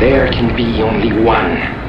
There can be only one.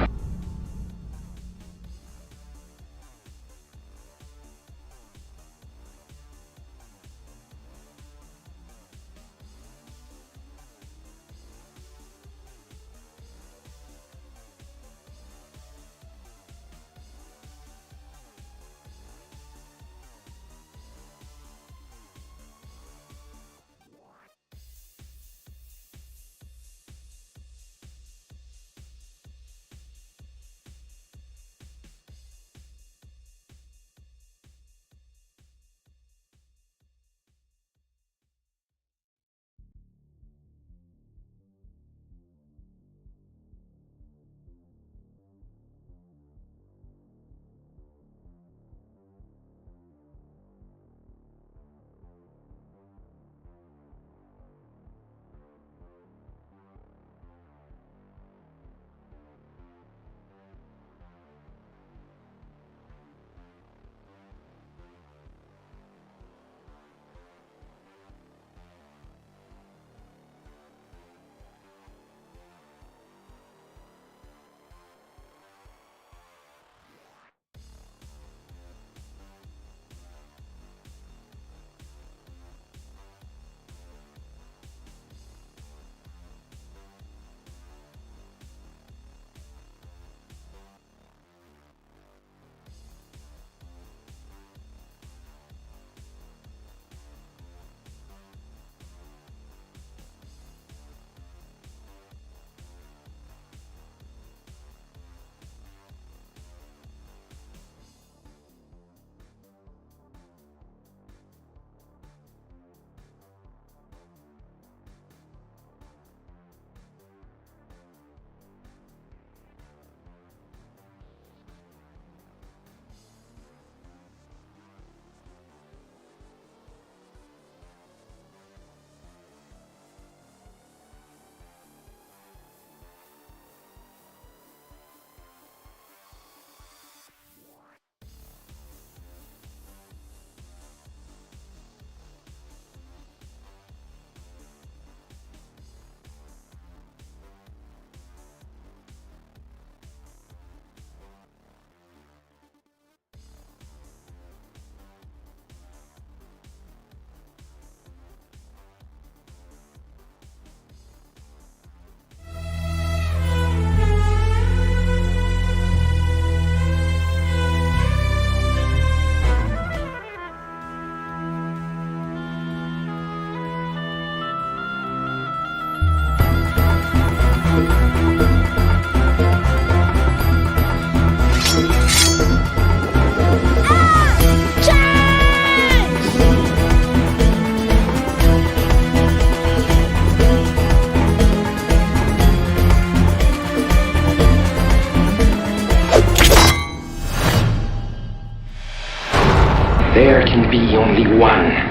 There can be only one.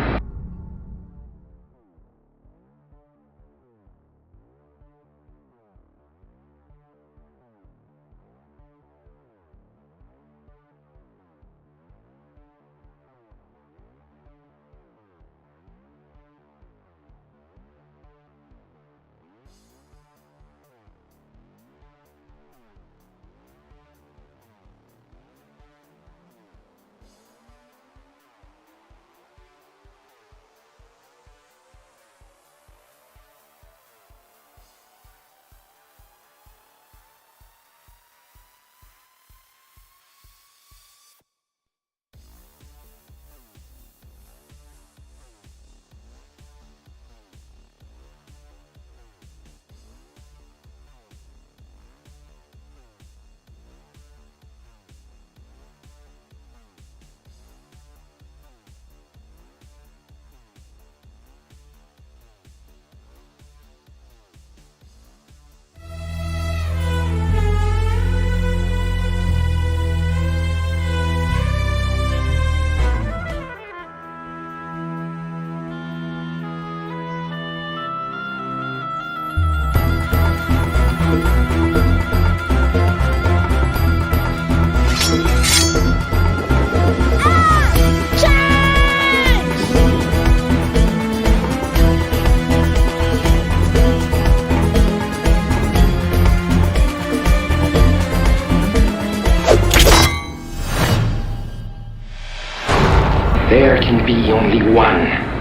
be only one.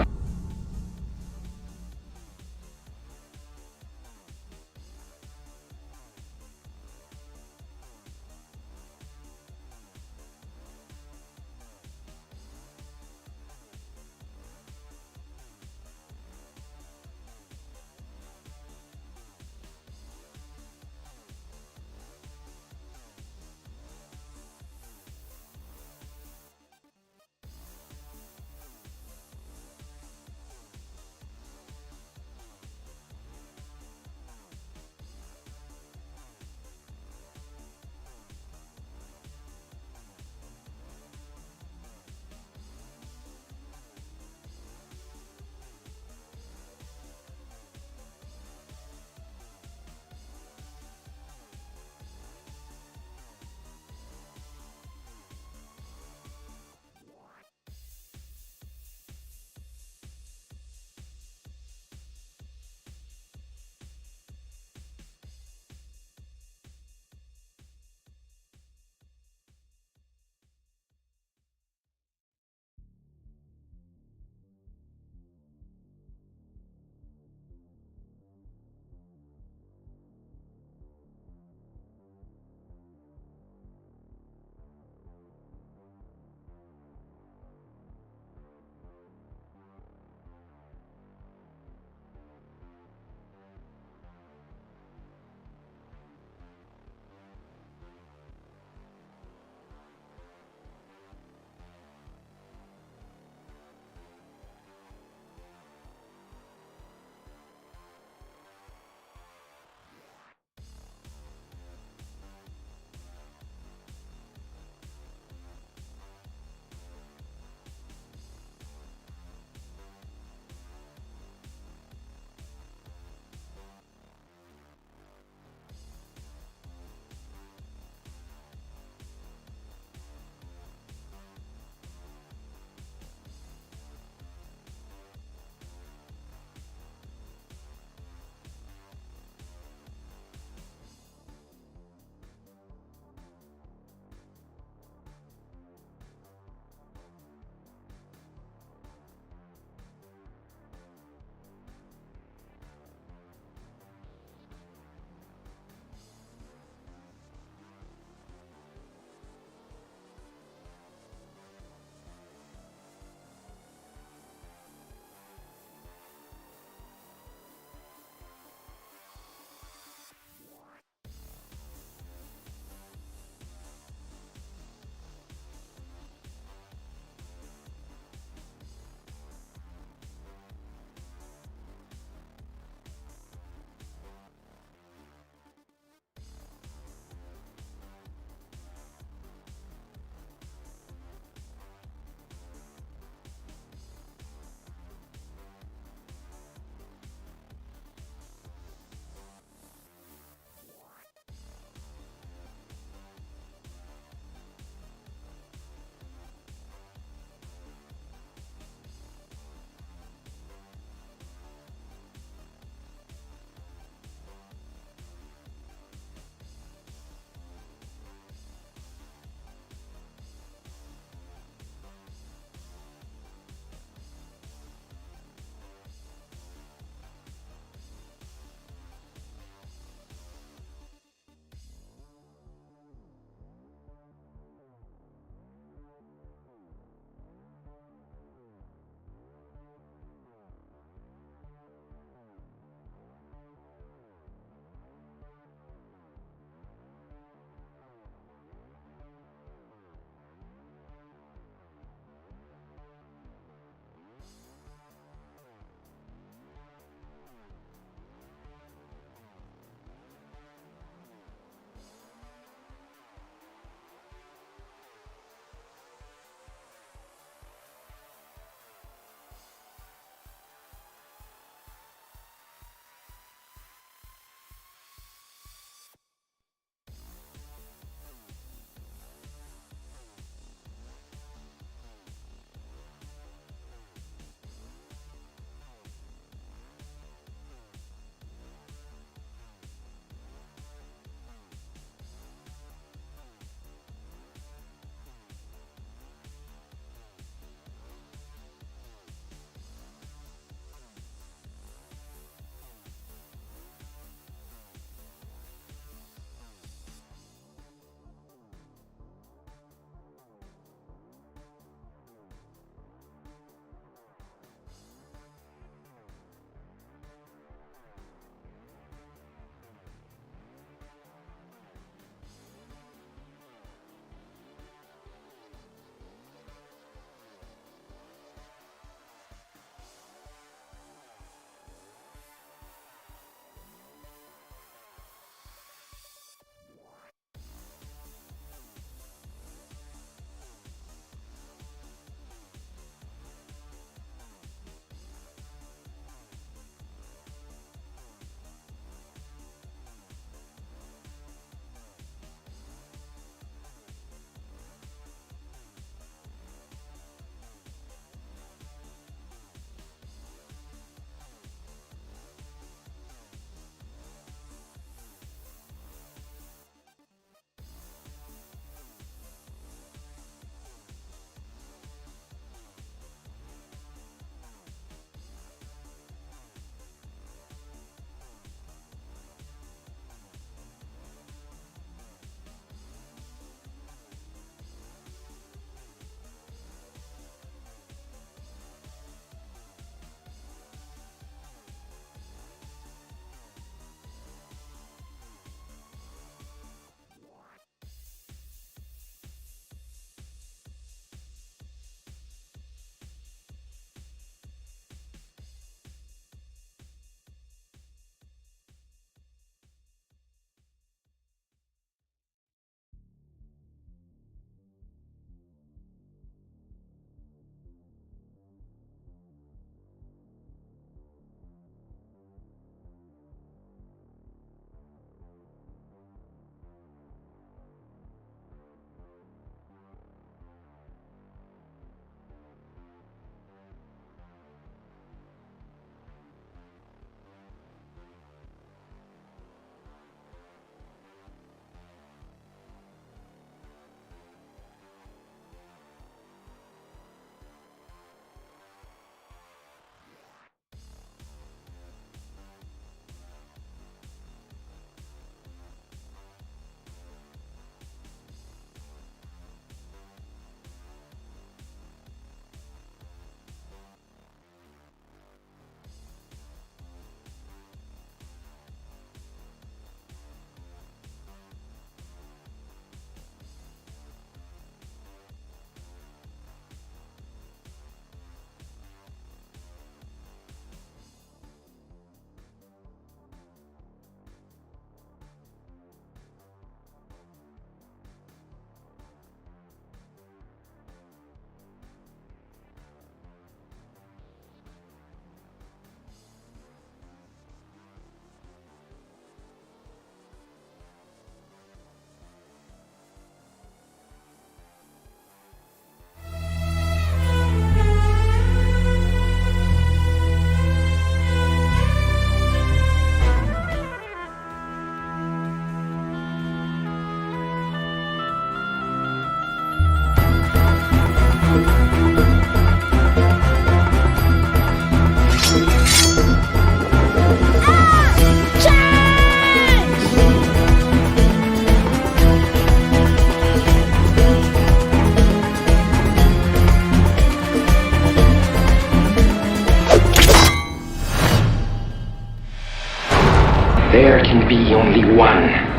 be only one.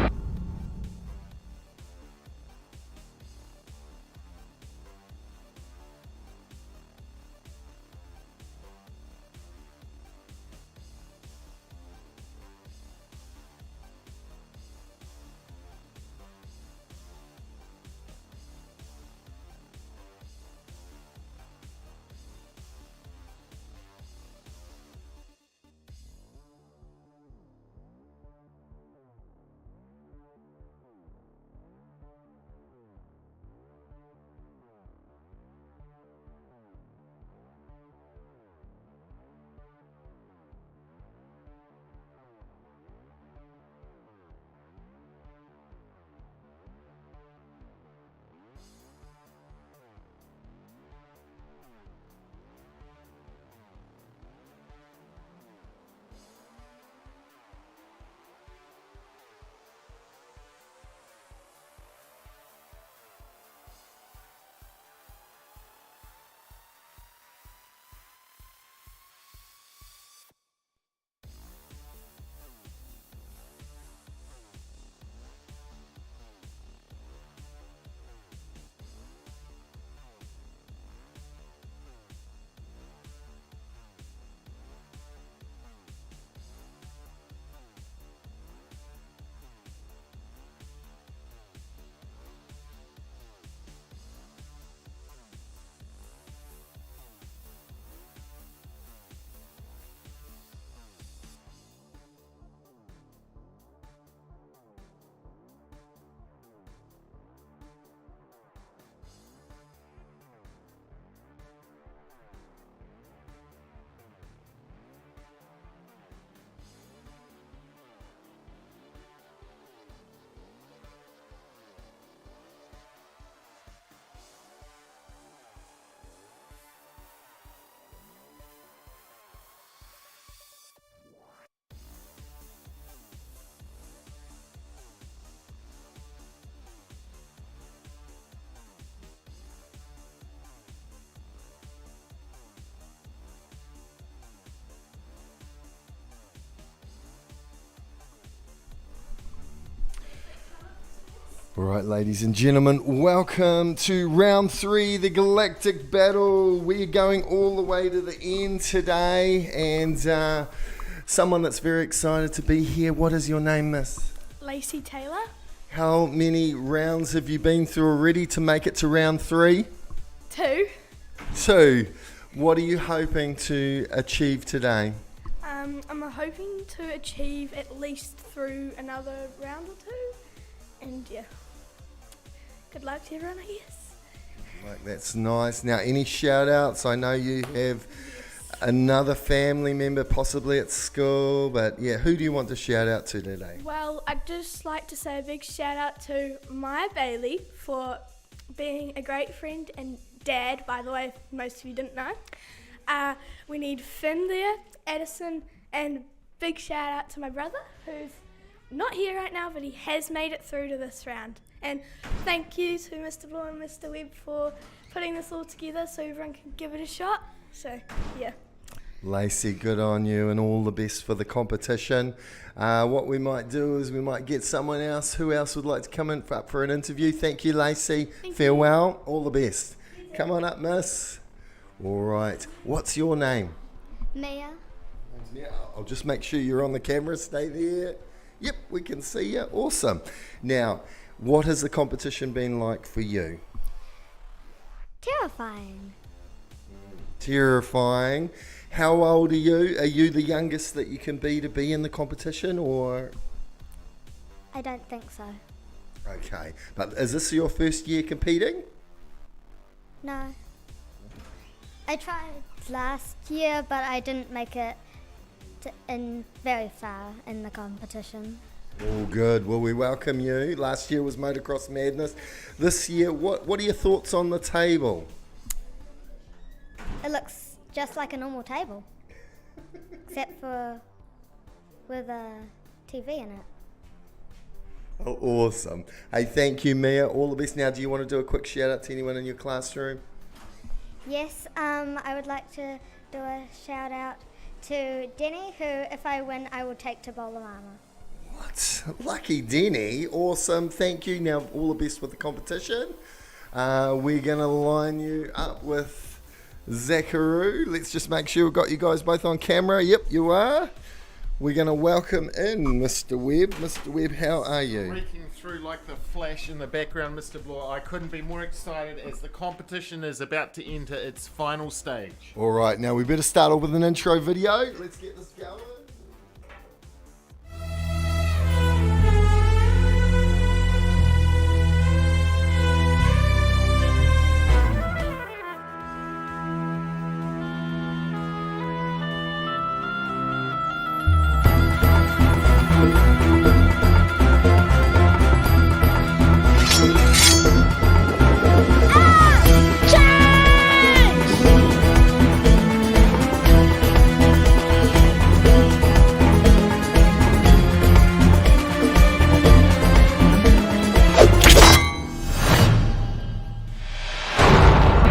All right, ladies and gentlemen, welcome to round 3, the Galactic battle. We're going all the way to the end today, and someone that's very excited to be here. What is your name, miss? Lacey Taylor. How many rounds have you been through already to make it to round 3? 2. 2. What are you hoping to achieve today? I'm hoping to achieve at least through another round or 2, and yeah. Good luck to everyone, I guess. Like, that's nice. Now, any shout outs? I know you have another family member possibly at school, but yeah, who do you want to shout out to today? Well, I'd just like to say a big shout out to Maya Bailey for being a great friend and dad, by the way, if most of you didn't know. We need Finn there, Addison, and big shout out to my brother, who's not here right now, but he has made it through to this round. And thank you to Mr. Blue and Mr. Webb for putting this all together so everyone can give it a shot. So, yeah. Lacey, good on you, and all the best for the competition. What we might do is we might get someone else. Who else would like to come in up for an interview? Thank you, Lacey. Farewell. All the best. Come on up, miss. All right. What's your name? Mia. I'll just make sure you're on the camera. Stay there. Yep, we can see you. Awesome. Now, what has the competition been like for you? Terrifying. Terrifying. How old are you? Are you the youngest that you can be to be in the competition, or? I don't think so. Okay, but is this your first year competing? No. I tried last year, but I didn't make it in very far in the competition. All good. Well, we welcome you. Last year was Motocross Madness. This year, what are your thoughts on the table? It looks just like a normal table, except for with a TV in it. Oh, awesome. Hey, thank you, Mia. All the best. Now, do you want to do a quick shout out to anyone in your classroom? Yes, I would like to do a shout out to Denny, who, if I win, I will take to Bowlerama. What? Lucky Denny. Awesome. Thank you. Now, all the best with the competition. We're going to line you up with Zachary. Let's just make sure we've got you guys both on camera. Yep, you are. We're going to welcome in Mr. Webb. Mr. Webb, how are you? Breaking through like the flash in the background, Mr. Bloor. I couldn't be more excited as the competition is about to enter its final stage. All right, now we better start off with an intro video. Let's get this going.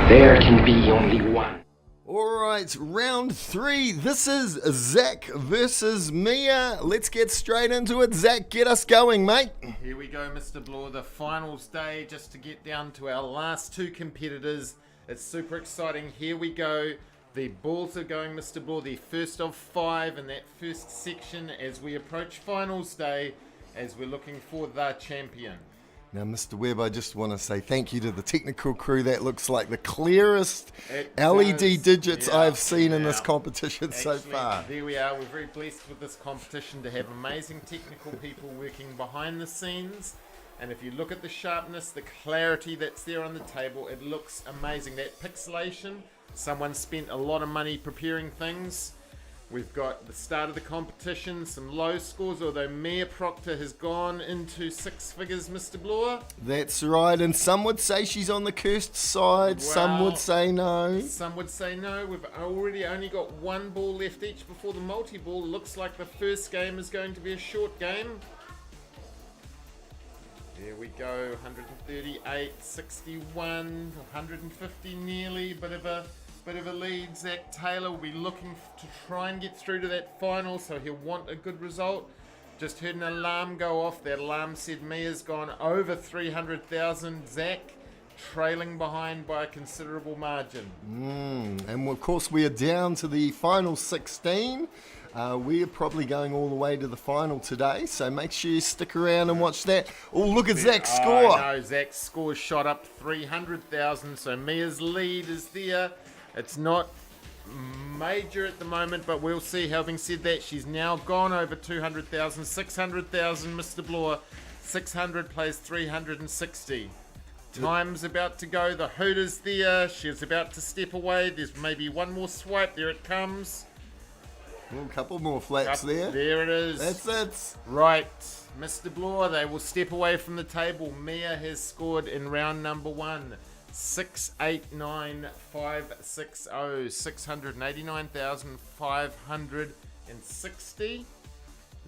There can be only one. All right, round 3. This is Zach versus Mia. Let's get straight into it. Zach, get us going, mate. Here we go, Mr. Bloor. The finals day, just to get down to our last 2 competitors. It's super exciting. Here we go. The balls are going, Mr. Bloor. The first of 5 in that first section as we approach finals day, as we're looking for the champion. Now, Mr. Webb, I just want to say thank you to the technical crew. That looks like the clearest LED digits I've seen in this competition so far. There we are. We're very blessed with this competition to have amazing technical people working behind the scenes. And if you look at the sharpness, the clarity that's there on the table, it looks amazing. That pixelation, someone spent a lot of money preparing things. We've got the start of the competition, some low scores, although Mia Proctor has gone into 6 figures, Mr. Bloor. That's right, and some would say she's on the cursed side, some would say no. Some would say no. We've already only got 1 ball left each before the multi-ball. Looks like the first game is going to be a short game. There we go, 138, 61, 150 nearly, bit of a lead. Zach Taylor will be looking to try and get through to that final, so he'll want a good result. Just heard an alarm go off. That alarm said Mia's gone over 300,000. Zach trailing behind by a considerable margin. And of course we are down to the final 16. We are probably going all the way to the final today, so make sure you stick around and watch that. Oh, look at Zach's score. No, Zach's score shot up 300,000, so Mia's lead is there. It's not major at the moment, but we'll see. Having said that, she's now gone over 200,000, 600,000, Mr. Bloor. 600 plays 360. Time's about to go. The Hooter's there. She's about to step away. There's maybe one more swipe. There it comes. A couple more flaps there. There it is. That's it. Right, Mr. Bloor, they will step away from the table. Mia has scored in round number 1. 689,560, 689,560.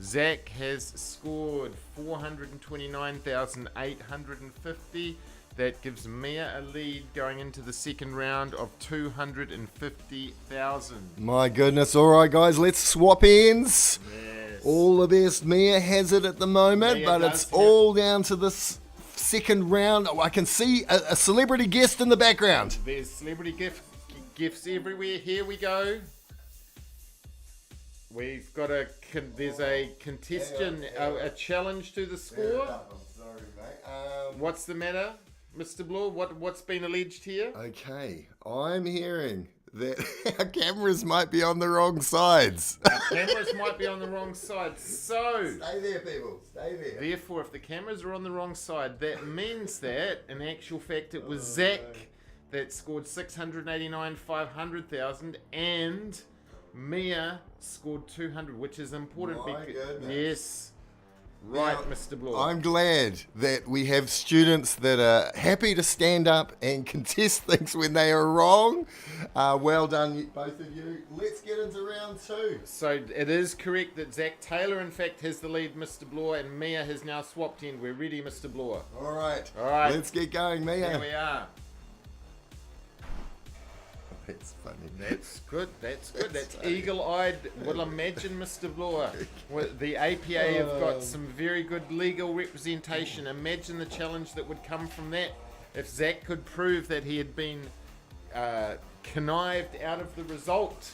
Zach has scored 429,850. That gives Mia a lead going into the second round of 250,000. My goodness. All right, guys, let's swap ends. Yes. All the best. Mia has it at the moment, Mia but it's all down to this second round. Oh, I can see a celebrity guest in the background. There's celebrity gifts everywhere. Here we go. We've got there's a contestant, a challenge to the score. I'm sorry, mate. What's the matter, Mr. Bloor? What's been alleged here? Okay, I'm hearing that our cameras might be on the wrong sides. Our cameras might be on the wrong side. So, Stay there, people. Stay there. therefore, if the cameras are on the wrong side, that means that, in actual fact, it was Zach that scored 689,500,000 and Mia scored 200, which is important. My goodness. Yes. Right, Now, Mr. Bloor. I'm glad that we have students that are happy to stand up and contest things when they are wrong. Well done, both of you. Let's get into round 2. So it is correct that Zach Taylor, in fact, has the lead, Mr. Bloor, and Mia has now swapped in. We're ready, Mr. Bloor. All right. All right. Let's get going, Mia. Here we are. That's funny. That's good. That's eagle-eyed. Well, imagine, Mr. Bloor. The APA have got some very good legal representation. Imagine the challenge that would come from that if Zach could prove that he had been connived out of the result.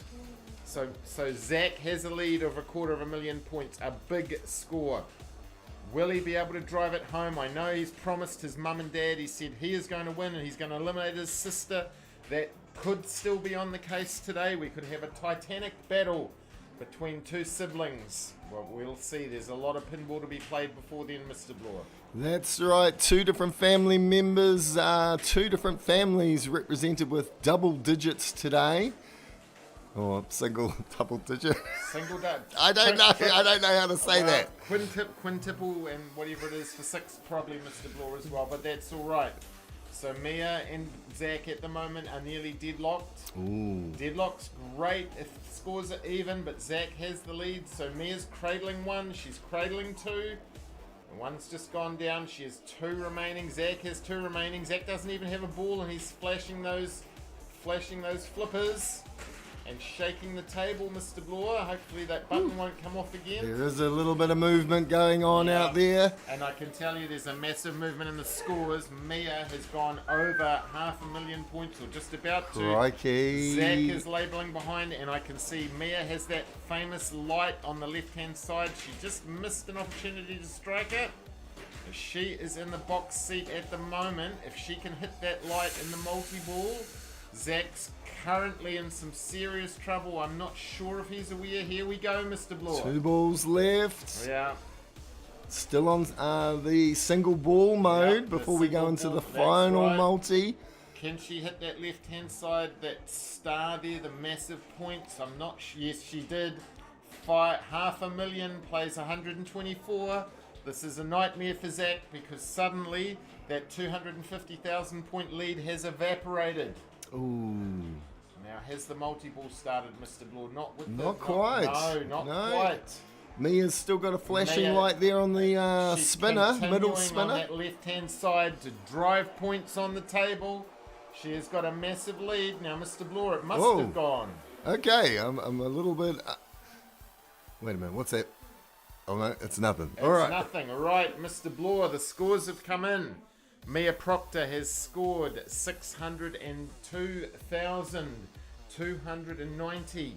So Zach has a lead of 250,000 points, a big score. Will he be able to drive it home? I know he's promised his mum and dad. He said he is going to win and he's going to eliminate his sister. That could still be on the case today. We could have a titanic battle between two siblings. Well, we'll see. There's a lot of pinball to be played before then, Mr. Bloor. That's right. Two different family members, two different families represented with double digits today. Or single, double digit. Single digit. I don't know how to say that. Quintuple and whatever it is for 6, probably, Mr. Bloor, as well, but that's all right. So Mia and Zach at the moment are nearly deadlocked. Ooh. Deadlock's great if the scores are even, but Zach has the lead. So Mia's cradling 1, she's cradling 2. And 1's just gone down. She has 2 remaining. Zach has 2 remaining. Zach doesn't even have a ball, and he's flashing those flippers. And shaking the table, Mr. Bloor. Hopefully that button won't come off again. There is a little bit of movement going on out there. And I can tell you there's a massive movement in the scores. Mia has gone over 500,000 points, or just about to. Crikey. Zach is labelling behind, and I can see Mia has that famous light on the left-hand side. She just missed an opportunity to strike it. She is in the box seat at the moment. If she can hit that light in the multi-ball, Zach's currently in some serious trouble. I'm not sure if he's aware. Here we go, Mr. Bloor. 2 balls left. Yeah. Still on the single ball mode before we go into the final multi. Can she hit that left-hand side, that star there, the massive points? I'm not sure. Yes, she did. 500,000 plays 124. This is a nightmare for Zach because suddenly that 250,000 point lead has evaporated. Ooh. Now, has the multi-ball started, Mr. Bloor? Not quite. Not quite. Mia's still got a flashing light there on the She's spinner, middle continuing spinner. on that left-hand side to drive points on the table. She has got a massive lead. Now, Mr. Bloor, it must have gone. Okay, I'm a little bit... wait a minute, what's that? Oh, no, it's nothing. All right. Nothing. All right, Mr. Bloor, the scores have come in. Mia Proctor has scored 602,290.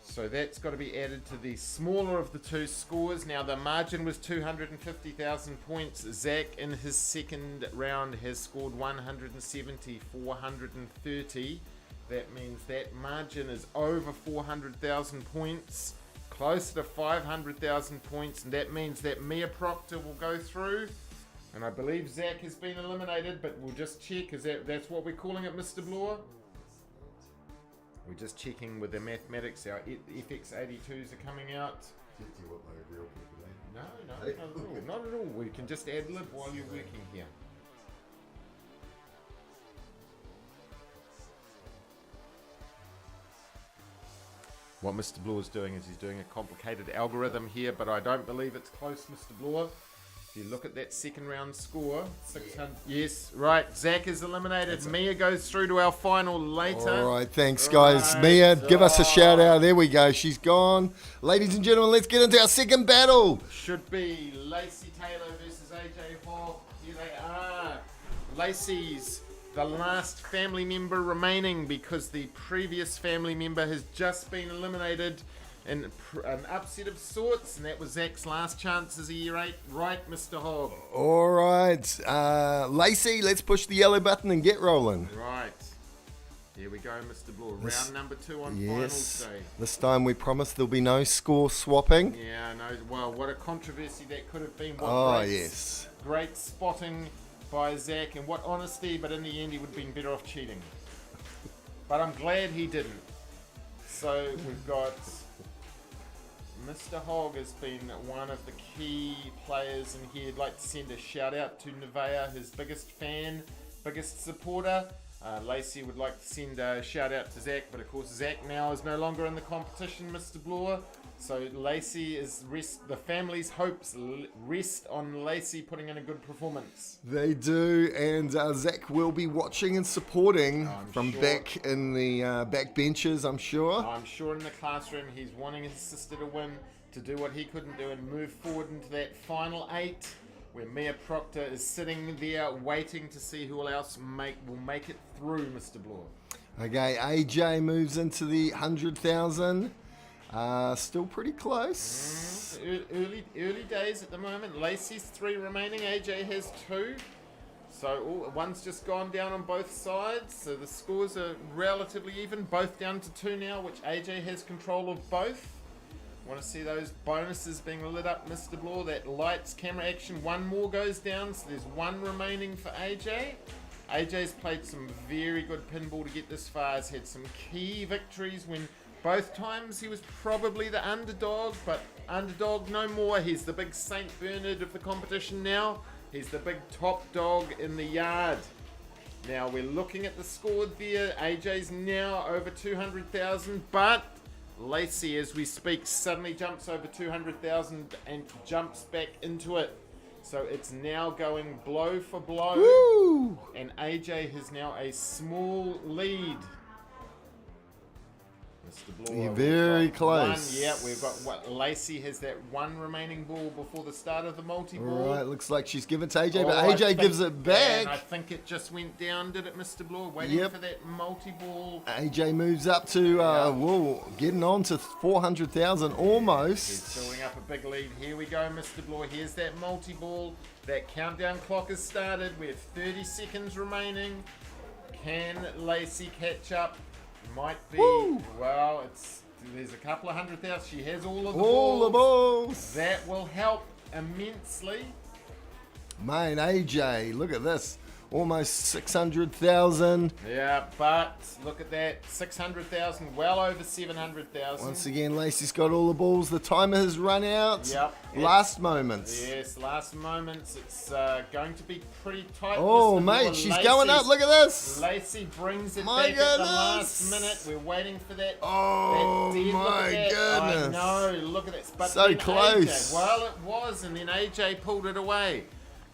So that's got to be added to the smaller of the two scores. Now the margin was 250,000 points. Zach in his second round has scored 170,430. That means that margin is over 400,000 points. Close to 500,000 points, and that means that Mia Proctor will go through. And I believe Zach has been eliminated, but we'll just check. That's what we're calling it, Mr. Bloor? We're just checking with the mathematics. Our FX82s are coming out. No, not at all. Not at all. We can just ad lib while you're working here. What Mr. Bloor is doing is he's doing a complicated algorithm here, but I don't believe it's close, Mr. Bloor. If you look at that second round score, 600. Yes, right. Zach is eliminated. Mia goes through to our final later. All right, thanks, guys. Mia, give us a shout out. There we go. She's gone. Ladies and gentlemen, let's get into our second battle. Should be Lacey Taylor versus AJ Hawk. Here they are. Lacey's the last family member remaining because the previous family member has just been eliminated in an upset of sorts, and that was Zach's last chance as a year 8. Right, Mr. Hogg? All right. Lacey, let's push the yellow button and get rolling. Right. Here we go, Mr. Bloor. Round number 2 on finals day. This time we promise there'll be no score swapping. Yeah, no. Well, what a controversy that could have been. What yes. Great spotting by Zach, and what honesty, but in the end he would have been better off cheating. But I'm glad he didn't. So we've got Mr. Hogg has been one of the key players, and he'd like to send a shout out to Nevaeh, his biggest fan, biggest supporter. Lacey would like to send a shout out to Zach, but of course Zach now is no longer in the competition, Mr. Bloor. So Lacey is the family's hopes rest on Lacey putting in a good performance. They do, and Zach will be watching and supporting from sure. back in the back benches, I'm sure. I'm sure in the classroom he's wanting his sister to win, to do what he couldn't do and move forward into that final 8, where Mia Proctor is sitting there waiting to see who else will make it through, Mr. Bloor. Okay, AJ moves into the 100,000. Still pretty close. Early days at the moment. Lacey's 3 remaining. AJ has 2. So one's just gone down on both sides. So the scores are relatively even. Both down to 2 now, which AJ has control of both. Want to see those bonuses being lit up, Mr. Bloor. That lights, camera action. 1 more goes down. So there's 1 remaining for AJ. AJ's played some very good pinball to get this far. He's had some key victories when both times he was probably the underdog, but underdog no more. He's the big St. Bernard of the competition now. He's the big top dog in the yard. Now we're looking at the score there. AJ's now over 200,000, but Lacey, as we speak, suddenly jumps over 200,000 and jumps back into it. So it's now going blow for blow. Woo! And AJ has now a small lead. Mr. Bloor, You're very we've got close. we've got what Lacey has that 1 remaining ball before the start of the multi-ball. All right, looks like she's given to AJ, Oh, but I AJ think- gives it And back. I think it just went down, did it, Mr. Bloor? Waiting Yep. for that multi-ball. AJ moves up to, getting on to 400,000 He's almost. building up a big lead. Here we go, Mr. Bloor. Here's that multi-ball. That countdown clock has started. We have 30 seconds remaining. Can Lacey catch up? Might be. Woo! Well, there's a couple of 100,000. She has all of the All the balls. balls. That will help immensely. Man, AJ, look at this. Almost 600,000. Yeah, but look at that. 600,000, well over 700,000. Once again, Lacey's got all the balls. The timer has run out. Yep. Last moments. Yes, last moments. It's going to be pretty tight. Oh, Mr. mate, Bloor. she's going up. Look at this. Lacey brings it My back at the goodness. last minute. We're waiting for that. Oh, that dead. Look my at that. goodness. I know. Look at that. But So then close. AJ, well, it was, and then AJ pulled it away.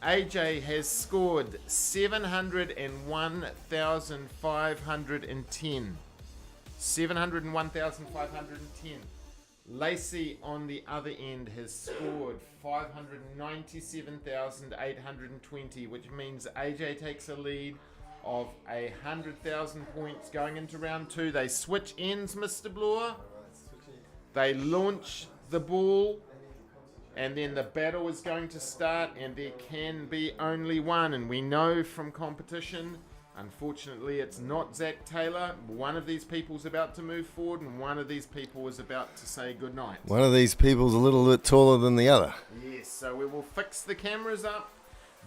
AJ has scored 701,510. 701,510. Lacey on the other end has scored 597,820, which means AJ takes a lead of 100,000 points going into round 2. They switch ends, Mr. Bloor. They launch the ball. And then the battle is going to start, and there can be only one. And we know from competition, unfortunately, it's not Zach Taylor. One of these people's about to move forward, and one of these people is about to say goodnight. One of these people's a little bit taller than the other. Yes, so we will fix the cameras up.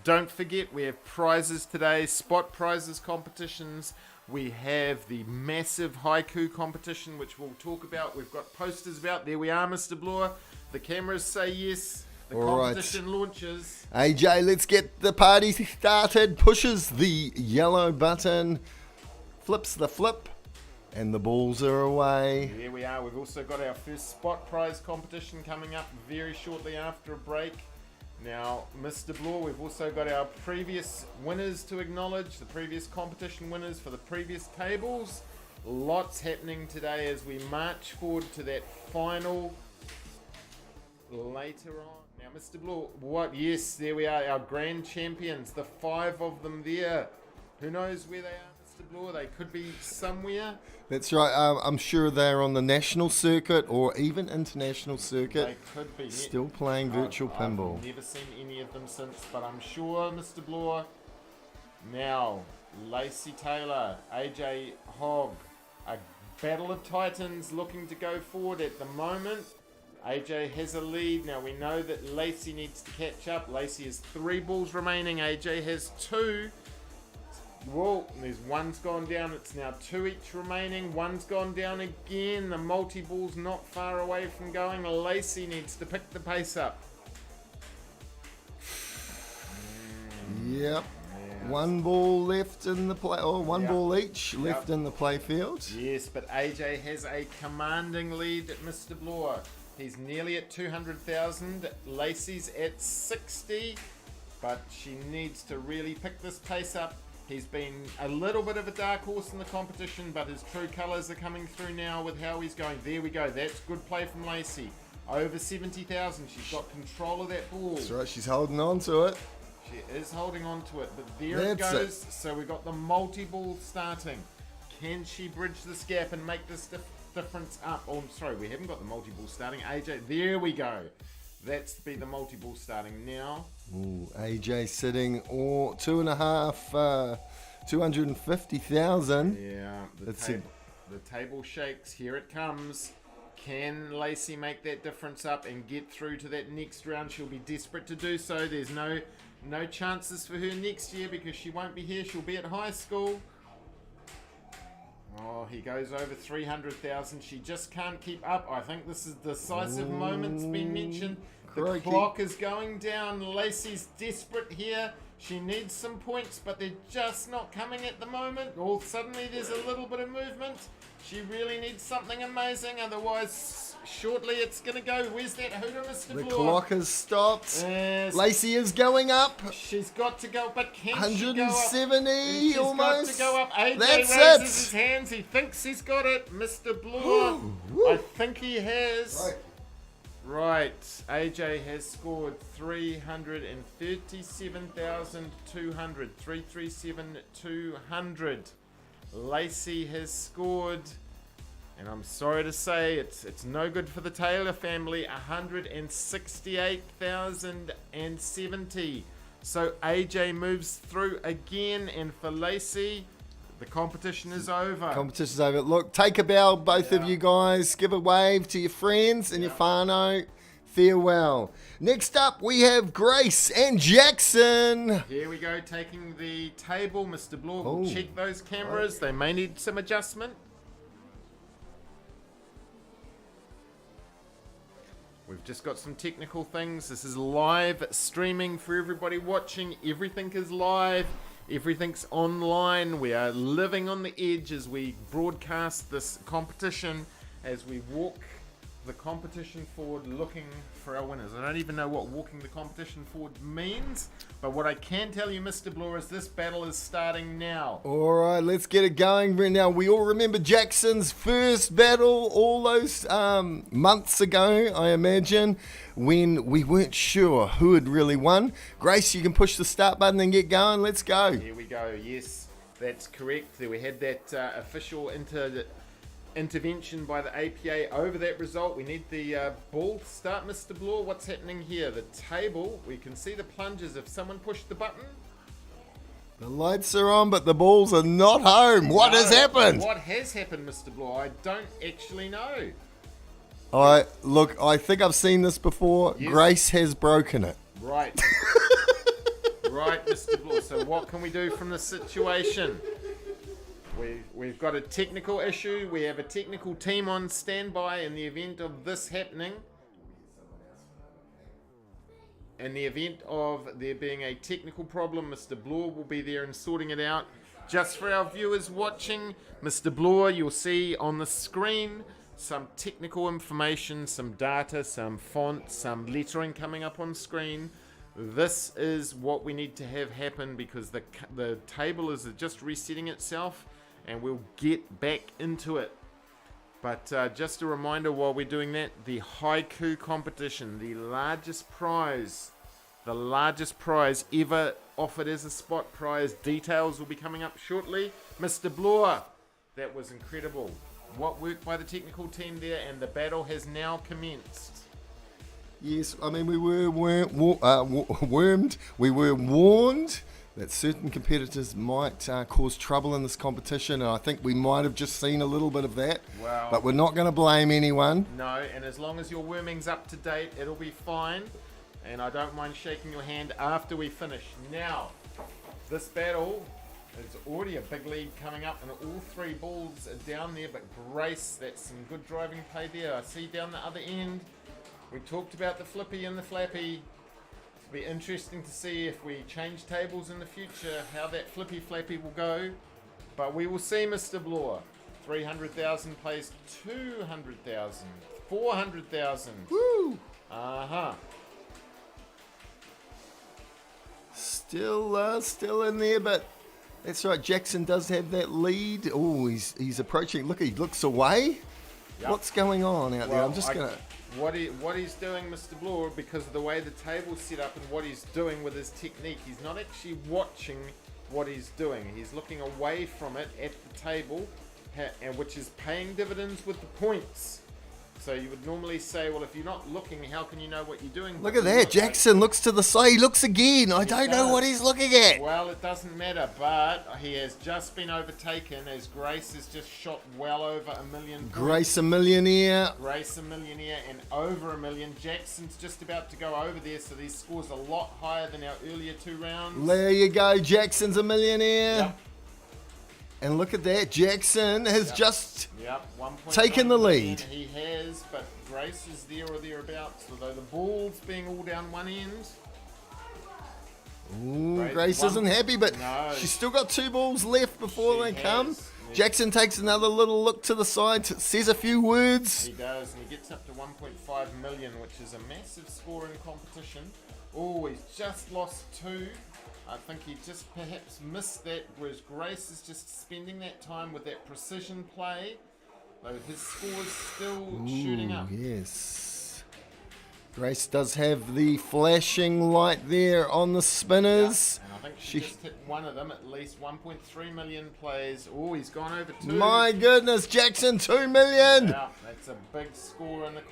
Don't forget, we have prizes today, spot prizes competitions. We have the massive haiku competition, which we'll talk about. We've got posters about. There we are, Mr. Bloor. The cameras say yes. The All right. competition launches. AJ, let's get the party started. Pushes the yellow button. Flips the flip. And the balls are away. There we are. We've also got our first spot prize competition coming up very shortly after a break. Now, Mr. Bloor, we've also got our previous winners to acknowledge, the previous competition winners for the previous tables. Lots happening today as we march forward to that final later on. Now, Mr. Bloor, what? Yes, there we are, our grand champions, the 5 of them there. Who knows where they are, Mr. Bloor? They could be somewhere. That's right. I'm sure they're on the national circuit or even international circuit. They could be. Still playing virtual pinball. I've never seen any of them since, but I'm sure, Mr. Bloor. Now, Lacey Taylor, AJ Hogg, a battle of titans looking to go forward at the moment. AJ has a lead. Now we know that Lacey needs to catch up. Lacey has 3 balls remaining. AJ has 2. Whoa, there's one's gone down. It's now 2 each remaining. One's gone down again. The multi-ball's not far away from going. Lacey needs to pick the pace up. Yep. One ball left in the play, or one Yep. ball each left in the play field. Yes, but AJ has a commanding lead at Mr. Bloor. He's nearly at 200,000. Lacey's at 60, but she needs to really pick this pace up. He's been a little bit of a dark horse in the competition, but his true colours are coming through now with how he's going. There we go. That's good play from Lacey. Over 70,000. She's got control of that ball. That's right, she's holding on to it. She is holding on to it, but there That's it goes. So we've got the multi-ball starting. Can she bridge this gap and make this difference up? Oh, I'm sorry, we haven't got the multi-ball starting. AJ, there we go. That's be the multi-ball starting now. Ooh, AJ sitting 250,000. Yeah, Let's the table shakes. Here it comes. Can Lacey make that difference up and get through to that next round? She'll be desperate to do so. There's no chances for her next year because she won't be here. She'll be at high school. Oh, he goes over 300,000. She just can't keep up. I think this is decisive moment's been mentioned. The Crikey. clock is going down. Lacey's desperate here. She needs some points, but they're just not coming at the moment. Or suddenly there's a little bit of movement. She really needs something amazing. Otherwise, shortly it's going to go. Where's that hooter, Mr. The Bloor? clock has stopped. Yes. Lacey is going up. She's got to go, but can she go up? 170 She's almost. got to go up. AJ That's raises it. his hands. He thinks he's got it. Mr. Bloor, I think he has. Right. AJ has scored 337,200. 337,200. Lacey has scored, and I'm sorry to say it's no good for the Taylor family, 168,070. So AJ moves through again, and for Lacey, the competition is over. Competition's over. Look, take a bow, both of you guys. Give a wave to your friends and your whānau. Farewell. Next up, we have Grace and Jackson. Here we go, taking the table. Mr. Bloor will Oh. check those cameras. They may need some adjustment. We've just got some technical things. This is live streaming for everybody watching. Everything is live. Everything's online. We are living on the edge as we broadcast this competition, as we walk the competition forward looking for our winners. I don't even know what walking the competition forward means, but what I can tell you, Mr. Bloor, is this battle is starting now. All right, let's get it going. Now, we all remember Jackson's first battle all those months ago, I imagine, when we weren't sure who had really won. Grace, you can push the start button and get going. Let's go. Here we go. Yes, that's correct. We had that official intervention by the APA over that result. We need the ball to start, Mr. Bloor. What's happening here? The table, we can see the plungers. If someone pushed the button. The lights are on, but the balls are not home. What has happened? What has happened, Mr. Bloor? I don't actually know. Look, I think I've seen this before. Yes. Grace has broken it. Right. Right, Mr. Bloor. So what can we do from this situation? We've got a technical issue. We have a technical team on standby in the event of this happening. In the event of there being a technical problem, Mr. Bloor will be there and sorting it out. Just for our viewers watching, Mr. Bloor, you'll see on the screen some technical information, some data, some font, some lettering coming up on screen. This is what we need to have happen because the table is just resetting itself, and we'll get back into it. But just a reminder while we're doing that, the haiku competition, the largest prize ever offered as a spot prize. Details will be coming up shortly. Mr. Bloor, that was incredible. What work by the technical team there, and the battle has now commenced. Yes, I mean, we were warned that certain competitors might cause trouble in this competition, and I think we might have just seen a little bit of that. Wow. But we're not going to blame anyone. No, and as long as your worming's up to date, it'll be fine. And I don't mind shaking your hand after we finish. Now, this battle is already a big lead coming up, and all three balls are down there, but Grace, that's some good driving play there. I see down the other end. We talked about the flippy and the flappy. It'll be interesting to see if we change tables in the future, how that flippy flappy will go. But we will see, Mr. Bloor. 300,000 plays 200,000. 400,000. Woo! Still in there, but that's right. Jackson does have that lead. Oh, he's approaching. Look, he looks away. Yep. What's going on out there? Well, I'm just gonna. What he's doing, Mr. Bloor, because of the way the table's set up and what he's doing with his technique, he's not actually watching what he's doing. He's looking away from it at the table, and which is paying dividends with the points. So you would normally say, well, if you're not looking, how can you know what you're doing? Look at that. Jackson looks to the side. He looks again. I don't know what he's looking at. Well, it doesn't matter, but he has just been overtaken as Grace has just shot well over 1 million points. Grace a millionaire. Grace a millionaire and over 1 million. Jackson's just about to go over there, so these scores a lot higher than our earlier 2 rounds. There you go. Jackson's a millionaire. Yep. And look at that. Jackson has just taken 1.1 the million lead. He has, but Grace is there or thereabouts, although the ball's being all down one end. Ooh, Grace isn't happy, but No. she's still got 2 balls left before they She come. has. Jackson takes another little look to the side, says a few words. He does, and he gets up to 1.5 million, which is a massive score in competition. Oh, he's just lost 2. I think he just perhaps missed that, whereas Grace is just spending that time with that precision play. Though his score's still shooting up. Yes. Grace does have the flashing light there on the spinners. And I think she just hit one of them, at least 1.3 million plays. Oh, he's gone over 2. My goodness, Jackson, 2 million. Yeah, that's a big score in the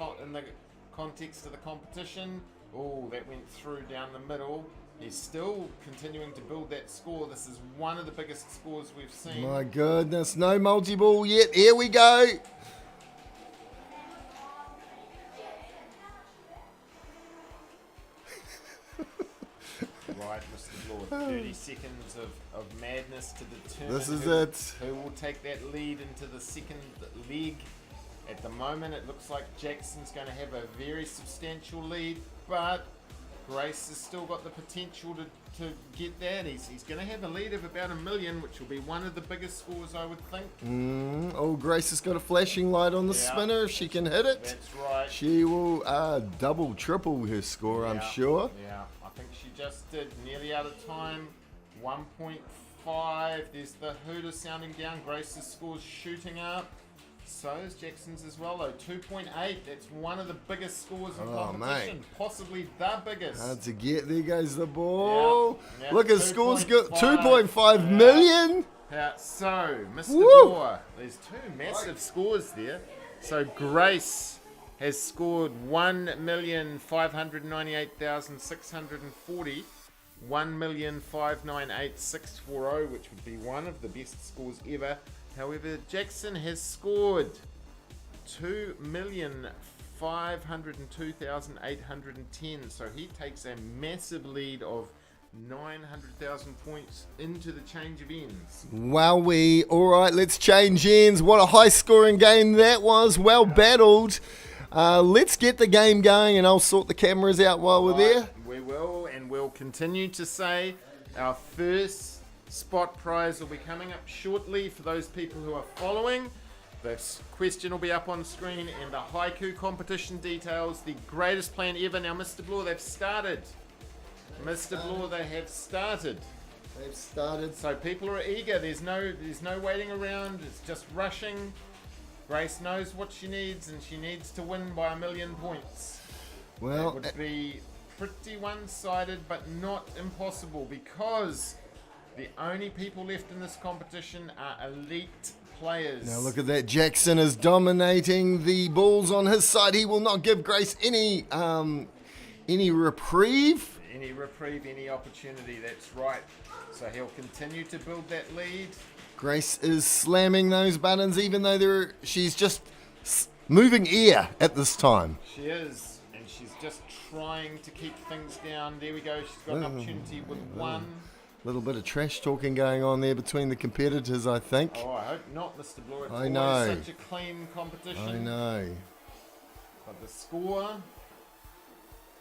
context of the competition. Oh, that went through down the middle. He's still continuing to build that score. This is one of the biggest scores we've seen. My goodness, no multi-ball yet. Here we go. Right, Mr. Lord. 30 seconds of madness to determine This is it. who will take that lead into the second leg. At the moment, it looks like Jackson's going to have a very substantial lead, but Grace has still got the potential to get that. He's going to have a lead of about 1 million, which will be one of the biggest scores, I would think. Oh, Grace has got a flashing light on the spinner. If she can hit it, That's right. she will double, triple her score, I'm sure. Yeah, I think she just did. Nearly out of time. 1.5. There's the hooter sounding down. Grace's score's shooting up. So is Jackson's as well, though. 2.8. That's one of the biggest scores in competition. Mate. Possibly the biggest. Hard to get. There goes the ball. Yeah, Look, his score's got 2.5. 2.5 million. So, Mr. Woo! Bloor, there's 2 massive scores there. So Grace has scored 1,598,640, 1,598,640, which would be one of the best scores ever. However, Jackson has scored 2,502,810, so he takes a massive lead of 900,000 points into the change of ends. Wowee. All right, let's change ends. What a high-scoring game that was. Well battled. Let's get the game going, and I'll sort the cameras out while we're there. We will, and we'll continue to say our first spot prize will be coming up shortly for those people who are following. The question will be up on screen, and the haiku competition details, the greatest plan ever. Now, Mr. Bloor, they've started. Mr. Bloor, they have started. They've started. So people are eager. There's no waiting around. It's just rushing. Grace knows what she needs, and she needs to win by 1 million points. Well, It would be pretty one-sided, but not impossible, because the only people left in this competition are elite players. now look at that. Jackson is dominating the balls on his side. He will not give Grace any reprieve. Any reprieve, any opportunity, that's right. So he'll continue to build that lead. Grace is slamming those buttons, even though she's just moving air at this time. She is, and she's just trying to keep things down. There we go. She's got an opportunity with one. Little bit of trash talking going on there between the competitors, I think. Oh, I hope not, Mr. Bloor. It's I always know. such a clean competition. I know. But the score...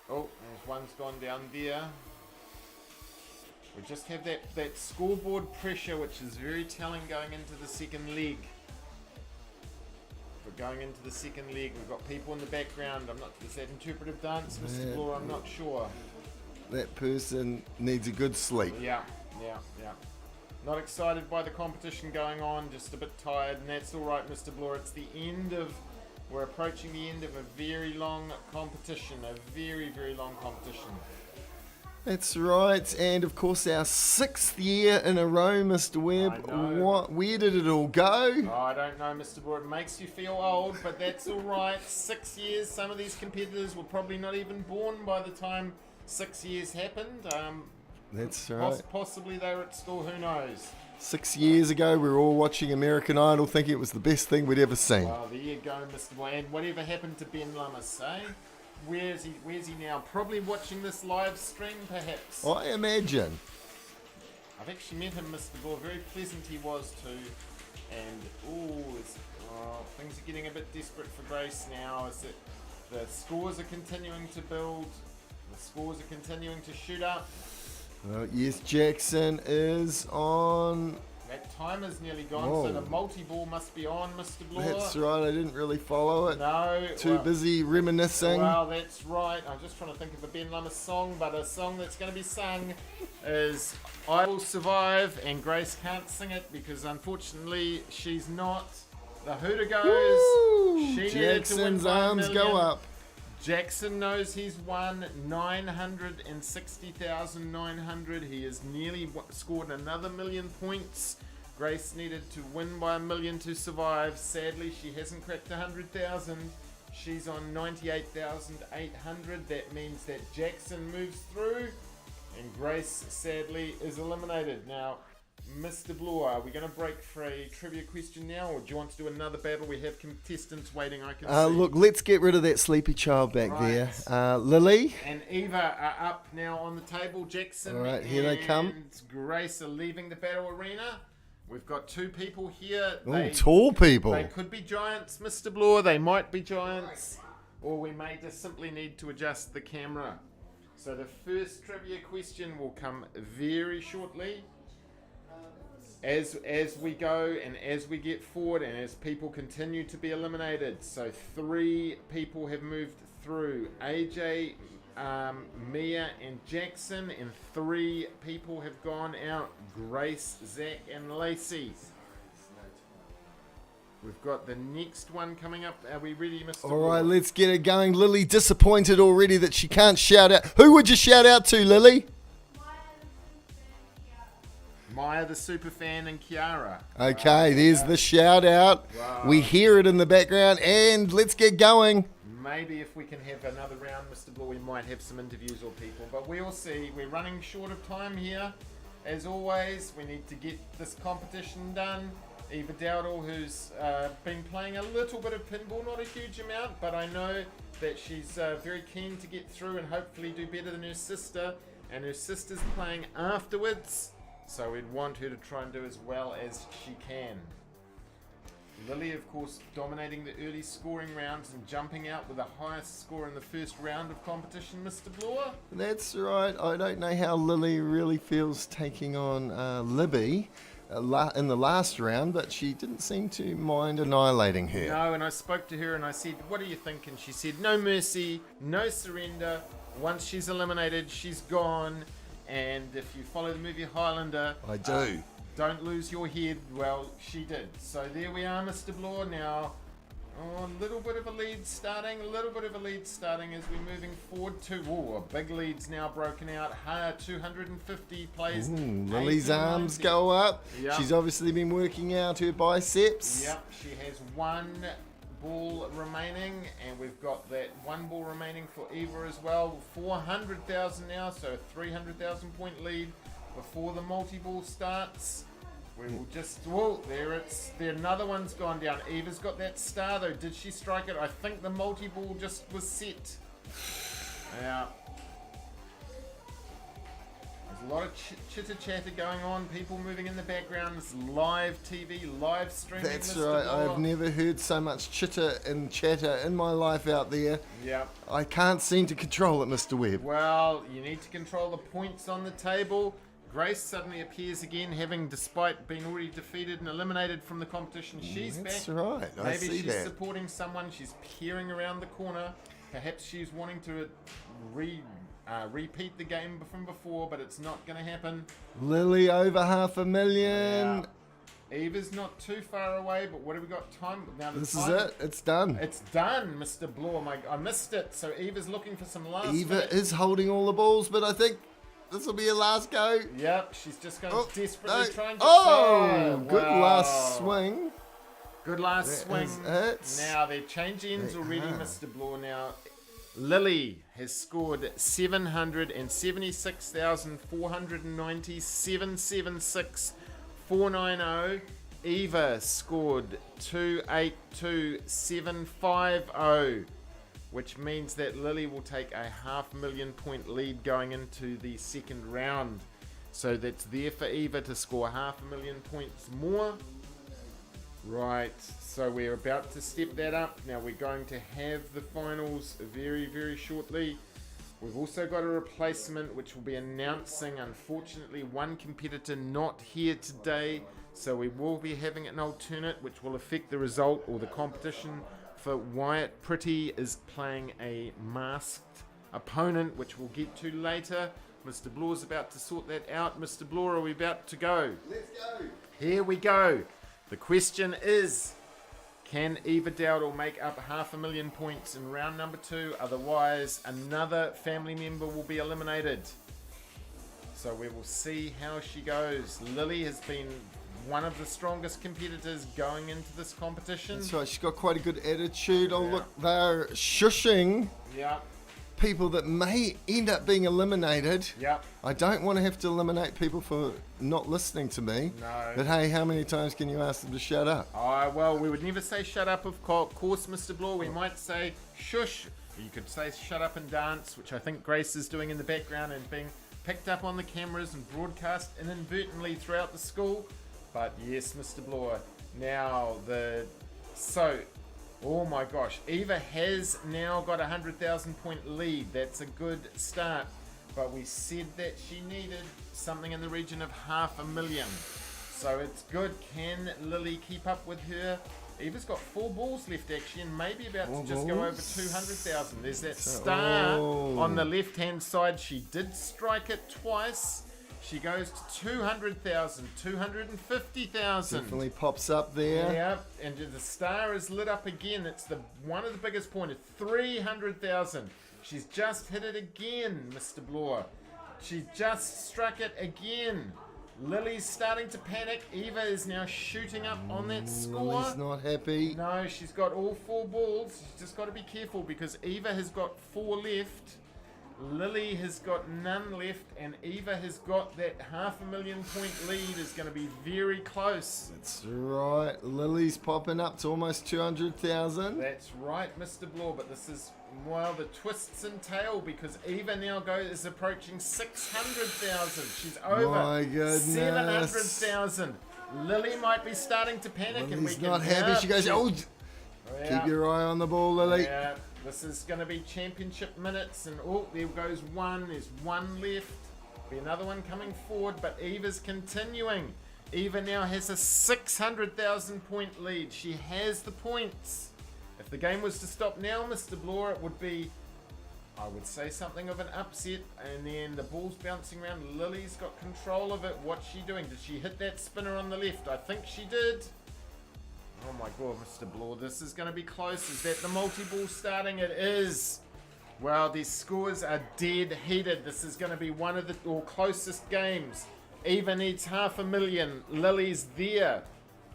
Oh, there's one's gone down there. We just have that scoreboard pressure, which is very telling going into the second leg. We're going into the second leg. We've got people in the background. Is that interpretive dance, Mr. Blore? I'm not sure. That person needs a good sleep. Yeah. Not excited by the competition going on, just a bit tired, and that's all right, Mr. Blore. It's the end of, we're approaching the end of a very long competition, a very, very long competition. That's right, and of course our 6th year in a row, Mr. Webb. I know. Where did it all go? Oh, I don't know, Mr. Blore. It makes you feel old, but that's all right. 6 years. Some of these competitors were probably not even born by the time 6 years happened. That's right. Possibly they were at school. Who knows? 6 years ago, we were all watching American Idol, thinking it was the best thing we'd ever seen. Well, there you go, Mr. Blore. And whatever happened to Ben Lummis, eh? Where's he now? Probably watching this live stream, perhaps. I imagine. I've actually met him, Mr. Blore. Very pleasant he was too. And things are getting a bit desperate for Grace now. Is that the scores are continuing to build, the scores are continuing to shoot up. Yes, Jackson is on. That timer's nearly gone, Whoa. so the multi-ball must be on, Mr. Blore. That's right, I didn't really follow it. No. Too busy reminiscing. Well, that's right. I'm just trying to think of a Ben Lummis song, but a song that's going to be sung is I Will Survive, and Grace can't sing it because unfortunately she's not. The hooter goes. Woo! She needed to win Jackson's by a arms million. go up. Jackson knows he's won 960,900. He has nearly scored another 1,000,000 points. Grace needed to win by 1,000,000 to survive. Sadly, she hasn't cracked 100,000. She's on 98,800. That means that Jackson moves through and Grace sadly is eliminated. Now, Mr. Blore, are we going to break for a trivia question now, or do you want to do another battle? We have contestants waiting, I can see. Look, let's get rid of that sleepy child back Right. there. Lily. And Eva are up now on the table. Jackson All right, here they come. and Grace are leaving the battle arena. We've got two people here. Oh, tall people. They could be giants, Mr. Blore. They might be giants. Or we may just simply need to adjust the camera. So the first trivia question will come very shortly. As we go and as we get forward and as people continue to be eliminated. So 3 people have moved through. AJ, Mia and Jackson, and 3 people have gone out. Grace, Zach and Lacey. We've got the next one coming up. Are we ready, Mr. All right, Blore? let's get it going. Lily disappointed already that she can't shout out. Who would you shout out to, Lily? Maya the Superfan and Kiara. Okay, there's the shout out. Wow. We hear it in the background, and let's get going. Maybe if we can have another round, Mr. Blore, we might have some interviews or people, but we'll see. We're running short of time here. As always, we need to get this competition done. Eva Dowdle, who's been playing a little bit of pinball, not a huge amount, but I know that she's very keen to get through and hopefully do better than her sister, and her sister's playing afterwards. So we'd want her to try and do as well as she can. Lily, of course, dominating the early scoring rounds and jumping out with the highest score in the first round of competition, Mr. Blore. That's right. I don't know how Lily really feels taking on Libby in the last round, but she didn't seem to mind annihilating her. No, and I spoke to her and I said, what do you think? And she said, no mercy, no surrender. Once she's eliminated, she's gone. And if you follow the movie Highlander, I do. Don't lose your head. Well, she did. So there we are, Mr. Blore. Now, a little bit of a lead starting. A little bit of a lead starting as we're moving forward to... a big lead's now broken out. 250 plays. Lily's 80, arms 90. go up. Yep. She's obviously been working out her biceps. Yep, she has 1 ball remaining, and we've got that 1 ball remaining for Eva as well. 400,000 now, so a 300,000 point lead before the multi-ball starts. We will just, there another one's gone down. Eva's got that star though. Did she strike it? I think the multi-ball just was set. Yeah. There's a lot of chitter-chatter going on, people moving in the background. It's live TV, live streaming. That's Mr. right. Blore. I've never heard so much chitter and chatter in my life out there. Yep. I can't seem to control it, Mr. Webb. Well, you need to control the points on the table. Grace suddenly appears again, having, despite being already defeated and eliminated from the competition, she's That's back. right. I Maybe see she's that. supporting someone. She's peering around the corner. Perhaps she's wanting to repeat the game from before, but it's not going to happen. Lily over 500,000. Eva's not too far away, but what have we got time? Now This is it. It's done. It's done, Mr. Bloor. I missed it. So Eva's looking for some last Eva minute. is holding all the balls, but I think this will be her last go. Yep, she's just going to desperately no. try and get Good Wow. last swing. Good last That swing. is it. Now they're changing ends They already, are. Mr. Bloor. Now Lily has scored 776,490, 776,490. Eva scored 282,750, which means that Lily will take a 500,000 point lead going into the second round. So that's there for Eva to score 500,000 points more. Right, so we're about to step that up. Now we're going to have the finals very, very shortly. We've also got a replacement which will be announcing, unfortunately, one competitor not here today. So we will be having an alternate which will affect the result or the competition. For Wyatt, Pretty is playing a masked opponent, which we'll get to later. Mr. Bloor's about to sort that out. Mr. Bloor, are we about to go? Let's go. Here we go. The question is, can Eva Dowdle make up 500,000 points in round number 2? Otherwise, another family member will be eliminated. So we will see how she goes. Lily has been one of the strongest competitors going into this competition. That's right. She's got quite a good attitude. Oh, Yeah. look, they're shushing Yep, people that may end up being eliminated. yep. I don't want to have to eliminate people for not listening to me. No. But hey, how many times can you ask them to shut up? Well, we would never say shut up, of course, Mr. Bloor. We might say shush. You could say shut up and dance, which I think Grace is doing in the background and being picked up on the cameras and broadcast inadvertently throughout the school. But yes, Mr. Bloor. Now, oh my gosh, Eva has now got a 100,000 point lead. That's a good start. But we said that she needed something in the region of 500,000. So it's good. Can Lily keep up with her? Eva's got 4 balls left actually, and maybe about to just go over 200,000. There's that star on the left hand side. She did strike it twice. She goes to 200,000, 250,000. Definitely pops up there. Yep, and the star is lit up again. It's one of the biggest pointers, 300,000. She's just hit it again, Mr. Bloor. She just struck it again. Lily's starting to panic. Eva is now shooting up on that score. Lily's not happy. No, she's got all 4 balls. She's just got to be careful because Eva has got 4 left. Lily has got none left, and Eva has got that 500,000 point lead. Is going to be very close. That's right. Lily's popping up to almost 200,000. That's right, Mr. Bloor, but this is, well, the twists and tail because Eva now is approaching 600,000. She's over My goodness. 700,000. Lily might be starting to panic, and we Lily's can not happy. She goes, Yeah. keep your eye on the ball, Lily. Yeah, this is going to be championship minutes, and there goes one. There's one left. Be another one coming forward, but Eva's continuing. Eva now has a 600,000 point lead. She has the points. If the game was to stop now, Mr. Bloor, it would be, I would say, something of an upset, and then the ball's bouncing around. Lily's got control of it. What's she doing? Did she hit that spinner on the left? I think she did. Oh my god, Mr. Bloor, this is going to be close. Is that the multi-ball starting? It is. Well, these scores are dead heated. This is going to be one of the closest games. Eva needs 500,000. Lily's there.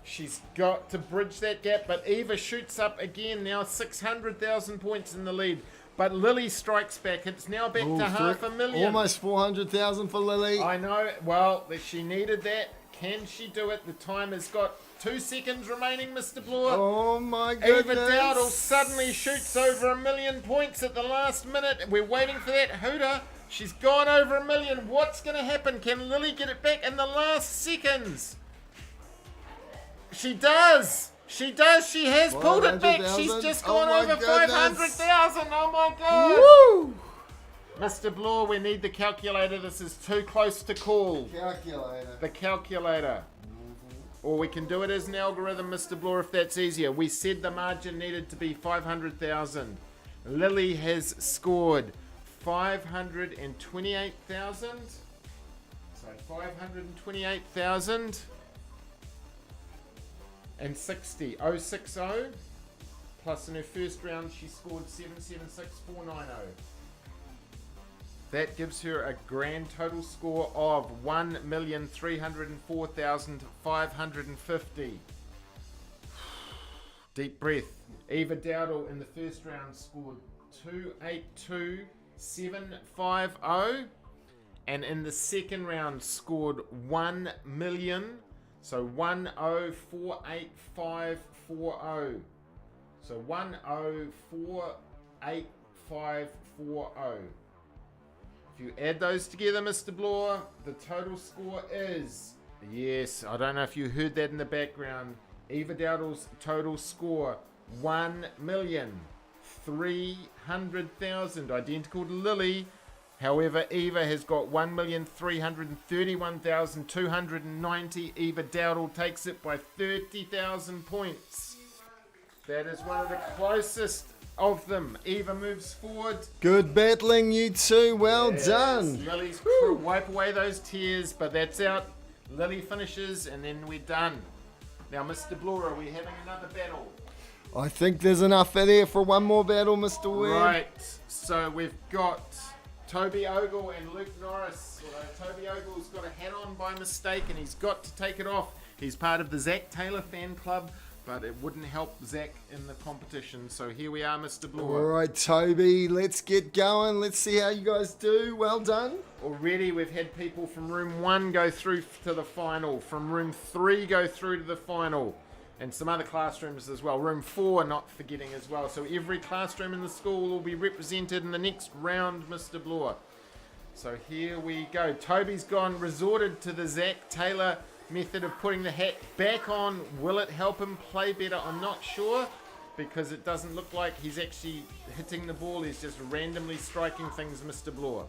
She's got to bridge that gap, but Eva shoots up again. Now 600,000 points in the lead. But Lily strikes back. It's now back to 500,000. Almost 400,000 for Lily. I know. Well, she needed that. Can she do it? The time has got 2 seconds remaining, Mr. Bloor. Oh my goodness. Eva Dowdle suddenly shoots over 1,000,000 points at the last minute. We're waiting for that hooter. She's gone over 1,000,000. What's going to happen? Can Lily get it back in the last seconds? She does. She does. She has pulled it back. She's just gone over 500,000. Oh my god. Woo! Mr. Bloor, we need the calculator. This is too close to call. Calculator. The calculator. Or we can do it as an algorithm, Mr. Bloor, if that's easier. We said the margin needed to be 500,000. Lily has scored 528,000. So 528,000 and 60. 060. Plus in her first round she scored 776,490. That gives her a grand total score of 1,304,550. Deep breath. Eva Dowdle in the first round scored 282,750, and in the second round scored 1 million, so 1048540. So 1048540. If you add those together, Mr. Bloor, the total score is, yes, I don't know if you heard that in the background, Eva Dowdle's total score, 1,300,000, identical to Lily. However, Eva has got 1,331,290. Eva Dowdle takes it by 30,000 points. That is one of the closest of them. Eva moves forward. Good battling, you two. Well done. Lily's wipe away those tears, but that's out. Lily finishes, and then we're done. Now, Mr. Bloor, are we having another battle? I think there's enough there for one more battle, Mr. Webb. Right. So we've got Toby Ogle and Luke Norris. Although Toby Ogle's got a hat on by mistake, and he's got to take it off. He's part of the Zach Taylor fan club, but it wouldn't help Zach in the competition. So here we are, Mr. Bloor. All right, Toby, let's get going. Let's see how you guys do. Well done. Already we've had people from room 1 go through to the final, from room 3 go through to the final, and some other classrooms as well. Room 4 not forgetting as well. So every classroom in the school will be represented in the next round, Mr. Bloor. So here we go. Toby's resorted to the Zach Taylor method of putting the hat back on. Will it help him play better? I'm not sure, because it doesn't look like he's actually hitting the ball. He's just randomly striking things, Mr. Bloor.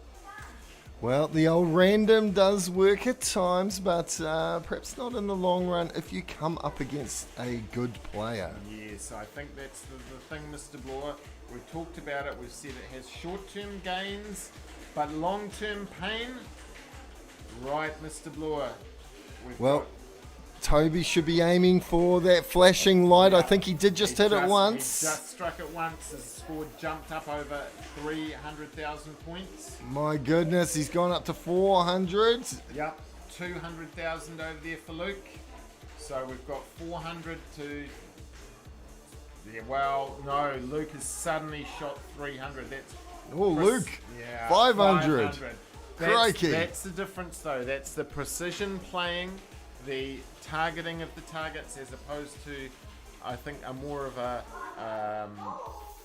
Well, the old random does work at times, but perhaps not in the long run if you come up against a good player. Yes, I think that's the thing, Mr. Bloor. We've talked about it. We've said it has short-term gains, but long-term pain. Right, Mr. Bloor. Well, Toby should be aiming for that flashing light. I think he did just hit it once. He just struck it once. His score jumped up over 300,000 points. My goodness, he's gone up to 400. Yep, 200,000 over there for Luke. So we've got 400 to... Yeah, well, no, Luke has suddenly shot 300. That's... Oh, Luke, yeah, 500. Crikey. That's the difference, though. That's the precision playing, the targeting of the targets, as opposed to, I think, a more of a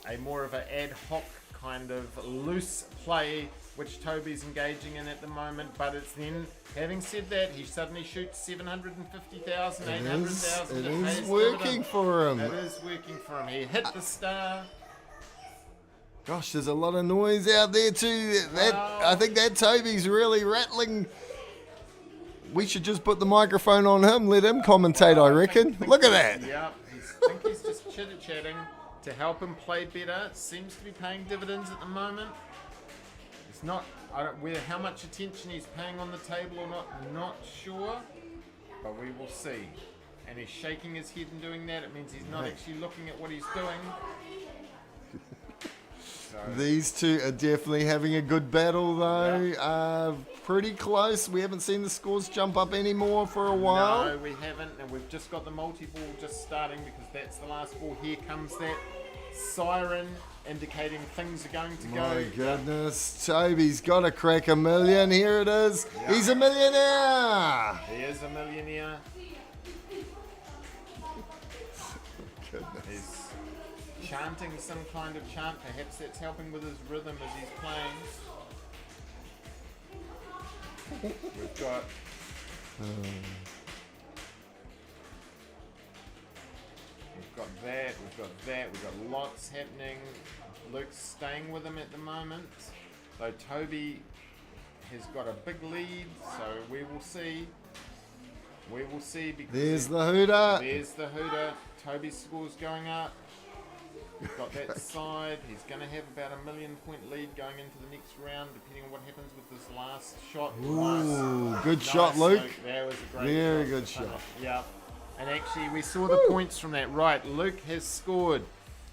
ad hoc kind of loose play, which Toby's engaging in at the moment. But it's then, having said that, he suddenly shoots 750,000, 800,000. It is working for him. It is working for him. He hit the star. Gosh, there's a lot of noise out there too. I think that Toby's really rattling. We should just put the microphone on him, let him commentate, I reckon. Look at that. Yeah, I think he's just chitter-chatting to help him play better. Seems to be paying dividends at the moment. It's not, whether how much attention he's paying on the table or not, I'm not sure, but we will see. And he's shaking his head and doing that. It means he's not actually looking at what he's doing. These two are definitely having a good battle, though. Pretty close. We haven't seen the scores jump up anymore for a while. No, we haven't, and we've just got the multi-ball just starting, because that's the last ball. Here comes that siren indicating things are going to go. My goodness. Toby's got to crack a million. Here it is. Yeah. He's a millionaire. He is a millionaire. Goodness. He's chanting some kind of chant. Perhaps that's helping with his rhythm as he's playing. We've got we've got lots happening. Luke's staying with him at the moment. Though Toby has got a big lead, so we will see. We will see. Because There's the hooter. There's the hooter. Toby's score's going up. Got that side. He's going to have about a 1 million point lead going into the next round, depending on what happens with this last shot. Ooh, good shot, Luke. That was a great Very shot. good shot. Yeah. And actually, we saw the points from that. Right, Luke has scored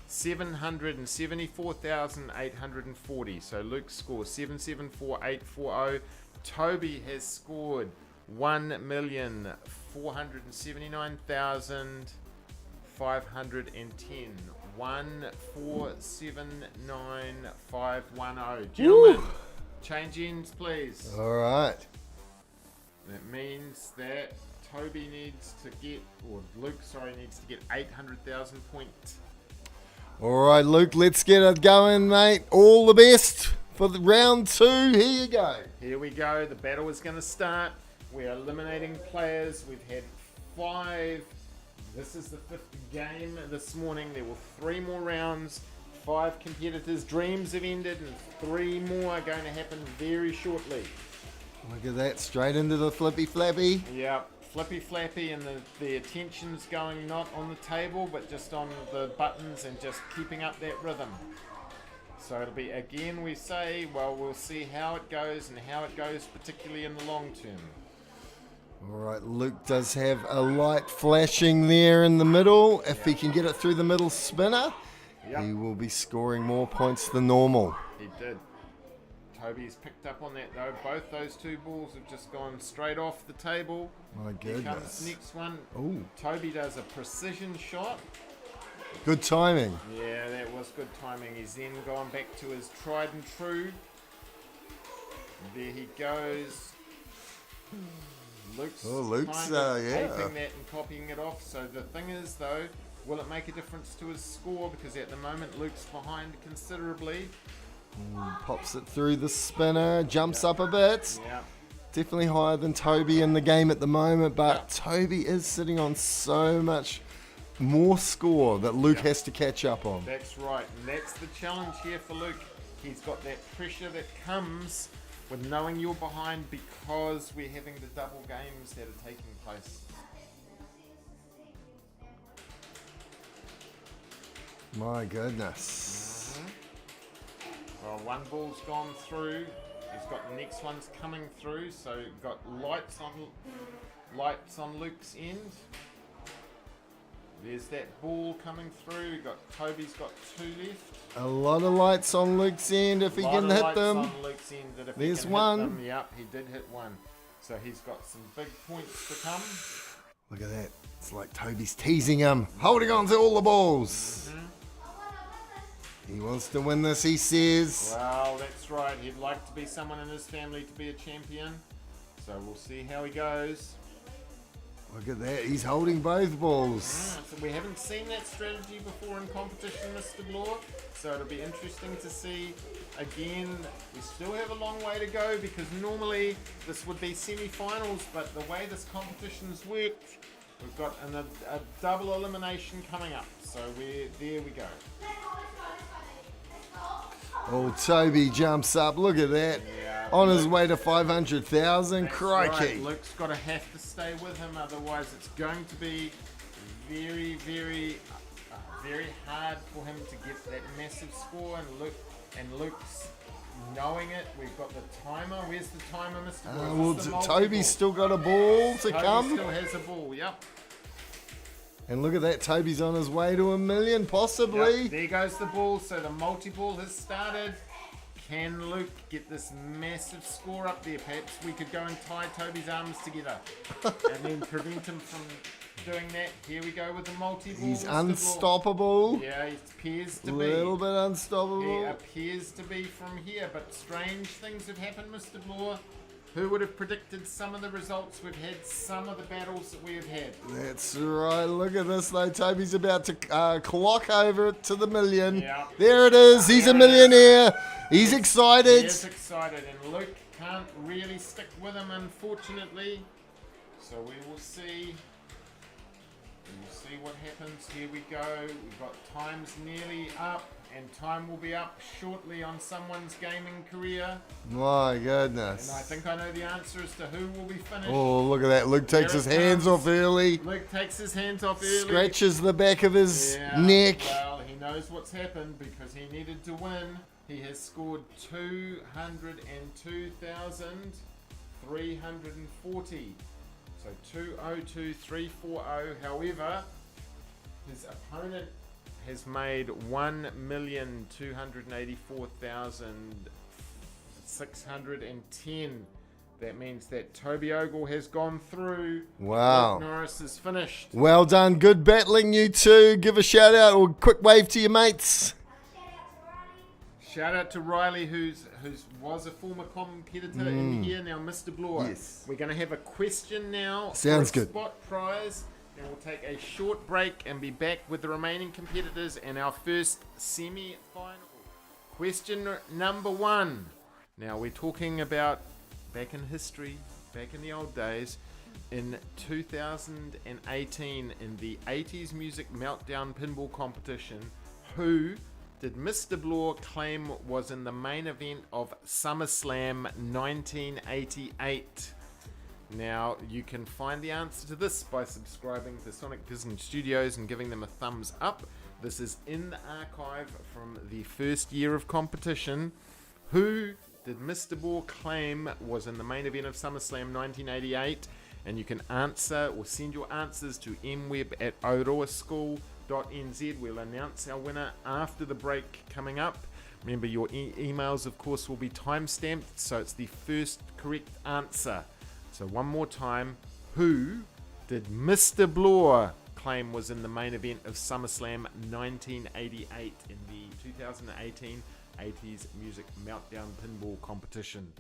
774,840. So Luke's score 774,840. Toby has scored 1,479,510. 1,479,510. Gentlemen, change ends, please. All right. That means that Toby needs to get, or Luke, sorry, needs to get 800,000 points. All right, Luke, let's get it going, mate. All the best for the round 2. Here you go. Here we go. The battle is going to start. We're eliminating players. We've had 5. This is the 5th game this morning. There were 3 more rounds. 5 competitors' dreams have ended, and 3 more are going to happen very shortly. Look at that, straight into the flippy flappy. Yeah, flippy flappy, and the attention's going not on the table, but just on the buttons and just keeping up that rhythm. So it'll be, again, we say, well, we'll see how it goes and how it goes, particularly in the long term. All right, Luke does have a light flashing there in the middle. If he can get it through the middle spinner, he will be scoring more points than normal. He did. Toby's picked up on that though. Both those 2 balls have just gone straight off the table. My Here comes goodness. next one. Ooh, Toby does a precision shot. good timing. Yeah, that was good timing. He's then gone back to his tried and true. There he goes. Luke's kind of taping that and copying it off. So the thing is though, will it make a difference to his score? Because at the moment Luke's behind considerably. Pops it through the spinner, jumps up a bit. Yeah. Definitely higher than Toby in the game at the moment, but Toby is sitting on so much more score that Luke has to catch up on. That's right, and that's the challenge here for Luke. He's got that pressure that comes with knowing you're behind because we're having the double games that are taking place. My goodness. Well, one ball's gone through. He's got the next one's coming through, so got lights on Luke's end. There's that ball coming through. Toby's got 2 left. A lot of lights on Luke's end if he can hit them. On Luke's end that if There's he can one. Hit them, yep, he did hit one. So he's got some big points to come. Look at that. It's like Toby's teasing him, holding on to all the balls. He wants to win this, he says. Well, that's right. He'd like to be someone in his family to be a champion. So we'll see how he goes. Look at that. He's holding both balls. So we haven't seen that strategy before in competition, Mr. Bloor. So it'll be interesting to see. Again, we still have a long way to go because normally this would be semi-finals, but the way this competition's worked, we've got a double elimination coming up. So there we go. Oh, Toby jumps up. Look at that. Yeah, On his way to 500,000. Crikey. Right. Luke's got to have to stay with him, otherwise it's going to be very, very, very hard for him to get that massive score. And Luke's knowing it. We've got the timer. Where's the timer, Mr. Bloor? Well, It's the multi Toby's ball. still got a ball to Toby come. still has a ball. Yep. And look at that. Toby's on his way to 1 million, possibly. Yep. There goes the ball. So the multi-ball has started. Can Luke get this massive score up there? Perhaps we could go and tie Toby's arms together and then prevent him from doing that. Here we go with the multi-ball. He's Mr. Bloor. unstoppable. Yeah, he appears to A be. little bit He unstoppable. appears to be from here, but strange things have happened, Mr. Bloor. Who would have predicted some of the results we've had, some of the battles that we have had? That's right. Look at this, though. Toby's about to clock over to the million. Yeah. There it is. He's a millionaire. He's He excited. is excited, and Luke can't really stick with him, unfortunately. So we will see. We'll see what happens. Here we go. We've got times nearly up. And time will be up shortly on someone's gaming career. My And goodness. I think I know the answer as to who will be finished. Oh, look at that. Luke takes Here his it hands comes. off early. Luke takes his hands off early. Scratches the back of his Yeah, neck. Well, he knows what's happened because he needed to win. He has scored 202,340. So 202,340. However, his opponent has made 1,284,610. That means that Toby Ogle has gone through. Wow. Luke Norris is finished. Well done. Good battling, you two. Give a shout out or quick wave to your mates. Shout out to Riley, who's was a former competitor in here, now Mr. Bloor. Yes. We're going to have a question now. Sounds for a good. Spot prize, and we'll take a short break and be back with the remaining competitors and our first semi-final. Question number 1. Now we're talking about back in history, back in the old days, in 2018 in the 80s Music Meltdown Pinball Competition, who did Mr. Bloor claim was in the main event of SummerSlam 1988? Now, you can find the answer to this by subscribing to Sonic Disney Studios and giving them a thumbs up. This is in the archive from the first year of competition. Who did Mr. Bloor claim was in the main event of SummerSlam 1988? And you can answer or send your answers to mweb@auroaschool.nz. We'll announce our winner after the break coming up. Remember, your emails, of course, will be time-stamped, so it's the first correct answer. So one more time, who did Mr. Bloor claim was in the main event of SummerSlam 1988 in the 2018 80s Music Meltdown Pinball Competition?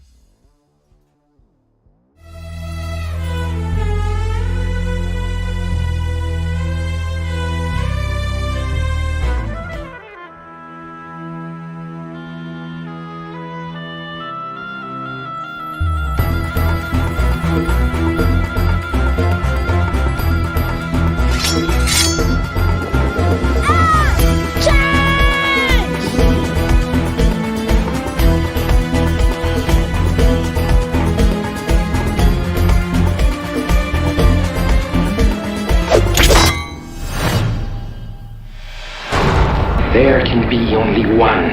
There can be only one.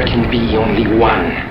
can be only one.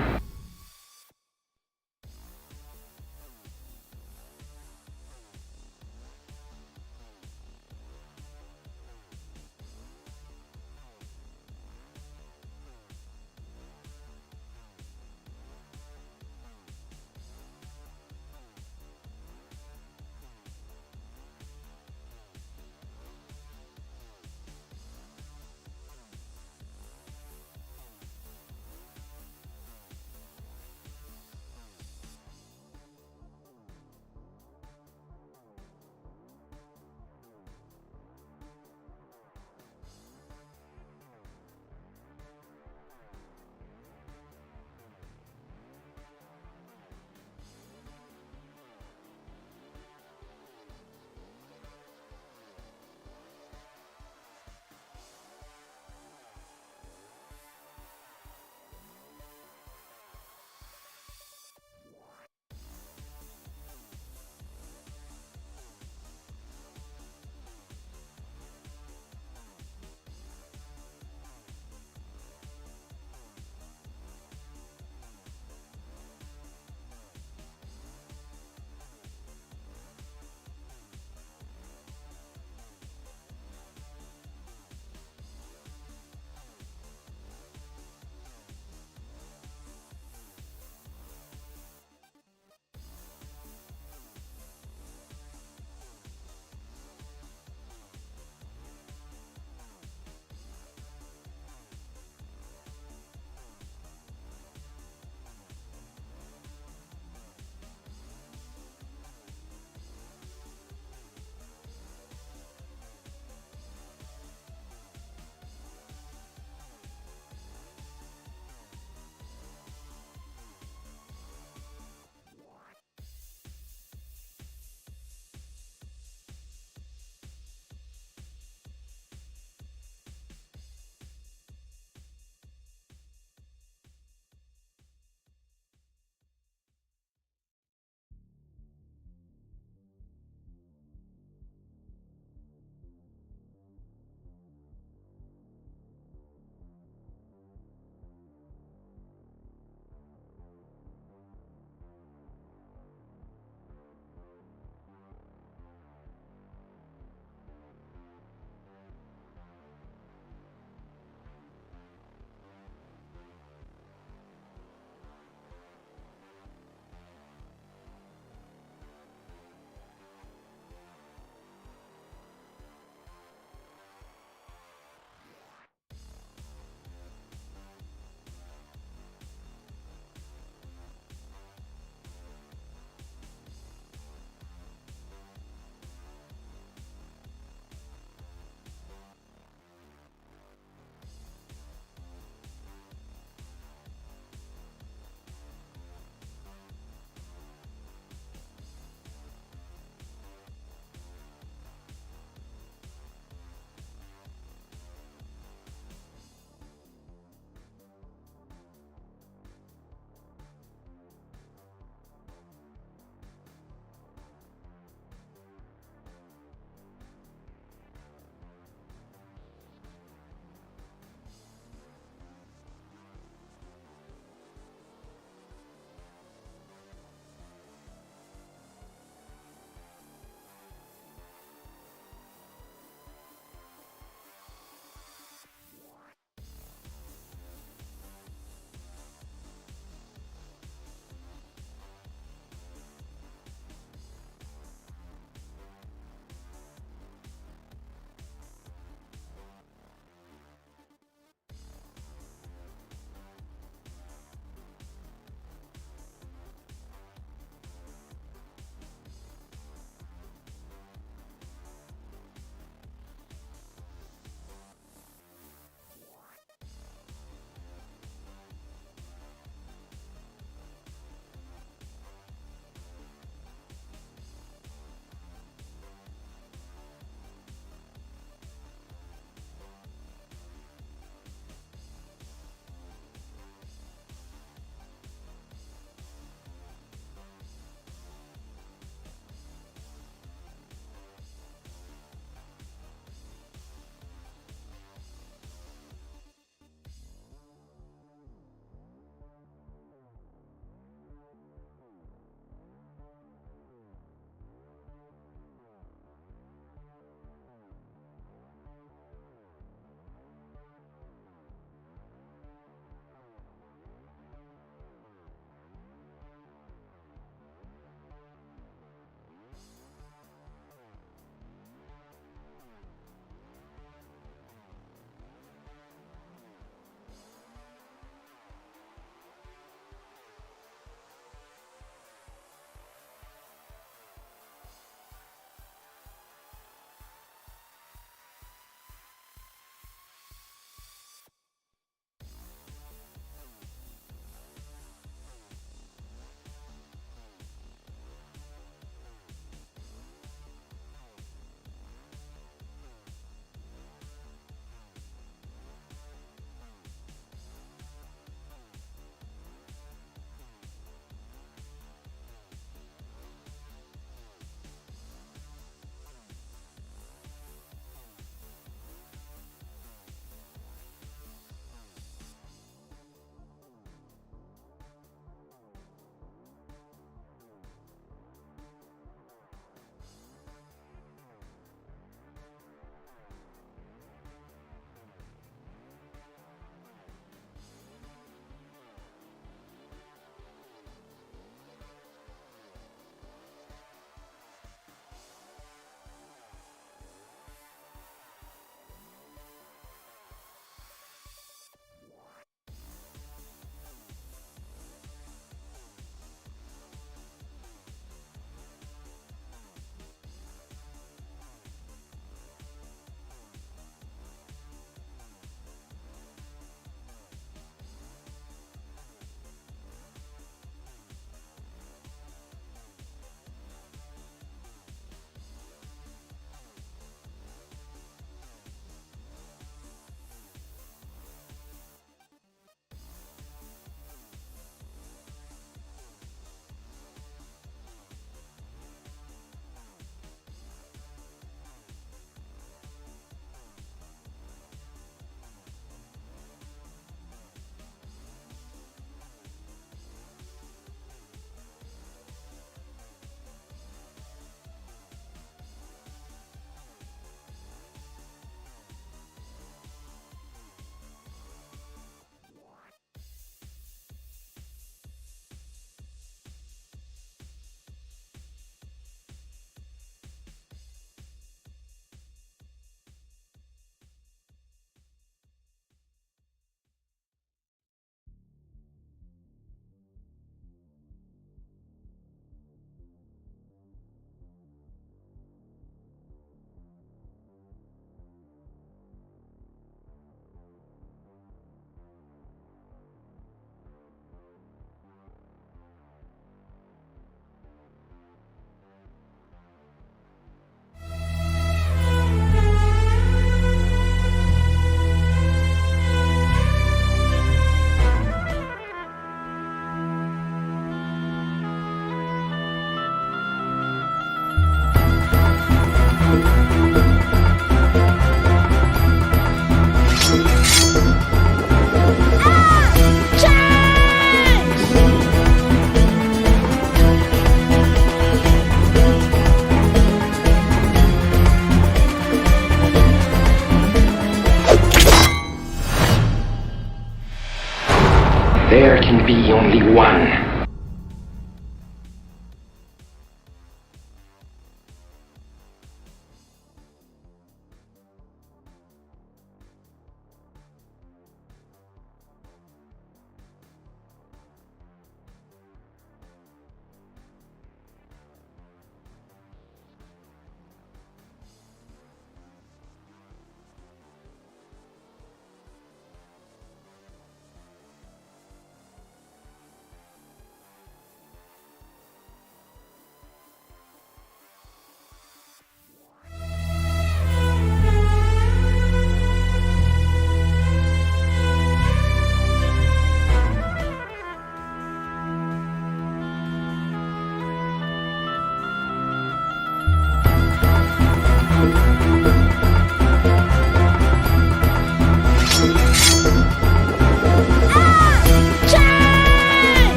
There can be only one.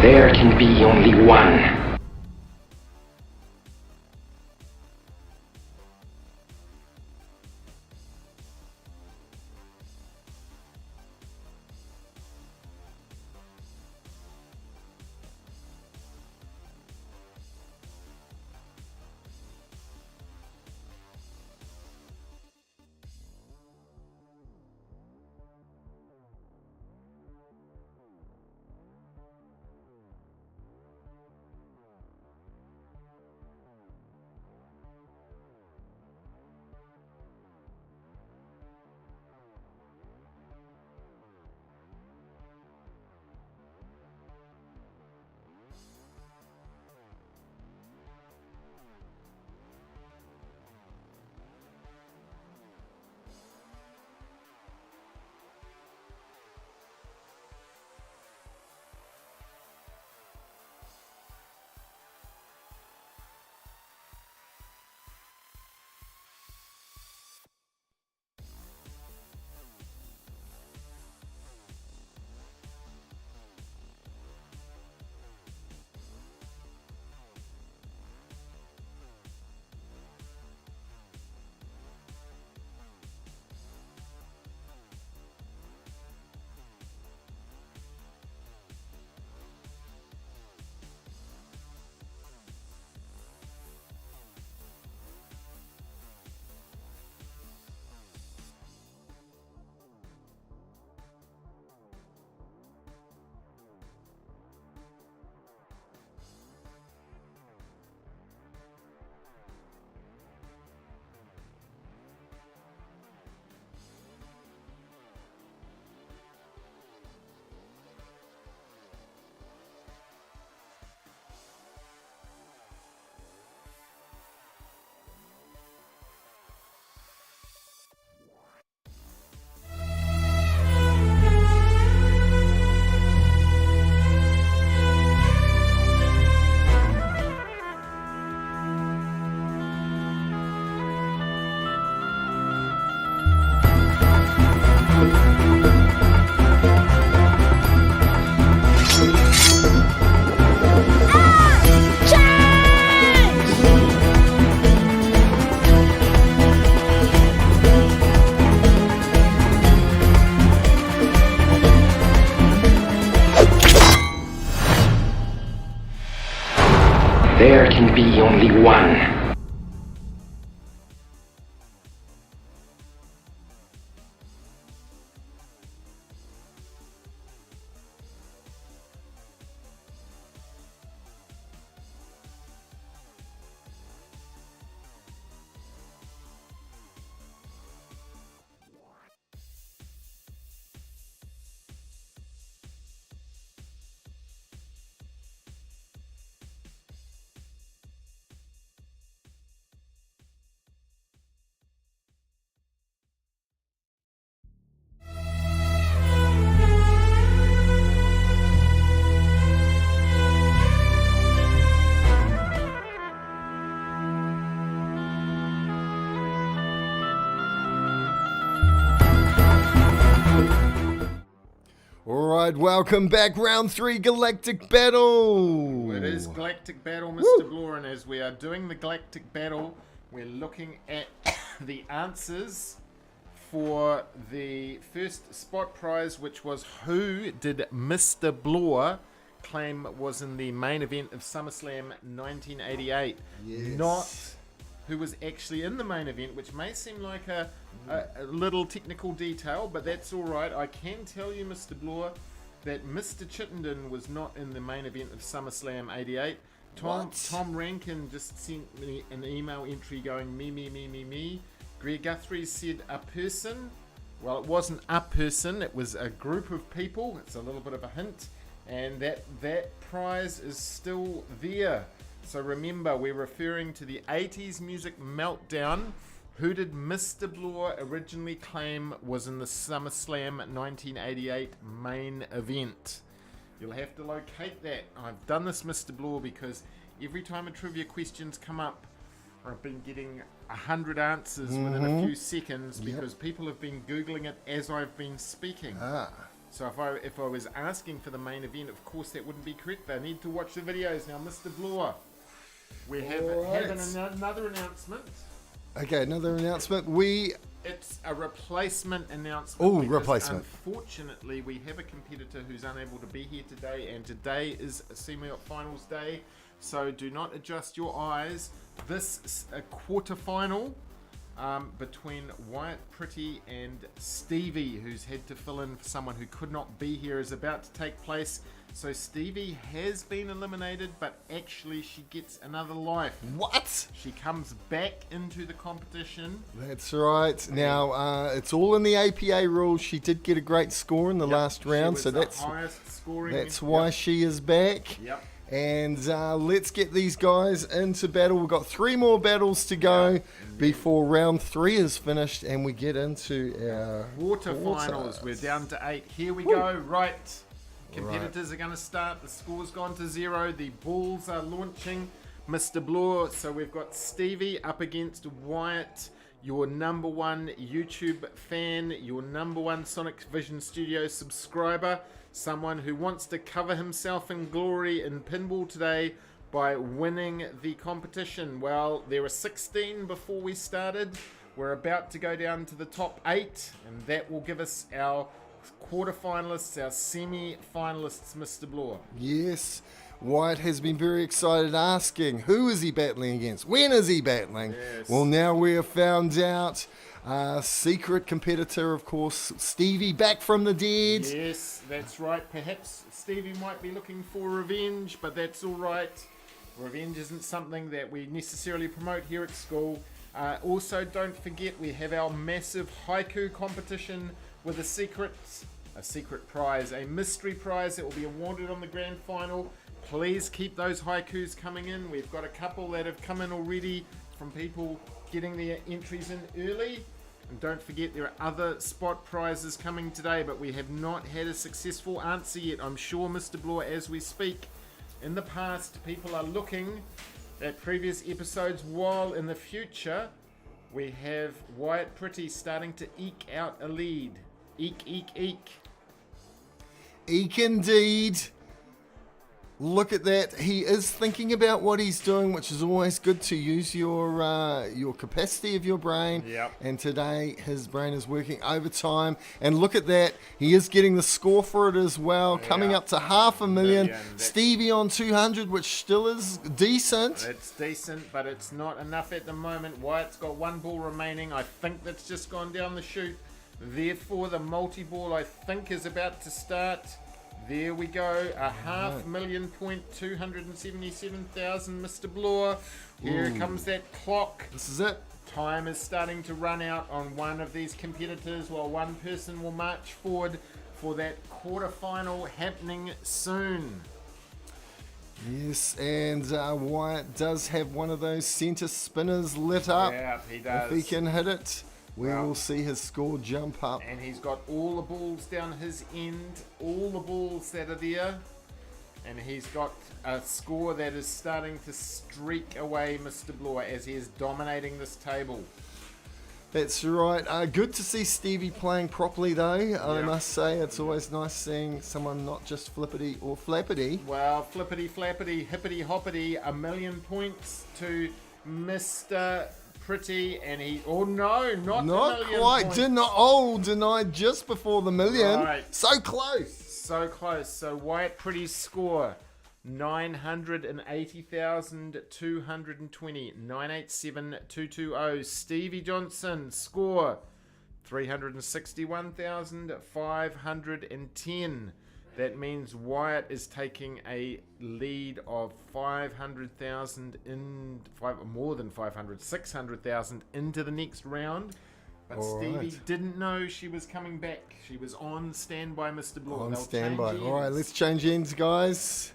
There can be only one. There can be only one. right, welcome back. Round 3 Galactic Battle. It is Galactic Battle, Mr. Blore, and as we are doing the Galactic Battle, we're looking at the answers for the first spot prize, which was who did Mr. Blore claim was in the main event of SummerSlam 1988. Yes. Not who was actually in the main event, which may seem like a little technical detail, but that's all right. I can tell you, Mr. Blore, that Mr. Chittenden was not in the main event of SummerSlam 88. Tom Rankin just sent me an email entry going me. Greg Guthrie said a person. Well, it wasn't a person, it was a group of people. It's a little bit of a hint. And that prize is still there. So remember, we're referring to the 80s music meltdown. Who did Mr. Blore originally claim was in the SummerSlam 1988 main event? You'll have to locate that. I've done this, Mr. Blore, because every time a trivia question's come up, I've been getting 100 answers within a few seconds because people have been Googling it as I've been speaking. So if I was asking for the main event, of course that wouldn't be correct. They need to watch the videos. Now, Mr. Blore, we have another announcement. Okay, another announcement. It's a replacement announcement. Oh, because replacement. Unfortunately, we have a competitor who's unable to be here today, and today is a semi-finals day. So do not adjust your eyes. This is a quarterfinal between Wyatt Pretty and Stevie, who's had to fill in for someone who could not be here, is about to take place. So Stevie has been eliminated, but actually she gets another life. What? She comes back into the competition. That's right. Now, it's all in the APA rules. She did get a great score in the last round, She so was the that's highest scoring. that's why she is back. Yep. And let's get these guys into battle. We've got 3 more battles to go before round 3 is finished and we get into our Quarterfinals. We're down to 8. Here we go. Right. Competitors are going to start. The score's gone to 0. The balls are launching. Mr. Blore. So we've got Stevie up against Wyatt, your number 1 YouTube fan, your number 1 Sonic Vision Studios subscriber, someone who wants to cover himself in glory in pinball today by winning the competition. Well, there were 16 before we started. We're about to go down to the top 8, and that will give us our quarterfinalists, our semi-finalists, Mr. Blore. Yes, Wyatt has been very excited asking, who is he battling against? When is he battling? Yes. Well, now we have found out. Secret competitor, of course, Stevie, back from the dead. Yes, that's right. Perhaps Stevie might be looking for revenge, but that's all right. Revenge isn't something that we necessarily promote here at school. Also, don't forget we have our massive haiku competition with a secret prize, a mystery prize that will be awarded on the grand final. Please keep those haikus coming in. We've got a couple that have come in already from people getting their entries in early. And don't forget there are other spot prizes coming today, but we have not had a successful answer yet. I'm sure, Mr. Blore, as we speak. In the past, people are looking at previous episodes, while in the future we have Wyatt Pretty starting to eke out a lead. Eek. Eek indeed. Look at that. He is thinking about what he's doing, which is always good to use your capacity of your brain. Yep. And today his brain is working overtime. And look at that. He is getting the score for it as well, coming up to $500,000. Stevie on 200, which still is decent. It's decent, but it's not enough at the moment. Wyatt's got 1 ball remaining. I think that's just gone down the chute. Therefore, the multi-ball, I think, is about to start. There we go, $500,277,000, Mr. Blore. Here comes that clock. This is it. Time is starting to run out on one of these competitors, while one person will march forward for that quarterfinal happening soon. Yes, and Wyatt does have one of those center spinners lit up. Yeah, he does. If he can hit it, we will see his score jump up. And he's got all the balls down his end, all the balls that are there. And he's got a score that is starting to streak away Mr. Blore as he is dominating this table. That's right. Good to see Stevie playing properly, though. I Yeah. must say, it's always nice seeing someone not just flippity or flappity. Well, flippity flappity, hippity hoppity, 1,000,000 points to Mr. Pretty, and he. Oh no, not Not 1,000,000 quite. points. Denied just before the million. Right. So close. So close. So Wyatt Pretty's score 980,220, 987,220. Stevie Johnson score 361,510. That means Wyatt is taking a lead of 500,000 more than 500, 600,000 into the next round. But All Stevie right. didn't know she was coming back. She was on standby, Mr. Blue. On They'll standby. change All right, ends. let's change ends, guys.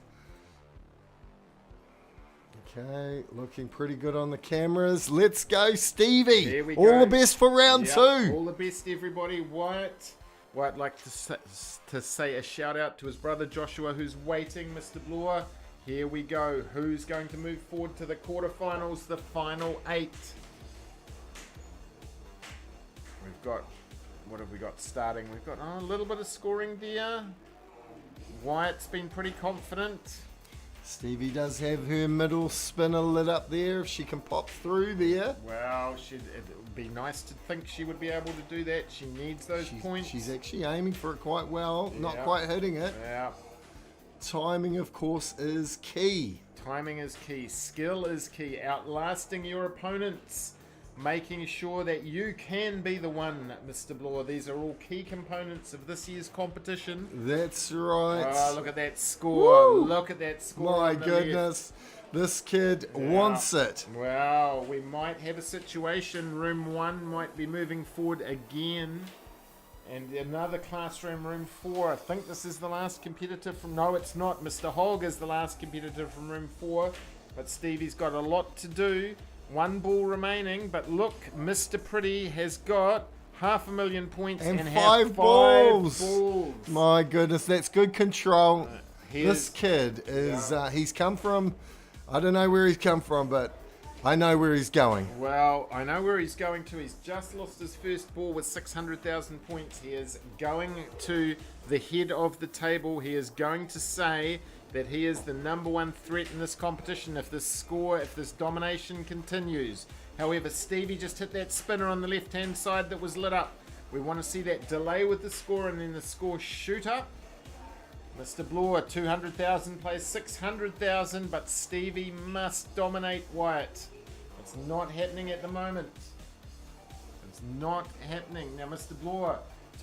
Okay, looking pretty good on the cameras. Let's go, Stevie. There we All go. the best for round Yep, two. All the best, everybody. Wyatt like to say a shout out to his brother Joshua, who's waiting, Mr. Bloor. Here we go. Who's going to move forward to the quarterfinals, the final 8? We've got, what have we got starting? We've got a little bit of scoring there. Wyatt's been pretty confident. Stevie does have her middle spinner lit up there. If she can pop through there. Well, it would be nice to think she would be able to do that. She needs those points. She's actually aiming for it quite well. Not Yeah. quite hitting it. Yeah. Timing, of course, is key. Timing is key. Skill is key. Outlasting your opponents. Making sure that you can be the one, Mr. Bloor. These are all key components of this year's competition. That's right. Oh, look at that score. Woo! Look at that score. My on the goodness. This kid wants it. Well, we might have a situation. Room 1 might be moving forward again. And another classroom, room 4. I think this is the last competitor from... No, it's not. Mr. Hogg is the last competitor from room 4. But Stevie's got a lot to do. 1 ball remaining. But look, Mr. Pretty has got 500,000 points And and five have balls. 5 balls. My goodness, that's good control. Here's- This kid is, he's come from, I don't know where he's come from, but I know where he's going. Well, I know where he's going to. He's just lost his first ball with 600,000 points. He is going to the head of the table. He is going to say that he is the number 1 threat in this competition if this domination continues. However, Stevie just hit that spinner on the left-hand side that was lit up. We want to see that delay with the score and then the score shoot up. Mr. Bloor, 200,000 plays 600,000, but Stevie must dominate Wyatt. It's not happening at the moment. It's not happening. Now, Mr. Bloor,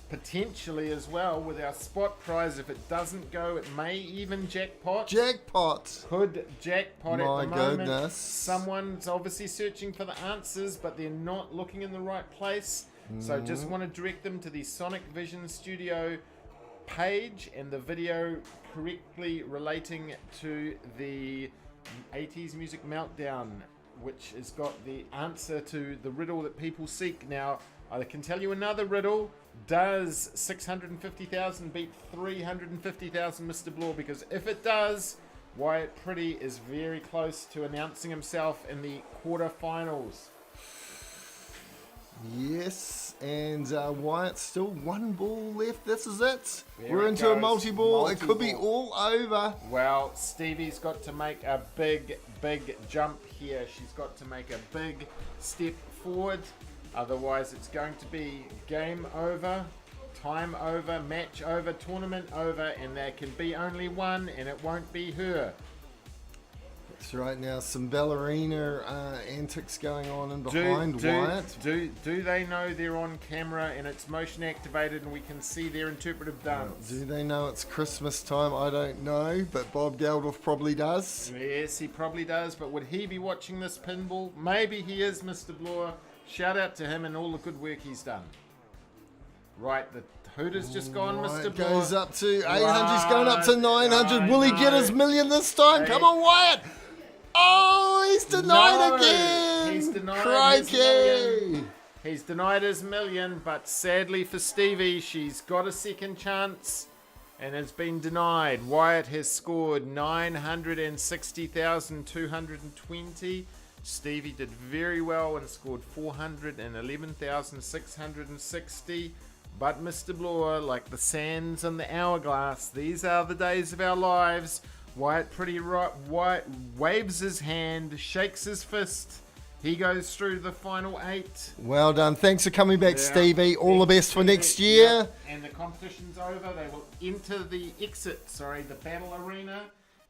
potentially as well, with our spot prize, if it doesn't go, it may even jackpot. Jackpot. Could jackpot at My the moment. goodness. Someone's obviously searching for the answers, but they're not looking in the right place. So just want to direct them to the Sonic Vision Studio page and the video correctly relating to the 80s Music Meltdown, which has got the answer to the riddle that people seek. Now, I can tell you another riddle. Does 650,000 beat 350,000, Mr. Bloor? Because if it does, Wyatt Pretty is very close to announcing himself in the quarterfinals. Yes, and Wyatt still 1 ball left. This is it. There We're it into a goes. multi-ball. It could be Multi-ball. all over. Well, Stevie's got to make a big jump here. She's got to make a big step forward. Otherwise, it's going to be game over, time over, match over, tournament over, and there can be only one, and it won't be her. That's right. Now some ballerina antics going on in behind Wyatt. Do they know they're on camera and it's motion activated and we can see their interpretive dance? Do they know it's Christmas time? I don't know, but Bob Geldof probably does. Yes, he probably does, but would he be watching this pinball? Maybe he is, Mr. Bloor. Shout out to him and all the good work he's done. Right, the Hooter's just gone, Mr. Wyatt Bloor. goes up to 800, he's going up to 900. Will he get his know. million this time? Hey. Come on, Wyatt! Oh, he's denied No, again! he's denied his Crikey! million. He's denied his million, but sadly for Stevie, she's got a second chance and has been denied. Wyatt has scored 960,220. Stevie did very well and scored 411,660. But Mr. Bloor, like the sands on the hourglass, these are the days of our lives. Wyatt White waves his hand, shakes his fist. He goes through the final 8. Well done. Thanks for coming back, Yeah. Stevie. All the best for next year. Yeah. And the competition's over. They will enter the the battle arena.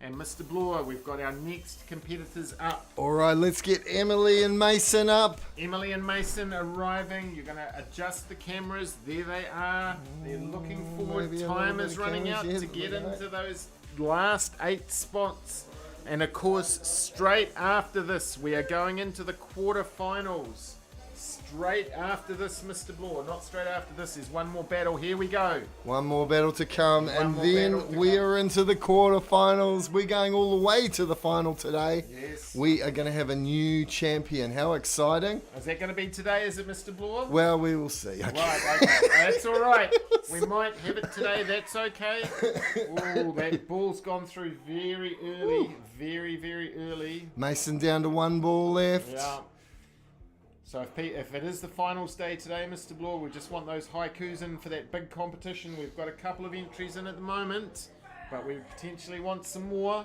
And Mr. Bloor, we've got our next competitors up. All right, let's get Emily and Mason up. Emily and Mason arriving. You're going to adjust the cameras. There they are. They're looking forward. Maybe a Time little is bit of running out cameras, to yes, get right. into those last 8 spots. And of course, straight after this, we are going into the quarterfinals. Straight after this, Mr. Bloor. Not straight after this. There's one more battle. Here we go. One more battle to come, One and more then battle to we come. are into the quarterfinals. We're going all the way to the final today. Yes. We are going to have a new champion. How exciting! Is that going to be today? Is it, Mr. Bloor? Well, we will see. Okay. Right, okay. That's all right. We might have it today. That's okay. Oh, that ball's gone through very early. Very, very early. Mason down to 1 ball left. Yeah. So if it is the finals day today, Mr. Bloor, we just want those haikus in for that big competition. We've got a couple of entries in at the moment, but we potentially want some more.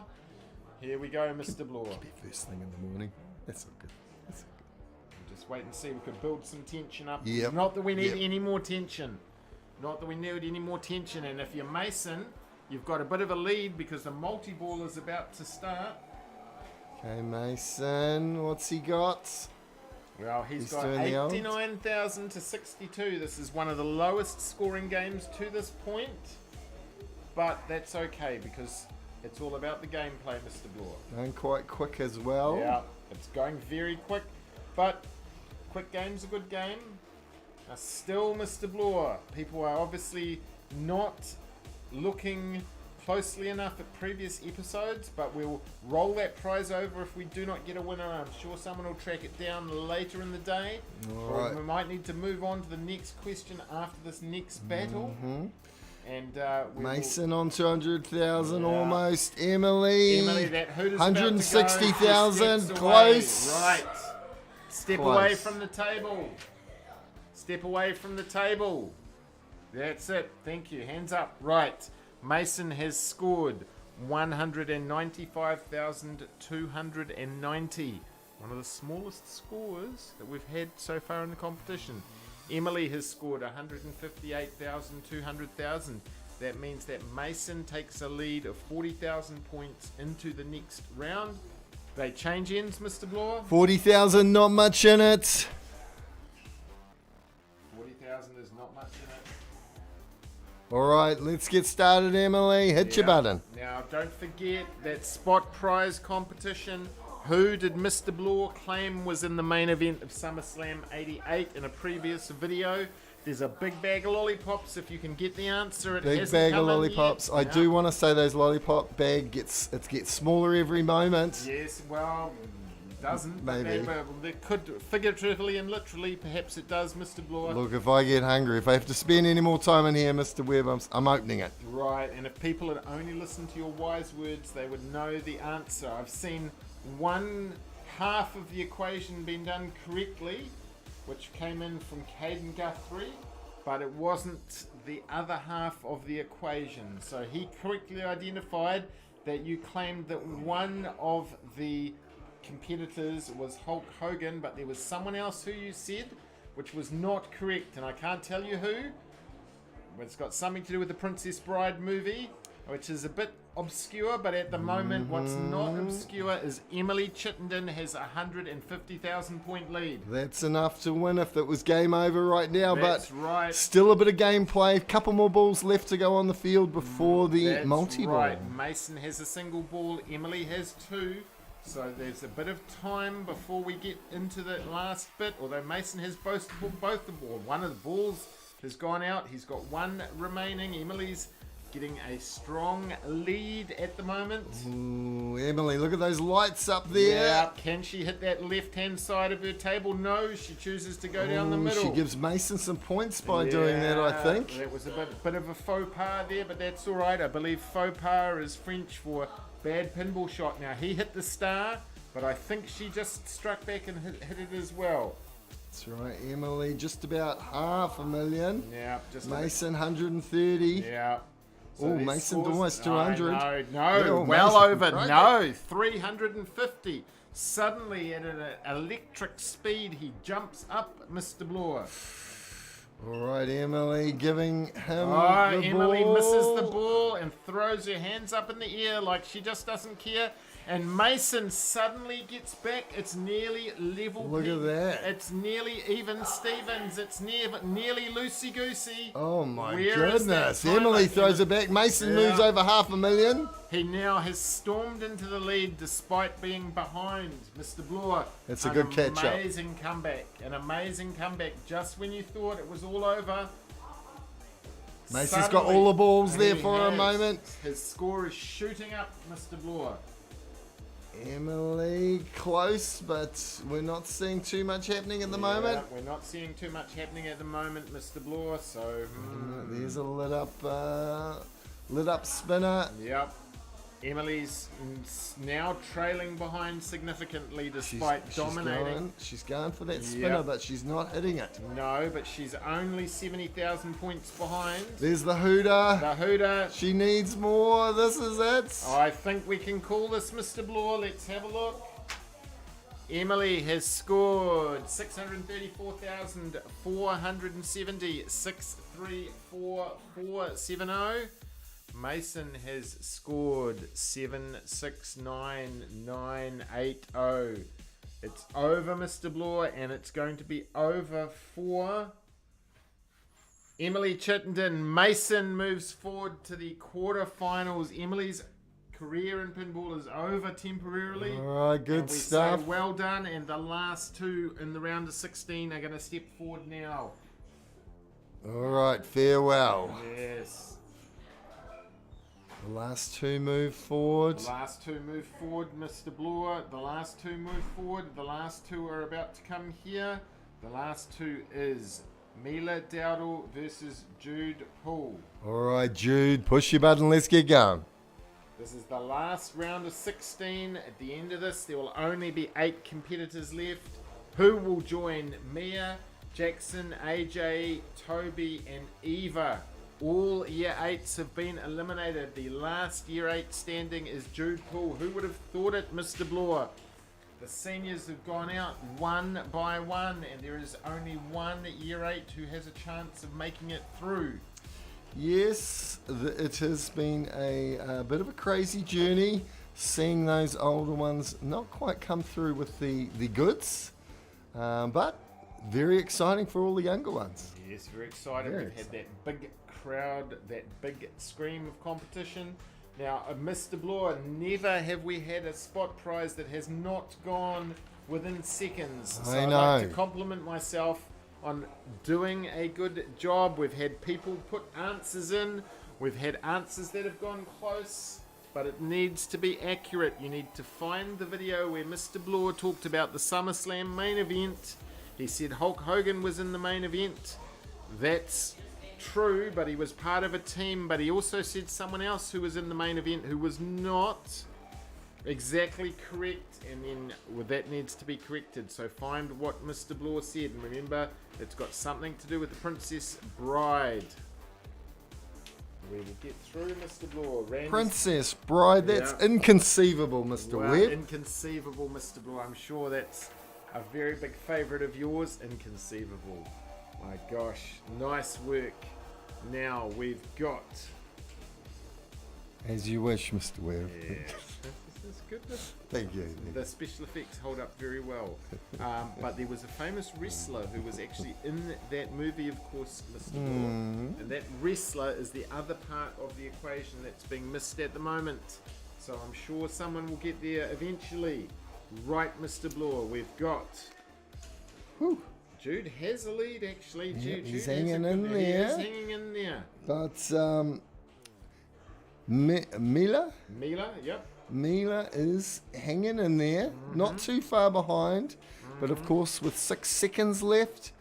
Here we go, Mr. Bloor. First thing in the morning. That's all good. That's all good. Just wait and see. We could build some tension up. Yep. Not that we need Yep. any more tension. Not that we need any more tension. And if you're Mason, you've got a bit of a lead because the multi-ball is about to start. Okay, Mason, what's he got? Well, he's He's got doing the old. 89,000 to 62. This is one of the lowest scoring games to this point. But that's okay because it's all about the gameplay, Mr. Bloor. Going quite quick as well. Yeah, it's going very quick. But quick game's a good game. Now still, Mr. Bloor, people are obviously not looking closely enough at previous episodes, but we'll roll that prize over if we do not get a winner. I'm sure someone will track it down later in the day. All Or right. we might need to move on to the next question after this next battle. And we will- Mason on 200,000 Yeah. almost. Emily. Emily, that hoot is about to go. 160,000. She steps Close. away. Right. Step Close. away from the table. Step away from the table. That's it. Thank you. Hands up. Right. Mason has scored 195,290. One of the smallest scores that we've had so far in the competition. Emily has scored 158,200,000. That means that Mason takes a lead of 40,000 points into the next round. They change ends, Mr. Bloor. 40,000, not much in it. 40,000 is not much in it. All right, let's get started, Emily. Hit your Yeah. button. Now, don't forget that spot prize competition. Who did Mr. Bloor claim was in the main event of SummerSlam 88 in a previous video? There's a big bag of lollipops if you can get the answer. It Big hasn't bag of come in lollipops. yet. I Yeah. do want to say those lollipop bag gets smaller every moment. Yes, well, it doesn't. Maybe. But it could, figuratively and literally, perhaps it does, Mr. Bloor. Look, if I get hungry, if I have to spend any more time in here, Mr. Webb, I'm opening it. Right, and if people had only listened to your wise words, they would know the answer. I've seen one half of the equation being done correctly, which came in from Caden Guthrie, but it wasn't the other half of the equation. So he correctly identified that you claimed that one of the competitors was Hulk Hogan, but there was someone else who you said, which was not correct, and I can't tell you who. But it's got something to do with the Princess Bride movie, which is a bit obscure, but at the moment what's not obscure is Emily Chittenden has a 150,000 point lead. That's enough to win if it was game over right now, That's but right. still a bit of gameplay. A couple more balls left to go on the field before the That's multi-ball. right. Mason has a single ball, Emily has 2. So there's a bit of time before we get into the last bit, although Mason has both the ball. One of the balls has gone out. He's got 1 remaining. Emily's getting a strong lead at the moment. Ooh, Emily, look at those lights up there. Yeah, can she hit that left-hand side of her table? No, she chooses to go down the Ooh, middle. She gives Mason some points by doing that, I think. That was a bit of a faux pas there, but that's all right. I believe faux pas is French for bad pinball shot. Now, he hit the star, but I think she just struck back and hit it as well. That's right, Emily, just about $500,000. Yeah, just Mason, 130. Yeah. Oh, their Mason scores- almost 200. No, Yeah, well Mason, over. right No, 350. Suddenly, at an electric speed, he jumps up, Mr. Bloor. All right, Emily, giving him Oh, the Emily ball. misses the ball and throws her hands up in the air like she just doesn't care. And Mason suddenly gets back. It's nearly level. Look at that. It's nearly even Stevens. It's nearly loosey-goosey. Oh, my Where is that goodness. timer? Emily throws it back. Mason moves over $500,000. He now has stormed into the lead despite being behind Mr. Bloor. It's a good catch-up. An amazing comeback. An amazing comeback. Just when you thought it was all over. Mason's got all the balls there he for a has. moment. His score is shooting up, Mr. Bloor. Emily, close, but we're not seeing too much happening at the moment. We're not seeing too much happening at the moment, Mr. Bloor. So, There's a lit up spinner. yep. Emily's now trailing behind significantly despite dominating. She's going for that spinner, Yep. but she's not hitting it. No, but she's only 70,000 points behind. There's the Hooter. The Hooter. She needs more. This is it. I think we can call this, Mr. Bloor. Let's have a look. Emily has scored 634,470. 634470. Mason has scored 769,980. It's over, Mr. Bloor, and it's going to be over for Emily Chittenden. Mason moves forward to the quarterfinals. Emily's career in pinball is over temporarily. All right, good And we stuff. say well done, and the last two in the round of 16 are going to step forward now. All right, farewell. Yes. The last two move forward. The last two move forward, Mr. Bloor. The last two move forward. The last two are about to come here. The last two is Mila Dowdle versus Jude Poole. All right, Jude, push your button. Let's get going. This is the last round of 16. At the end of this, there will only be 8 competitors left. Who will join Mia, Jackson, AJ, Toby, and Eva? All year 8s have been eliminated. The last year 8 standing is Jude Poole. Who would have thought it, Mr. Bloor? The seniors have gone out one by one, and there is only one year 8 who has a chance of making it through. Yes, it has been a bit of a crazy journey, seeing those older ones not quite come through with the goods, but very exciting for all the younger ones. Yes, very excited. Very We've had that big crowd, that big scream of competition. Now, Mr. Bloor, never have we had a spot prize that has not gone within seconds. So I I'd know. like to compliment myself on doing a good job. We've had people put answers in. We've had answers that have gone close, but it needs to be accurate. You need to find the video where Mr. Bloor talked about the SummerSlam main event. He said Hulk Hogan was in the main event. That's true, but he was part of a team. But he also said someone else who was in the main event who was not exactly correct, and then that needs to be corrected. So find what Mr. Bloor said, and remember, it's got something to do with the Princess Bride. We will get through, Mr. Bloor. Princess Bride, that's Yeah. inconceivable, Mr. Well, Webb. inconceivable, Mr. Bloor. I'm sure that's a very big favourite of yours. Inconceivable. My gosh, nice work. Now we've got. As you wish, Mr. Webb. Yeah, this is good. Thank you. The special effects hold up very well. But there was a famous wrestler who was actually in that movie, of course, Mr. Bloor. And that wrestler is the other part of the equation that's being missed at the moment. So I'm sure someone will get there eventually. Right, Mr. Bloor, we've got. Whew. Jude has a lead, actually. Yep, Jude, he's Jude has hanging a in good- there. He is hanging in there. But Mila Mila, yep. is hanging in there, not too far behind, but of course with 6 seconds left,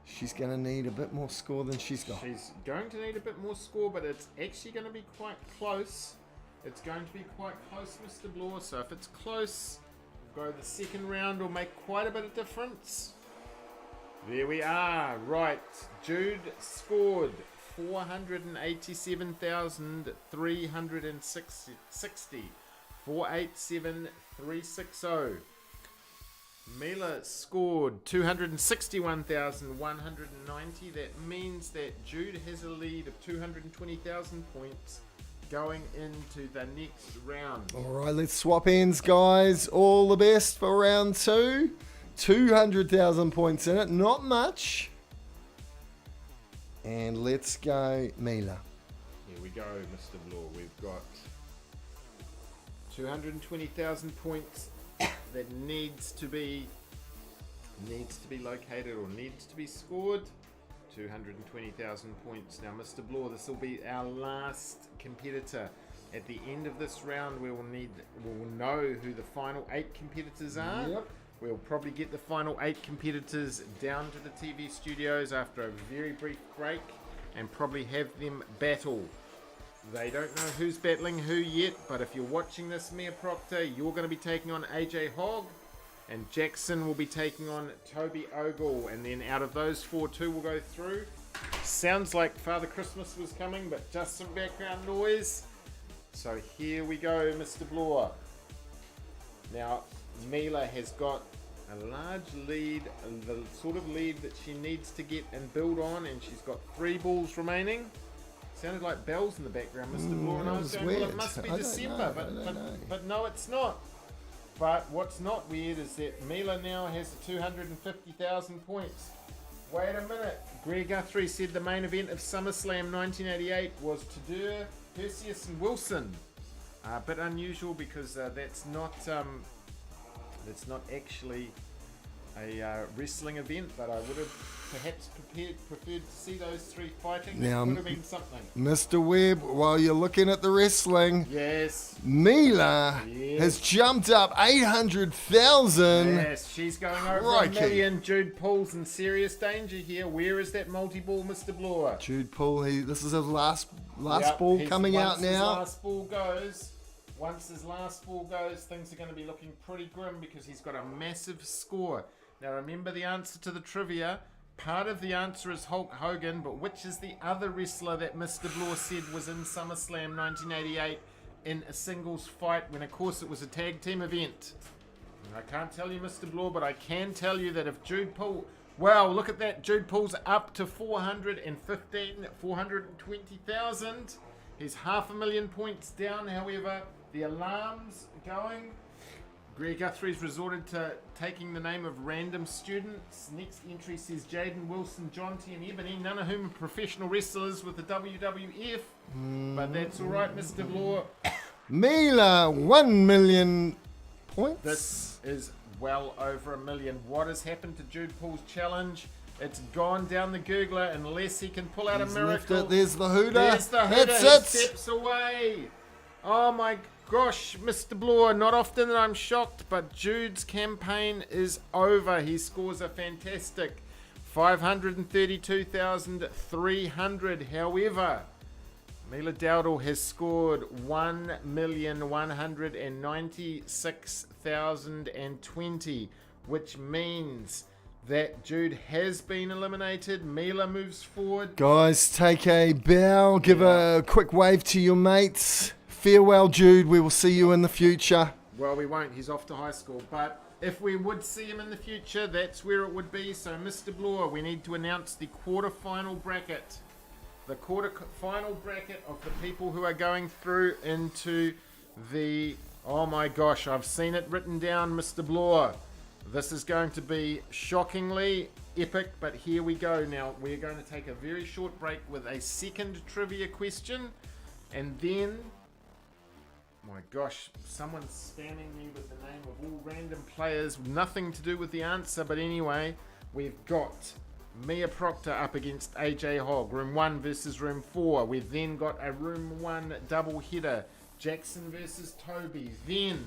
she's going to need a bit more score than she's got. She's going to need a bit more score, but it's actually going to be quite close. It's going to be quite close, Mr. Bloor. So if it's close, go the second round will make quite a bit of difference. There we are. Right, Jude scored 487,360. 487,360. Mila scored 261,190. That means that Jude has a lead of 220,000 points going into the next round. All right, let's swap ends, guys. All the best for round 2. 200,000 points in it, not much. And let's go, Mila. Here we go, Mr. Law. We've got 220,000 points that needs to be located or needs to be scored. 220,000 points. Now, Mr. Bloor, this will be our last competitor. At the end of this round, we'll know who the final 8 competitors are. Yep. We'll probably get the final 8 competitors down to the TV studios after a very brief break and probably have them battle. They don't know who's battling who yet, but if you're watching this, Mia Proctor, you're going to be taking on AJ Hogg, and Jackson will be taking on Toby Ogle, and then out of those 4, 2 will go through. Sounds like Father Christmas was coming, but just some background noise. So here we go, Mr. Bloor. Now, Mila has got a large lead, the sort of lead that she needs to get and build on, and she's got 3 balls remaining. Sounded like bells in the background, Mr. Bloor, and I was going, well, it must be December, but no, it's not. But what's not weird is that Mila now has 250,000 points. Wait a minute. Greg Guthrie said the main event of SummerSlam 1988 was Tudor, Perseus and Wilson. A bit unusual because that's not actually a wrestling event, but I would have perhaps preferred to see those 3 fighting. Now, it would have been something. Mr. Webb, while you're looking at the wrestling, Yes. Mila has jumped up 800,000. Yes, she's going over Crikey. a million. Jude Paul's in serious danger here. Where is that multi-ball, Mr. Bloor? Jude Paul, this is his last Yep, ball his- coming out Once his last ball goes, things are going to be looking pretty grim because he's got a massive score. Now remember the answer to the trivia. Part of the answer is Hulk Hogan, but which is the other wrestler that Mr. Bloor said was in SummerSlam 1988 in a singles fight when of course it was a tag team event? And I can't tell you, Mr. Bloor, but I can tell you that if Jude Paul... Wow, look at that. Jude Paul's up to 420,000. He's 500,000 points down, however. The alarm's going. Greg Guthrie's resorted to taking the name of random students. Next entry says Jaden Wilson, John T. and Ebony, none of whom are professional wrestlers with the WWF. But that's all right, Mr. Bloor. Mila, 1 million points. This is well over 1 million. What has happened to Jude Paul's challenge? It's gone down the Googler unless he can pull out He's a left miracle. it. There's the hooter. There's the hooter. That's He it. steps away. Oh my gosh, Mr. Bloor, not often that I'm shocked, but Jude's campaign is over. He scores a fantastic 532,300. However, Mila Dowdle has scored 1,196,020, which means that Jude has been eliminated. Mila moves forward. Guys, take a bow. Give a quick wave to your mates. Farewell, Jude. We will see you in the future. Well, we won't. He's off to high school. But if we would see him in the future, that's where it would be. So, Mr. Bloor, we need to announce the quarter-final bracket. The quarter-final bracket of the people who are going through into the... Oh my gosh, I've seen it written down, Mr. Bloor. This is going to be shockingly epic, but here we go. Now, we're going to take a very short break with a second trivia question, and then... My gosh, someone's spamming me with the name of all random players, nothing to do with the answer, but anyway, we've got Mia Proctor up against AJ Hogg, room 1 versus room 4. We've then got a room 1 double header, Jackson versus Toby. Then,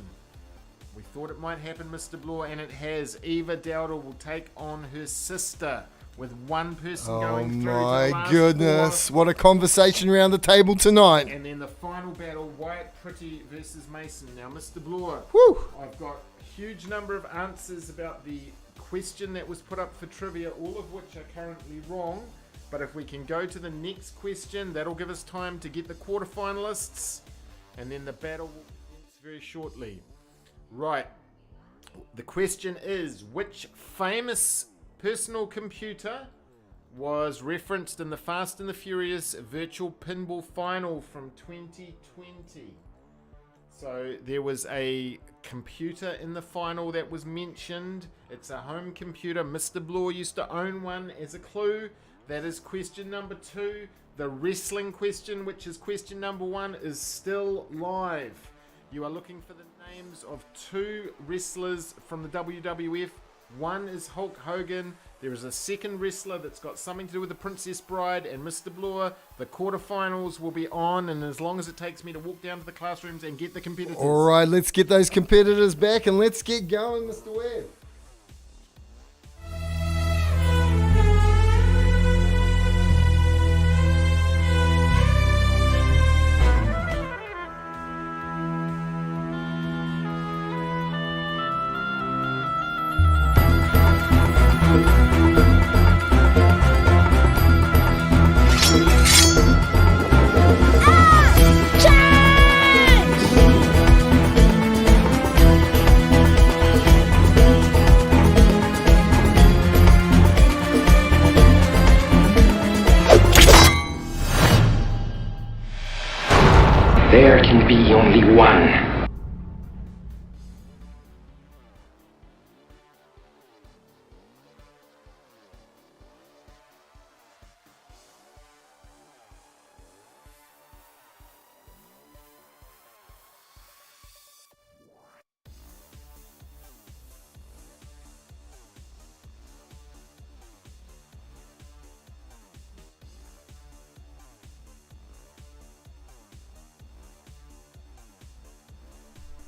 we thought it might happen, Mr. Bloor, and it has. Eva Dowdle will take on her sister, with one person going through to the My last goodness. 4. What a conversation around the table tonight. And then the final battle, Wyatt Pretty versus Mason. Now, Mr. Bloor, Woo. I've got huge number of answers about the question that was put up for trivia, all of which are currently wrong. But if we can go to the next question, that'll give us time to get the quarterfinalists, and then the battle will commence very shortly. Right. The question is, which famous personal computer was referenced in the Fast and the Furious virtual pinball final from 2020? So there was a computer in the final that was mentioned. It's a home computer. Mr. Bloor used to own one. As a clue, that is question number 2. The wrestling question, which is question number 1, is still live. You are looking for the names of 2 wrestlers from the WWF. One is Hulk Hogan. There is a second wrestler that's got something to do with the Princess Bride and Mr. Bloor. The quarterfinals will be on, and as long as it takes me to walk down to the classrooms and get the competitors. All right, let's get those competitors back and let's get going, Mr. Webb. There can be only one.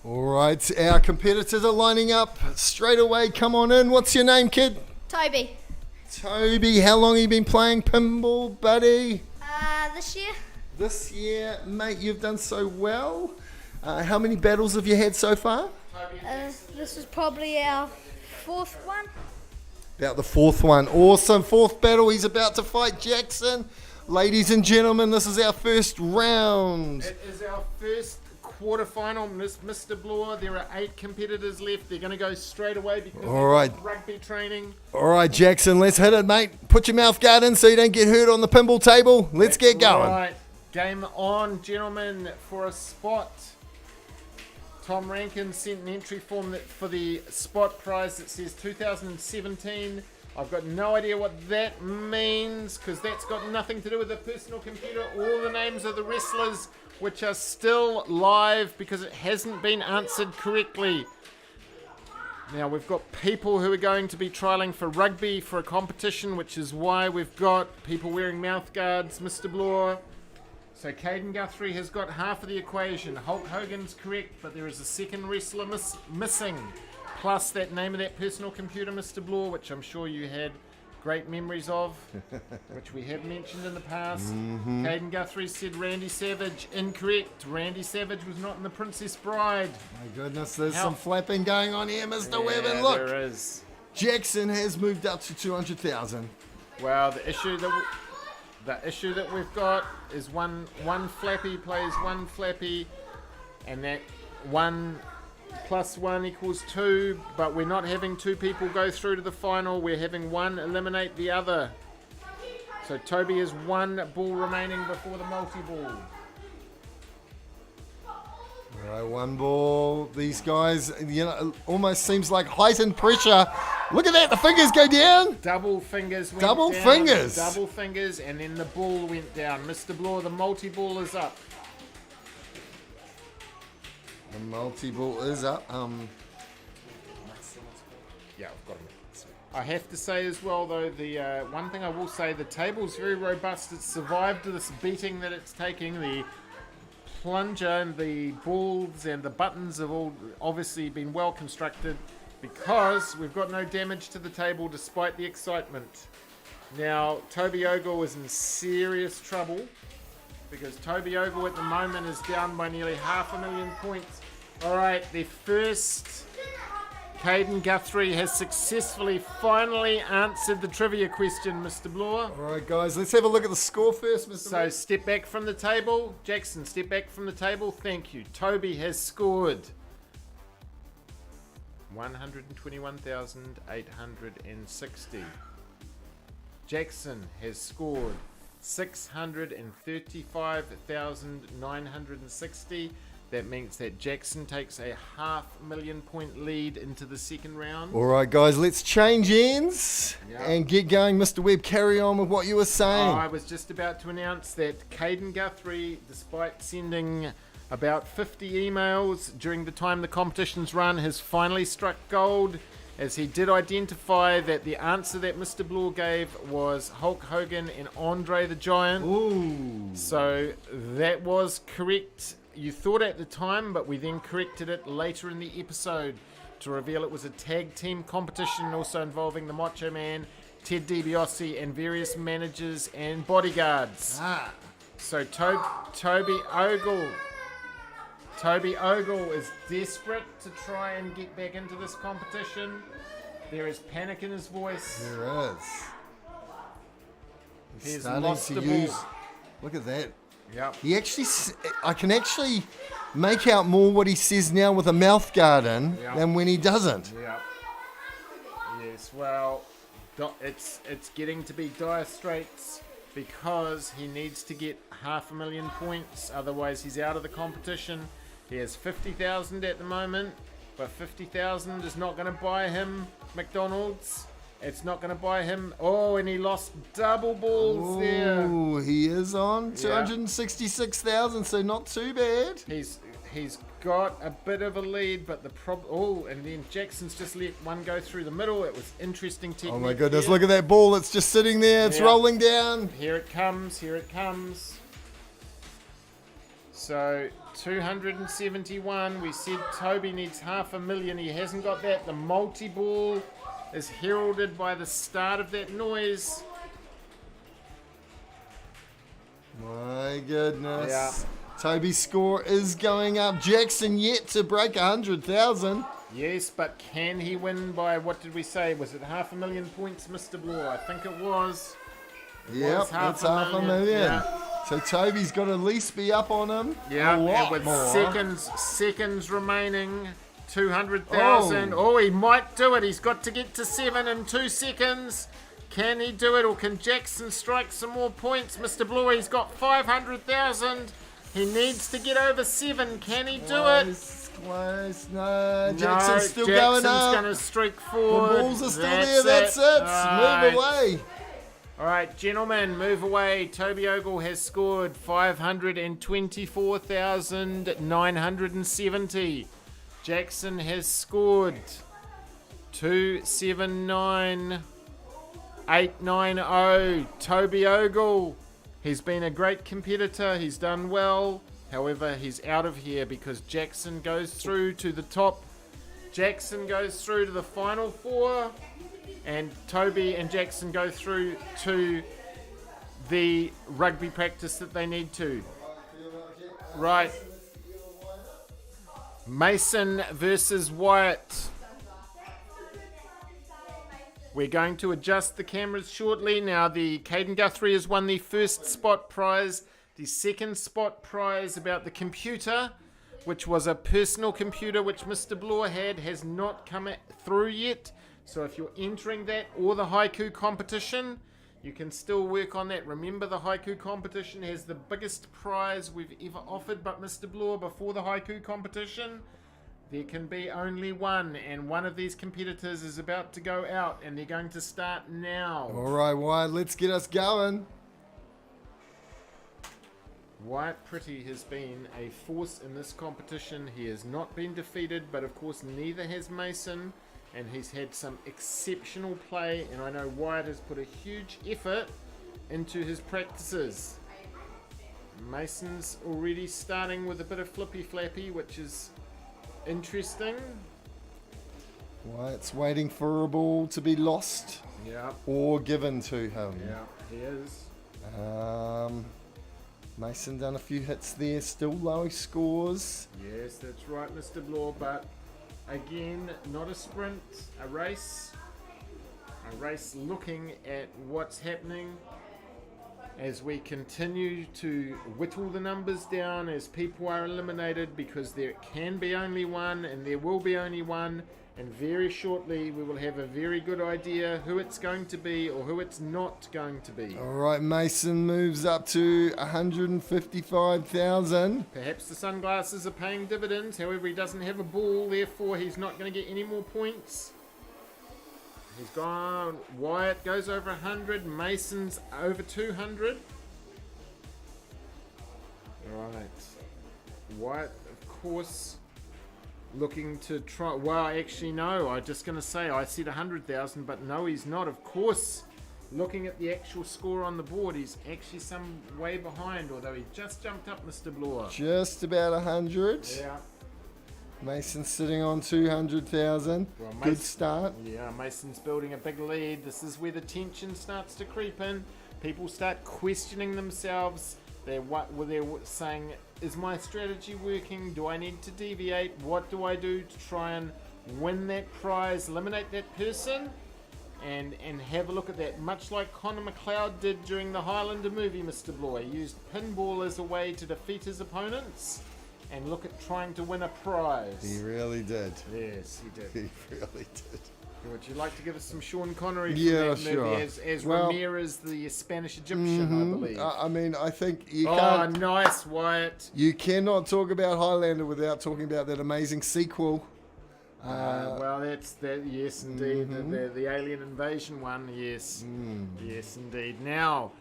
All right, our competitors are lining up straight away. Come on in. What's your name, kid? Toby. Toby. How long have you been playing pinball, buddy? This year? This year, mate, you've done so well. How many battles have you had so far? This is probably our 4th one. About the 4th one. Awesome. 4th battle. He's about to fight Jackson. Ladies and gentlemen, this is our first round. It is our first quarterfinal, Mr. Bloor. There are 8 competitors left. They're going to go straight away because All right. of rugby training. All right, Jackson, let's hit it, mate. Put your mouth guard in so you don't get hurt on the pinball table. Let's get going. Right, game on, gentlemen. For a spot, Tom Rankin sent an entry form for the spot prize that says 2017. I've got no idea what that means because that's got nothing to do with the personal computer or the names of the wrestlers, which are still live because it hasn't been answered correctly. Now we've got people who are going to be trialling for rugby for a competition, which is why we've got people wearing mouth guards, Mr. Bloor. So Caden Guthrie has got half of the equation. Hulk Hogan's correct, but there is a second wrestler missing. Plus that name of that personal computer, Mr. Bloor, which I'm sure you had great memories of, which we have mentioned in the past. Caden Guthrie said Randy Savage. Incorrect. Randy Savage was not in the Princess Bride. My goodness, there's some flapping going on here, Mr. Webb. And There look, is. Jackson has moved up to 200,000. Well, the issue that we've got is one flappy plays one flappy, and that 1 + 1 = 2, but we're not having 2 people go through to the final. We're having one eliminate the other. So Toby has 1 ball remaining before the multi-ball. All right, 1 ball. These guys, almost seems like heightened pressure. Look at that, the fingers go down. Double fingers went Double down. fingers. Double fingers, and then the ball went down. Mr. Bloor, the multi-ball is up. The multi-ball is up. Yeah, I've got it. I have to say as well, though, the one thing I will say, the table's very robust. It's survived this beating that it's taking. The plunger and the balls and the buttons have all obviously been well constructed because we've got no damage to the table despite the excitement. Now, Toby Ogle is in serious trouble because Toby Ogle at the moment is down by nearly 500,000 points. All right, the first Caden Guthrie has successfully finally answered the trivia question, Mr. Bloor. All right, guys, let's have a look at the score first, Mr. So step back from the table. Jackson, step back from the table. Thank you. Toby has scored 121,860. Jackson has scored 635,960. That means that Jackson takes a 500,000 point lead into the second round. All right, guys, let's change ends and get going. Mr. Webb, carry on with what you were saying. I was just about to announce that Caden Guthrie, despite sending about 50 emails during the time the competition's run, has finally struck gold, as he did identify that the answer that Mr. Bloor gave was Hulk Hogan and Andre the Giant. Ooh. So that was correct. You thought at the time, but we then corrected it later in the episode to reveal it was a tag team competition also involving the Macho Man, Ted DiBiase, and various managers and bodyguards. So Toby Ogle is desperate to try and get back into this competition. There is panic in his voice. There is. He's He's starting lost to the use. ball. Look at that. Yep. He actually, I can actually make out more what he says now with a mouth guard in than when he doesn't. Yep. Yes, well, it's getting to be dire straits because he needs to get 500,000 points, otherwise he's out of the competition. He has 50,000 at the moment, but 50,000 is not going to buy him McDonald's. It's not going to buy him. Oh, and he lost double balls there. Oh, he is on 266,000, so not too bad. He's got a bit of a lead, but the and then Jackson's just let one go through the middle. It was interesting technique. Oh my goodness, there. look at that ball. It's just sitting there. It's rolling down. Here it comes. So 271. We said Toby needs 500,000. He hasn't got that. The multi-ball is heralded by the start of that noise. My goodness. Yeah. Toby's score is going up. Jackson yet to break 100,000. Yes, but can he win by, what did we say? Was it 500,000 points, Mr. Bloor? I think it was. Yep, that's 500,000. Yeah. So Toby's got to at least be up on him. Yeah, a lot and with more. seconds remaining, 200,000. Oh, he might do it. He's got to get to 7 in 2 seconds. Can he do it, or can Jackson strike some more points? Mr. Bloor, he's got 500,000. He needs to get over 7. Can he do it? Close. No, Jackson's still going Jackson's up. going to streak forward. The balls are still there. That's it. Move away. All right, gentlemen, move away. Toby Ogle has scored 524,970. Jackson has scored 279,890. Toby Ogle, he's been a great competitor. He's done well. However, he's out of here because Jackson goes through to the top. Jackson goes through to the final 4. And Toby and Jackson go through to the rugby practice that they need to. Right. Mason versus Wyatt. We're going to adjust the cameras shortly. Now, the Caden Guthrie has won the first spot prize. The second spot prize about the computer, which was a personal computer which Mr. Bloor had, has not come through yet. So if you're entering that or the haiku competition, you can still work on that. Remember, the haiku competition has the biggest prize we've ever offered, but Mr. Bloor, before the haiku competition, there can be only one, and one of these competitors is about to go out, and they're going to start now. All right, Wyatt, let's get us going. Wyatt Pretty has been a force in this competition. He has not been defeated, but of course neither has Mason. And he's had some exceptional play, and I know Wyatt has put a huge effort into his practices. Mason's already starting with a bit of flippy flappy, which is interesting. Wyatt's waiting for a ball to be lost or given to him. Yeah, he is. Mason done a few hits there, still low scores. Yes, that's right, Mr. Bloor, but again, not a sprint, a race. A race looking at what's happening as we continue to whittle the numbers down as people are eliminated, because there can be only one and there will be only one, and very shortly we will have a very good idea who it's going to be or who it's not going to be. All right, Mason moves up to 155,000. Perhaps the sunglasses are paying dividends, however he doesn't have a ball, therefore he's not going to get any more points. He's gone. Wyatt goes over 100. Mason's over 200. Right. Wyatt, of course, looking to try. Well, actually, no. I'm just going to say I said 100,000, but no, he's not. Of course, looking at the actual score on the board, he's actually some way behind, although he just jumped up, Mr. Bloor. Just about 100. Yeah. Mason's sitting on 200,000. Well, Good start. Yeah, Mason's building a big lead. This is where the tension starts to creep in. People start questioning themselves. They're saying, is my strategy working? Do I need to deviate? What do I do to try and win that prize, eliminate that person? And have a look at that. Much like Connor McLeod did during the Highlander movie, Mr. Bloor. He used pinball as a way to defeat his opponents and look at trying to win a prize. He really did. Yes, he did. He really did. Would you like to give us some Sean Connery from Yeah, that sure. movie as Well, Ramirez, the Spanish Egyptian, I believe? I mean, I think you Oh, can't. nice, Wyatt. You cannot talk about Highlander without talking about that amazing sequel. Well, that's that. Yes, indeed. The alien invasion one. Yes, yes, indeed. Now,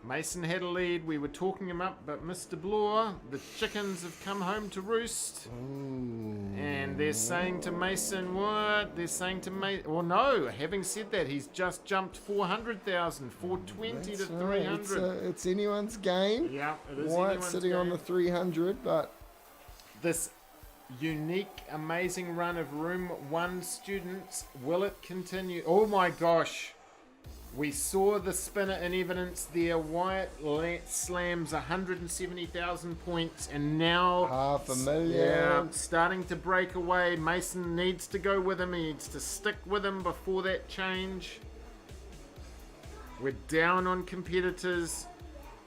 Mason had a lead. We were talking him up, but Mr. Bloor, the chickens have come home to roost. And they're saying to Mason, what? They're saying to Mason, well, no, having said that, he's just jumped 400,000, 420 to 300. It's anyone's game. Yeah, it is White anyone's sitting on game. the 300, but This unique, amazing run of Room 1 students, will it continue? Oh my gosh. We saw the spinner in evidence there. Wyatt slams 170,000 points, and now 500,000. Yeah, starting to break away. Mason needs to go with him. He needs to stick with him before that change. We're down on competitors.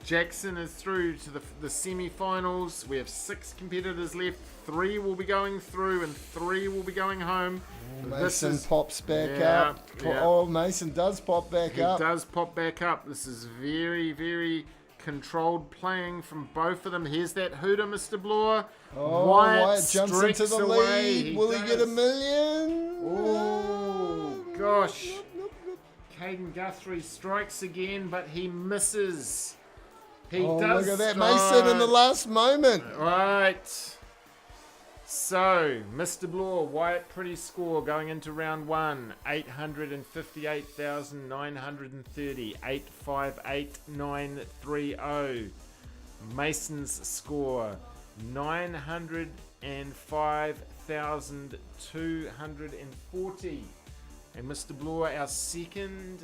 Jackson is through to the semi-finals. We have 6 competitors left. 3 will be going through and 3 will be going home. Mason pops back yeah, up. yeah. Oh, Mason does pop back He up. does pop back up. This is very, very controlled playing from both of them. Here's that hooter, Mr. Bloor. Oh, Wyatt jumps into the lead. Will he get $1 million? Oh, gosh. Caden Guthrie strikes again, but he misses. He does. Look at that. Mason in the last moment. Right. So, Mr. Bloor, Wyatt pretty score going into round 1. 858,930. 858,930. Mason's score. 905,240. And Mr. Bloor, our second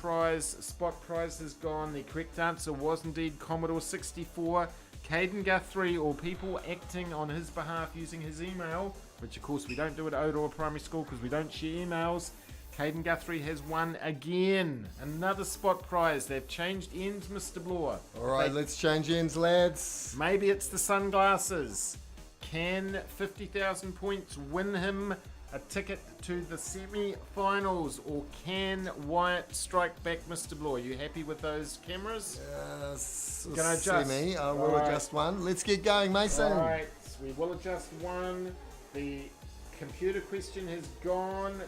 prize, spot prize has gone. The correct answer was indeed Commodore 64. Caden Guthrie, or people acting on his behalf using his email, which of course we don't do at Auroa Primary School because we don't share emails. Caden Guthrie has won again. Another spot prize. They've changed ends, Mr. Bloor. All right, let's change ends, lads. Maybe it's the sunglasses. Can 50,000 points win him a ticket to the semi-finals, or can Wyatt strike back, Mr. Bloor? You happy with those cameras? Can I adjust? I will adjust one. Let's get going, Mason. All right, we will adjust one. The computer question has gone.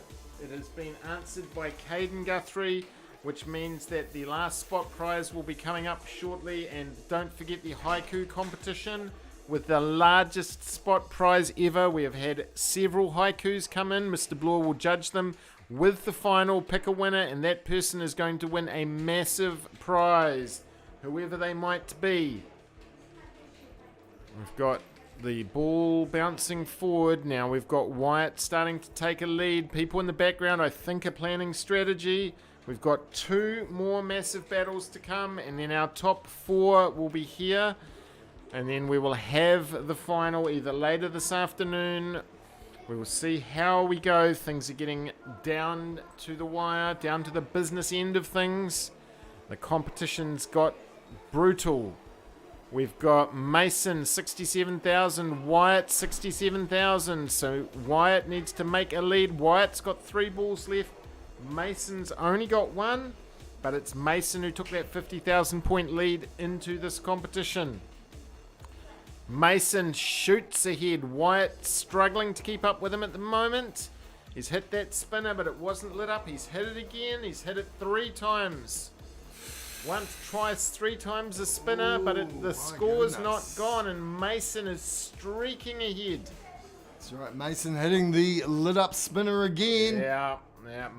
It has been answered by Caden Guthrie, which means that the last spot prize will be coming up shortly. And don't forget the haiku competition with the largest spot prize ever. We have had several haikus come in. Mr. Bloor will judge them with the final, pick a winner, and that person is going to win a massive prize, whoever they might be. We've got the ball bouncing forward. Now we've got Wyatt starting to take a lead. People in the background, I think, are planning strategy. We've got 2 more massive battles to come, and then our top 4 will be here. And then we will have the final either later this afternoon. We will see how we go. Things are getting down to the wire, down to the business end of things. The competition's got brutal. We've got Mason 67,000, Wyatt 67,000. So Wyatt needs to make a lead. Wyatt's got 3 balls left. Mason's only got 1, but it's Mason who took that 50,000 point lead into this competition. Mason shoots ahead. Wyatt struggling to keep up with him at the moment. He's hit that spinner, but it wasn't lit up. He's hit it again. He's hit it 3 times. Once, twice, 3 times the spinner, but the score's not gone, and Mason is streaking ahead. That's right, Mason hitting the lit up spinner again. Yeah,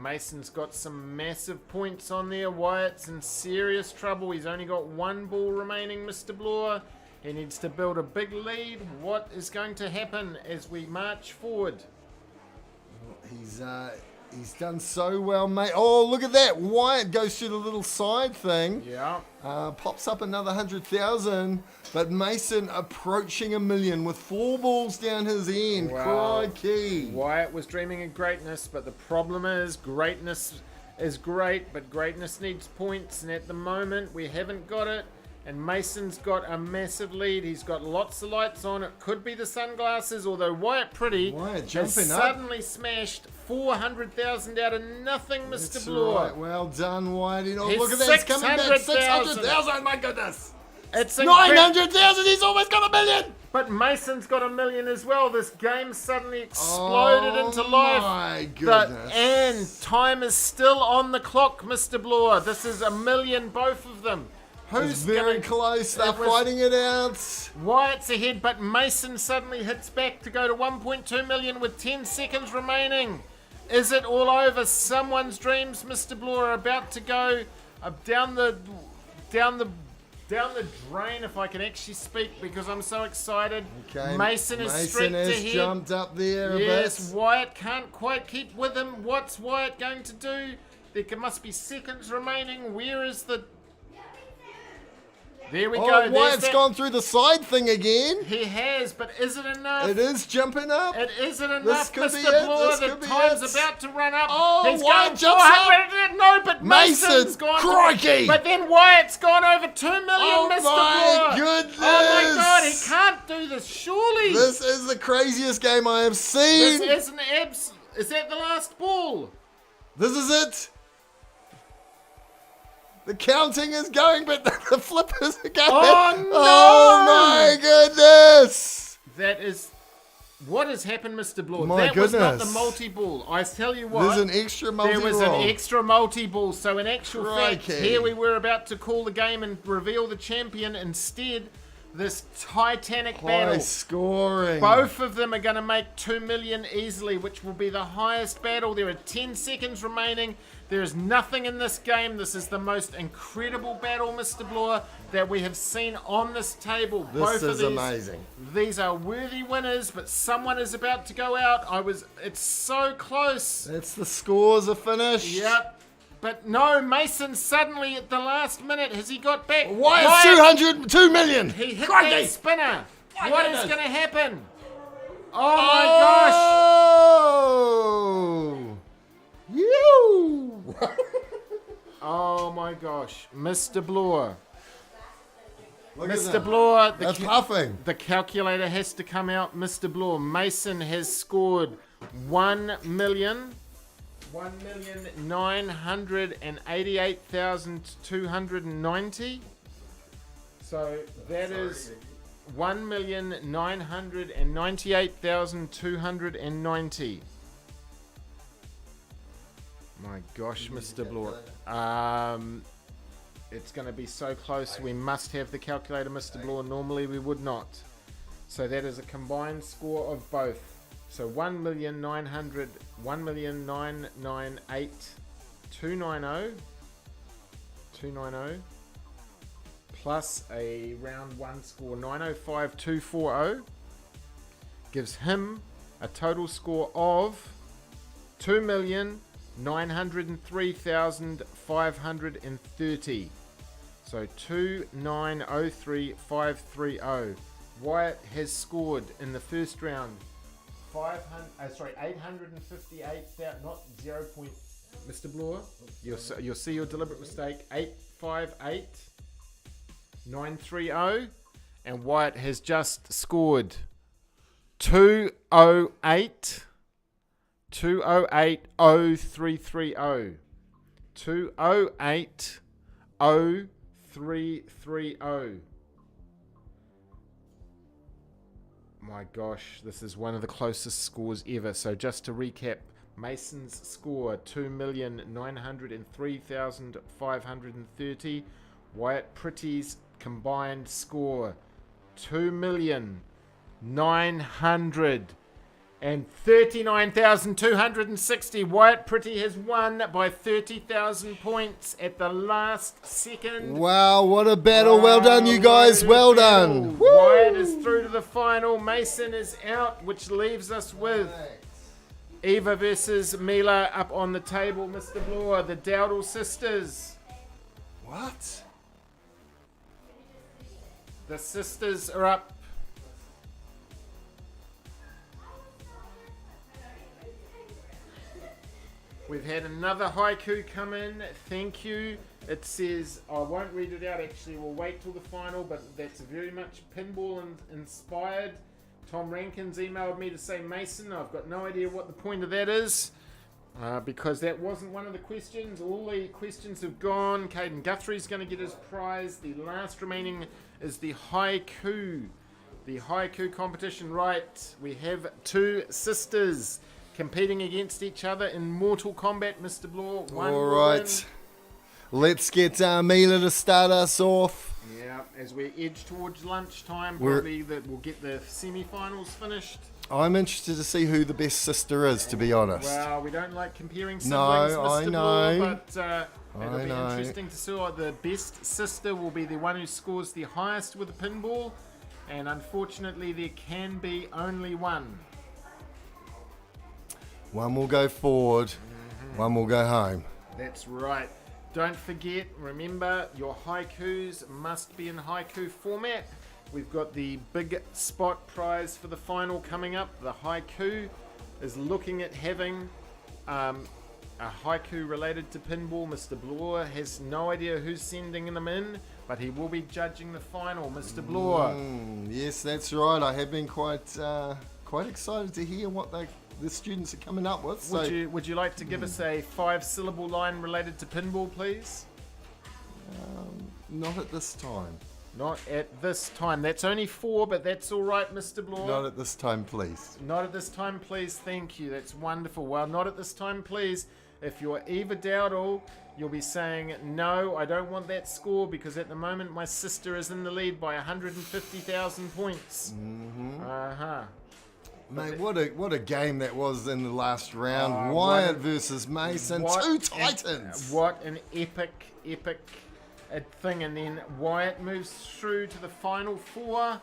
Mason's got some massive points on there. Wyatt's in serious trouble. He's only got 1 ball remaining, Mr. Bloor. He needs to build a big lead. What is going to happen as we march forward? He's done so well, mate. Oh, look at that. Wyatt goes through the little side thing. Yeah. Pops up another 100,000. But Mason approaching 1 million with 4 balls down his end. Wow. Crikey. Wyatt was dreaming of greatness, but the problem is greatness is great, but greatness needs points. And at the moment, we haven't got it. And Mason's got a massive lead. He's got lots of lights on. It could be the sunglasses, although Wyatt has suddenly smashed 400,000 out of nothing, Mr. That's Bloor. right. Well done, Wyatt. Oh, He's look at that. It's coming back. 600,000. My goodness. It's 900,000. He's almost got 1 million. But Mason's got 1 million as well. This game suddenly exploded into life. My goodness. And time is still on the clock, Mr. Bloor. This is 1 million, both of them. Who's very close? They're fighting it out. Wyatt's ahead, but Mason suddenly hits back to go to 1.2 million with 10 seconds remaining. Is it all over? Someone's dreams, Mr. Bloor, are about to go down the drain, if I can actually speak, because I'm so excited. Okay. Mason is streaked ahead. Jumped up there Yes, a bit. Wyatt can't quite keep with him. What's Wyatt going to do? There must be seconds remaining. Where is the... There we go. Wyatt's gone through the side thing again. He has, but is it enough? It is jumping up. It isn't enough, could be Mr. it. Bloor. This The could be time's it. about to run up. Oh, He's Wyatt going jumps 400. No, but Mason's Mason, gone. crikey. But then Wyatt's gone over 2 million, Mr. my Bloor. goodness. Oh, my God. He can't do this, surely. This is the craziest game I have seen. This isn't Is that the last ball? This is it. The counting is going, but the flippers are going. Oh, no. Oh, my goodness. That is... What has happened, Mr. Bloor? My that was not goodness. the multi-ball. I tell you what. There's an extra multi-roll. There was an extra multi-ball. So in actual fact, Crikey. here we were about to call the game and reveal the champion. Instead, this titanic High battle. scoring. Both of them are going to make 2 million easily, which will be the highest battle. There are 10 seconds remaining. There is nothing in this game. This is the most incredible battle, Mr. Bloor, that we have seen on this table. This is amazing. These are worthy winners, but someone is about to go out. It's so close. That's the scores are finished. Yep. But no, Mason suddenly at the last minute, has he got back? Why is 2 million? He hit Crikey. that spinner. What is going to happen? Oh my gosh. Oh. You. Oh my gosh. Mr. Bloor. Look at Mr. that. Bloor, That's puffing. the calculator has to come out. Mr. Bloor, Mason has scored 1,988,290. So that is 1,998,290. My gosh, Mr. Bloor. It's going to be so close. We must have the calculator, Mr. Bloor. Normally we would not. So that is a combined score of both. So 1,998,290 plus a round one score 905,240 gives him a total score of 2,903,530. So 2903530. Wyatt has scored in the first round 858,000, not 0. Mr. Bloor, you'll see your deliberate mistake. 858,930, and Wyatt has just scored 208,030. 208,030. My gosh, this is one of the closest scores ever. So just to recap, Mason's score 2,903,530. Wyatt Pretty's combined score 2,939,260. Wyatt Pretty has won by 30,000 points at the last second. Wow, what a battle. Well done, you guys. Well done. Wyatt is through to the final. Mason is out, which leaves us with Eva versus Mila up on the table. Mr. Bloor, the Dowdle sisters. What? The sisters are up. We've had another haiku come in. Thank you. It says, I won't read it out actually, we'll wait till the final, but that's very much pinball inspired. Tom Rankins emailed me to say Mason. I've got no idea what the point of that is, because that wasn't one of the questions. All the questions have gone. Caden Guthrie's going to get his prize. The last remaining is the haiku. The haiku competition, right? We have two sisters competing against each other in Mortal Kombat, Mr. Bloor. All right. Let's get Mila to start us off. Yeah, as we edge towards lunchtime, probably that we'll get the semi-finals finished. I'm interested to see who the best sister is, to be honest. Well, we don't like comparing siblings, Mr. I know. Bloor, but it'll be interesting to see what the best sister will be the one who scores the highest with a pinball, and unfortunately there can be only one. One will go forward, one will go home. That's right. Don't forget, remember, your haikus must be in haiku format. We've got the big spot prize for the final coming up. The haiku is looking at having a haiku related to pinball. Mr. Bloor has no idea who's sending them in, but he will be judging the final. Mr. Bloor. Yes, that's right. I have been quite excited to hear what the students are coming up with. Would you like to give us a 5-syllable line related to pinball, please? Not at this time. Not at this time. That's only 4, but that's all right, Mr. Bloor. Not at this time, please. Not at this time, please. Thank you. That's wonderful. Well, not at this time, please. If you're Eva Dowdle, you'll be saying, no, I don't want that score because at the moment my sister is in the lead by 150,000 points. Mate, what a game that was in the last round. Wyatt versus Mason, two titans. What an epic thing. And then Wyatt moves through to the final 4,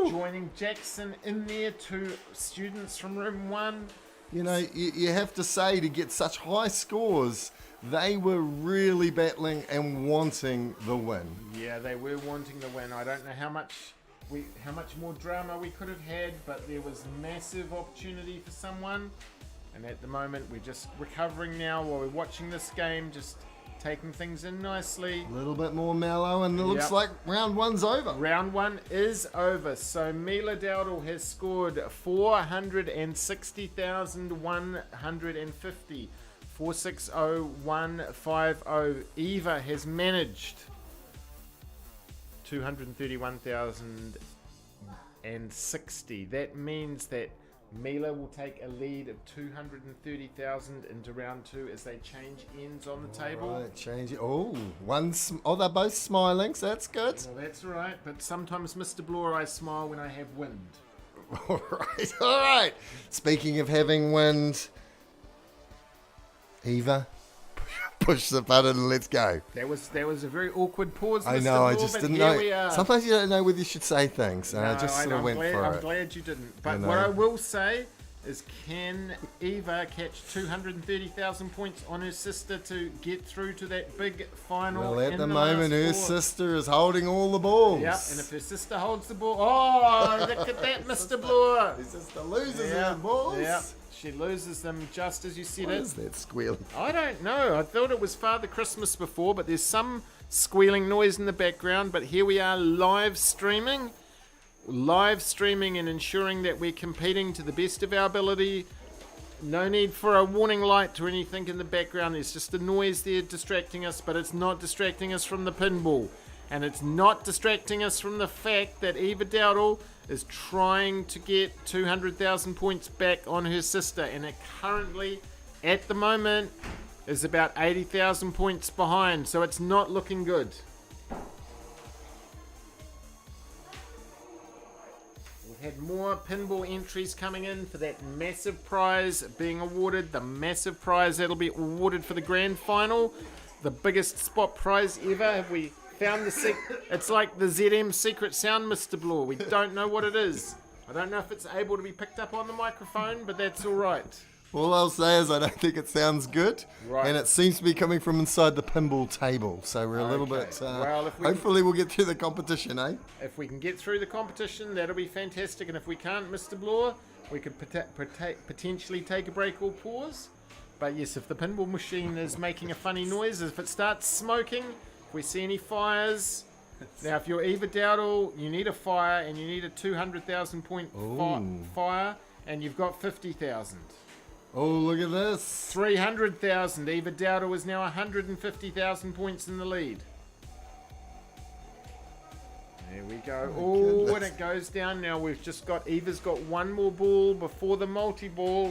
joining Jackson in there, 2 students from room 1. You know, you have to say, to get such high scores, they were really battling and wanting the win. Yeah, they were wanting the win. I don't know how much more drama we could have had, but there was massive opportunity for someone. And at the moment, we're just recovering now while we're watching this game, just taking things in nicely. A little bit more mellow, and it looks like round 1's over. Round 1 is over. So Mila Dowdle has scored 460,150. 460,150. Eva has managed 231,060. That means that Mila will take a lead of 230,000 into round 2 as they change ends on the table. Right, change it. Oh, they're both smiling, so that's good. Well, that's right. But sometimes, Mr. Bloor, I smile when I have wind. All right. Speaking of having wind, Eva, push the button and let's go. That was a very awkward pause, I Mr. know, Bloor, I just but didn't here know. we are. Sometimes you don't know whether you should say things. No, I just sort of went for it. I'm glad you didn't. But You know. what I will say is, can Eva catch 230,000 points on her sister to get through to that big final? Well, at in the last moment, her four? sister is holding all the balls. Yep, and if her sister holds the ball, oh, look at that, Mr. Bloor. Her sister loses Yeah, her balls. yeah, she loses them just as you said What it. is that squealing? I don't know. I thought it was Father Christmas before, but there's some squealing noise in the background. But here we are live streaming and ensuring that we're competing to the best of our ability. No need for a warning light or anything in the background. There's just a noise there distracting us, but it's not distracting us from the pinball. And it's not distracting us from the fact that Eva Dowdle is trying to get 200,000 points back on her sister. And it currently, at the moment, is about 80,000 points behind. So it's not looking good. Had more pinball entries coming in for that massive prize being awarded. The massive prize that'll be awarded for the grand final. The biggest spot prize ever. Have we found the It's like the ZM secret sound, Mr. Bloor. We don't know what it is. I don't know if it's able to be picked up on the microphone, but that's all right. All I'll say is I don't think it sounds good. Right. And it seems to be coming from inside the pinball table. So we're a little Okay. bit... Well, if we- hopefully we'll get through the competition, eh? If we can get through the competition, that'll be fantastic. And if we can't, Mr. Bloor, we could potentially take a break or pause. But yes, if the pinball machine is making a funny noise, if it starts smoking, if we see any fires... Now, if you're Eva Dowdle, you need a fire, and you need a 200,000 point fire, and you've got 50,000. Oh, look at this. 300,000. Eva Dowdle is now 150,000 points in the lead. There we go. Oh, and it goes down now. We've just got, Eva's got one more ball before the multi-ball.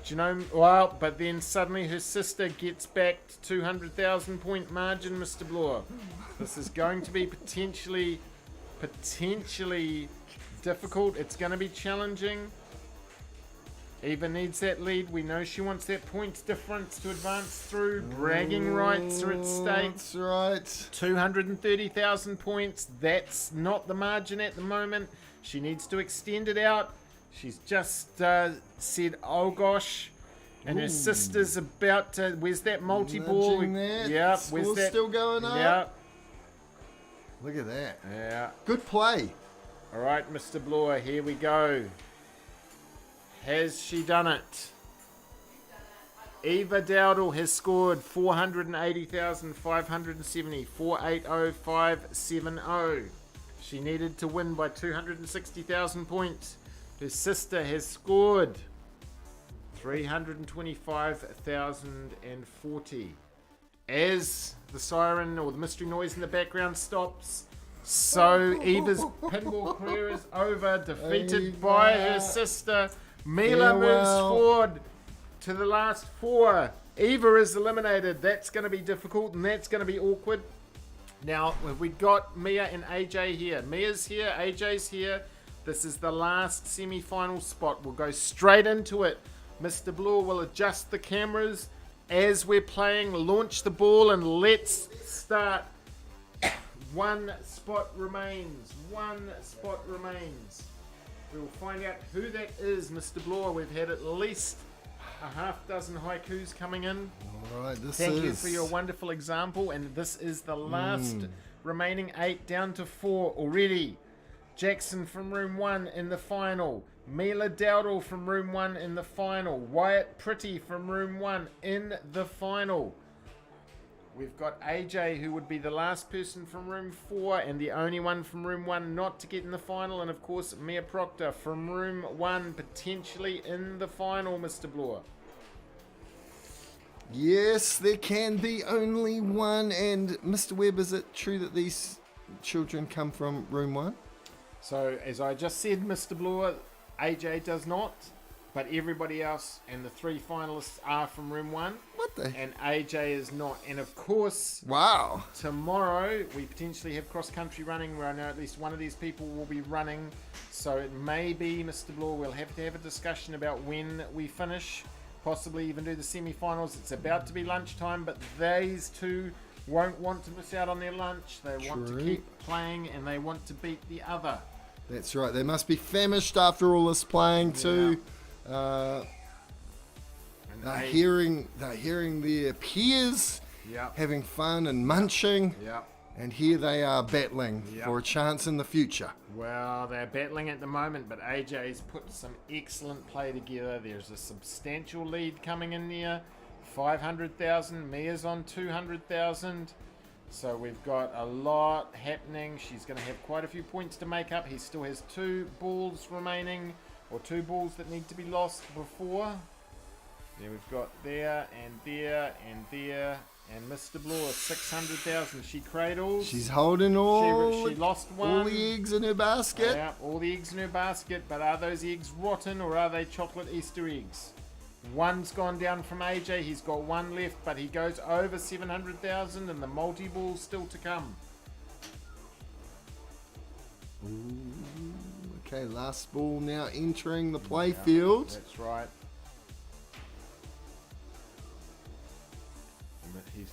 Do you know, well, but then suddenly her sister gets back to 200,000 point margin, Mr. Bloor. This is going to be potentially difficult. It's going to be challenging. Eva needs that lead. We know she wants that points difference to advance through. Bragging rights are at stake. That's right. 230,000 points. That's not the margin at the moment. She needs to extend it out. She's just said, oh gosh. And her sister's about to... Where's that multi-ball? Nudging that. Yep. Score's Where's that? still going up. Yep. Look at that. Yeah. Good play. All right, Mr. Bloor, here we go. Has she done it? Eva Dowdle has scored 480,570, 480,570. She needed to win by 260,000 points. Her sister has scored 325,040. As the siren or the mystery noise in the background stops, so Eva's pinball career is over, defeated Eva. by her sister. Mila moves Farewell. forward to the last four. Eva is eliminated. That's going to be difficult and that's going to be awkward. Now, we've got Mia and AJ here. Mia's here, AJ's here. This is the last semi-final spot. We'll go straight into it. Mr. Bloor will adjust the cameras as we're playing. Launch the ball and let's start. One spot remains. One spot remains. We'll find out who that is, Mr. Bloor. We've had at least a half dozen haikus coming in. All right, Thank you for your wonderful example. And this is the last remaining 8 down to 4 already. Jackson from room 1 in the final. Mila Dowdle from room 1 in the final. Wyatt Pretty from room 1 in the final. We've got AJ, who would be the last person from room 4 and the only one from room 1 not to get in the final. And of course, Mia Proctor from room 1 potentially in the final, Mr. Bloor. Yes, there can be only one. And Mr. Webb, is it true that these children come from room 1? So, as I just said, Mr. Bloor, AJ does not, but everybody else and the 3 finalists are from room 1. What the? And AJ is not. And of course, Wow. tomorrow we potentially have cross-country running where I know at least one of these people will be running. So it may be, Mr. Bloor, we'll have to have a discussion about when we finish, possibly even do the semi-finals. It's about to be lunchtime, but these two won't want to miss out on their lunch. They want to True. keep playing and they want to beat the other. That's right. They must be famished after all this playing too. They're And hearing their peers Yep. having fun and munching, Yep. and here they are battling Yep. for a chance in the future. Well, they're battling at the moment, but AJ's put some excellent play together. There's a substantial lead coming in there. 500,000. Mia's on 200,000. So we've got a lot happening. She's going to have quite a few points to make up. He still has 2 balls remaining, or 2 balls that need to be lost before. There we've got there and there and there. And Mr. Blue, 600,000. She cradles. She's holding She lost one. all the eggs in her basket. Yeah, all the eggs in her basket, but are those eggs rotten or are they chocolate Easter eggs? One's gone down from AJ, he's got 1 left, but he goes over 700,000 and the multi-ball's still to come. Okay, last ball now entering the play field. That's right. He's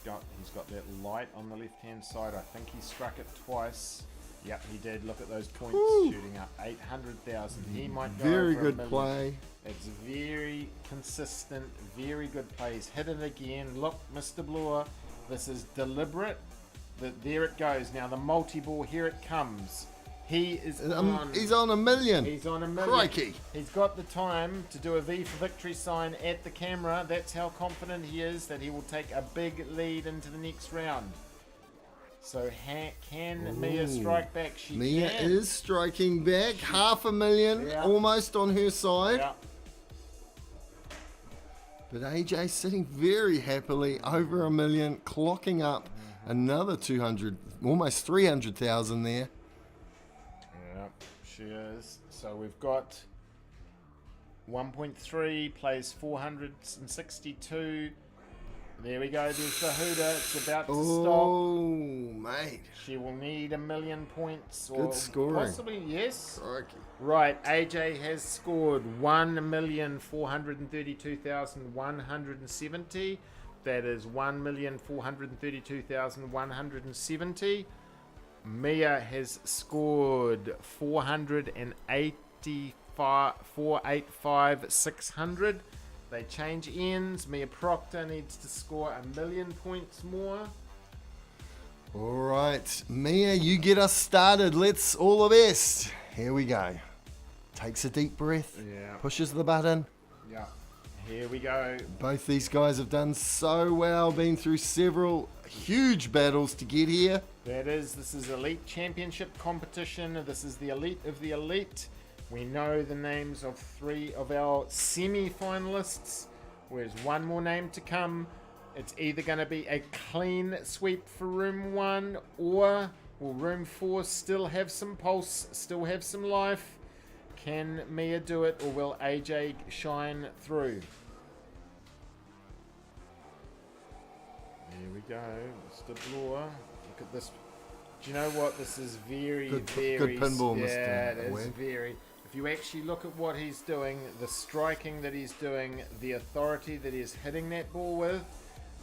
got that light on the left-hand side. I think he struck it twice. Yep, he did. Look at those points shooting up. 800,000. He might go Very over good 1 million. play. It's very consistent, very good plays. Hit it again. Look, Mr. Blower, this is deliberate. There it goes. Now the multi-ball, here it comes. He is on. He's on 1 million. He's on 1 million. Crikey. He's got the time to do a V for victory sign at the camera. That's how confident he is that he will take a big lead into the next round. So can Mia strike back? She Mia can. is striking back. 500,000 Yeah. almost on her side. Yeah. But AJ sitting very happily over 1 million, clocking up another 200, almost 300,000 there. Yeah, she is. So we've got 1.3 plays 462. There we go. There's the hooter. It's about to stop. Oh, mate. She will need 1 million points. Good Or scoring. possibly, yes. Crikey. Right, AJ has scored 1,432,170. That is 1,432,170. Mia has scored 485,600. They change ends. Mia Proctor needs to score 1 million points more. All right, Mia, you get us started. Let's all the best. Here we go. Takes a deep breath. Yeah. Pushes the button. Yeah. Here we go. Both these guys have done so well, been through several huge battles to get here. This is Elite Championship competition. This is the elite of the elite. We know the names of 3 of our semi-finalists. There's 1 more name to come. It's either going to be a clean sweep for room 1, or will room 4 still have some pulse, still have some life? Can Mia do it, or will AJ shine through? Here we go, Mr. Blower. Look at this. Do you know what? This is very, Good very... pinball, Mr. Yeah, it is Webb. very... If you actually look at what he's doing, the striking that he's doing, the authority that he's hitting that ball with,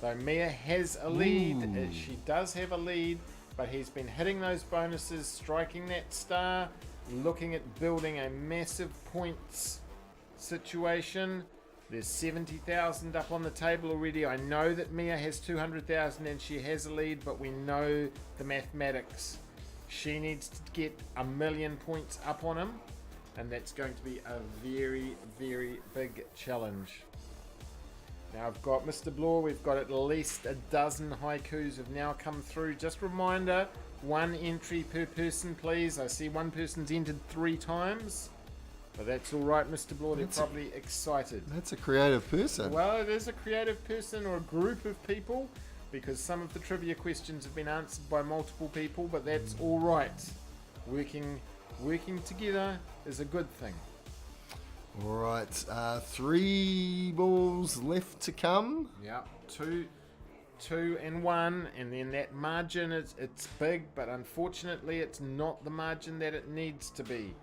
though Mia has a lead, she does have a lead, but he's been hitting those bonuses, striking that star, looking at building a massive points situation. There's 70,000 up on the table already. I know that Mia has 200,000 and she has a lead, but we know the mathematics. She needs to get 1 million points up on him, and that's going to be a very, very big challenge. Now I've got Mr. Bloor, we've got at least a dozen haikus have now come through. Just reminder, 1 entry per person, please. I see 1 person's entered 3 times, but that's all right, Mr. Bloor. They're probably excited. That's a creative person. Well, it is a creative person or a group of people, because some of the trivia questions have been answered by multiple people, but that's all right. Working together is a good thing. All right, 3 balls left to come. Yeah, 2 and 1, and then that margin it's big, but unfortunately it's not the margin that it needs to be.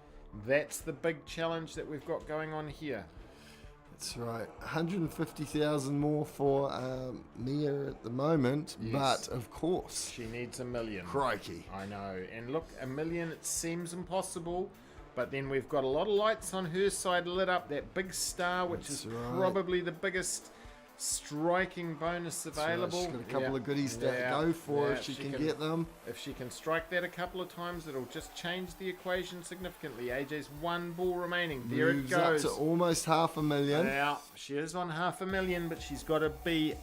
That's the big challenge that we've got going on here. That's right, 150,000 more for Mia at the moment, Yes. but of course, She needs 1 million. crikey. I know, and look, 1 million, it seems impossible, But then we've got a lot of lights on her side lit up. That big star, which That's is right. probably the biggest striking bonus available. She's got a couple of goodies to go for if she can get them. If she can strike that a couple of times, it'll just change the equation significantly. AJ's one ball remaining. There Moves it goes. up to almost $500,000. Yeah, she is on $500,000, but she's got to beat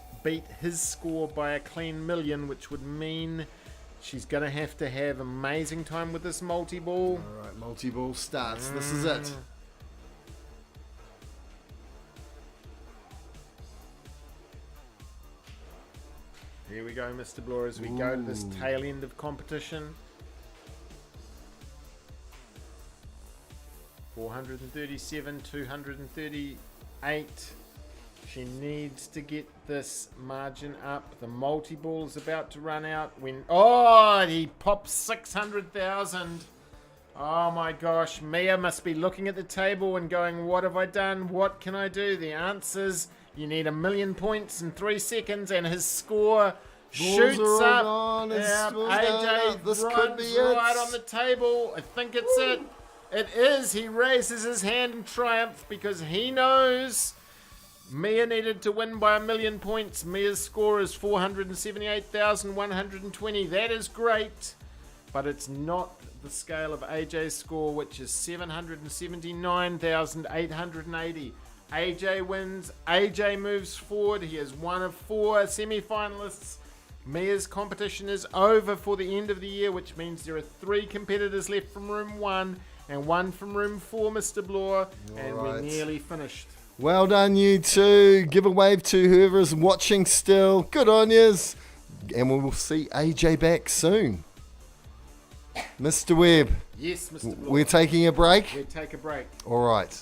his score by a clean million, which would mean she's going to have amazing time with this multi-ball. All right, multi-ball starts. This is it. Here we go, Mr. Bloor, as we go to this tail end of competition. 437, 238. She needs to get this margin up. The multi-ball is about to run out. He pops 600,000. Oh my gosh, Mia must be looking at the table and going, what have I done? What can I do? The answer's you need 1,000,000 points in 3 seconds, and his score shoots are all up. gone. AJ This runs could be it. right on the table. I think it's it. It is. He raises his hand in triumph because he knows Mia needed to win by 1,000,000 points. Mia's score is 478,120. That is great, but it's not the scale of AJ's score, which is 779,880. AJ wins. AJ moves forward. He is one of 4 semi-finalists. Mia's competition is over for the end of the year, which means there are 3 competitors left from room 1 and 1 from room 4, Mr. Bloor, and we're nearly finished. Well done, you two. Give a wave to whoever is watching still. Good on yous. And we will see AJ back soon. Mr. Webb, Yes, Mr. Bloor. we're taking a break. We'll take a break. All right.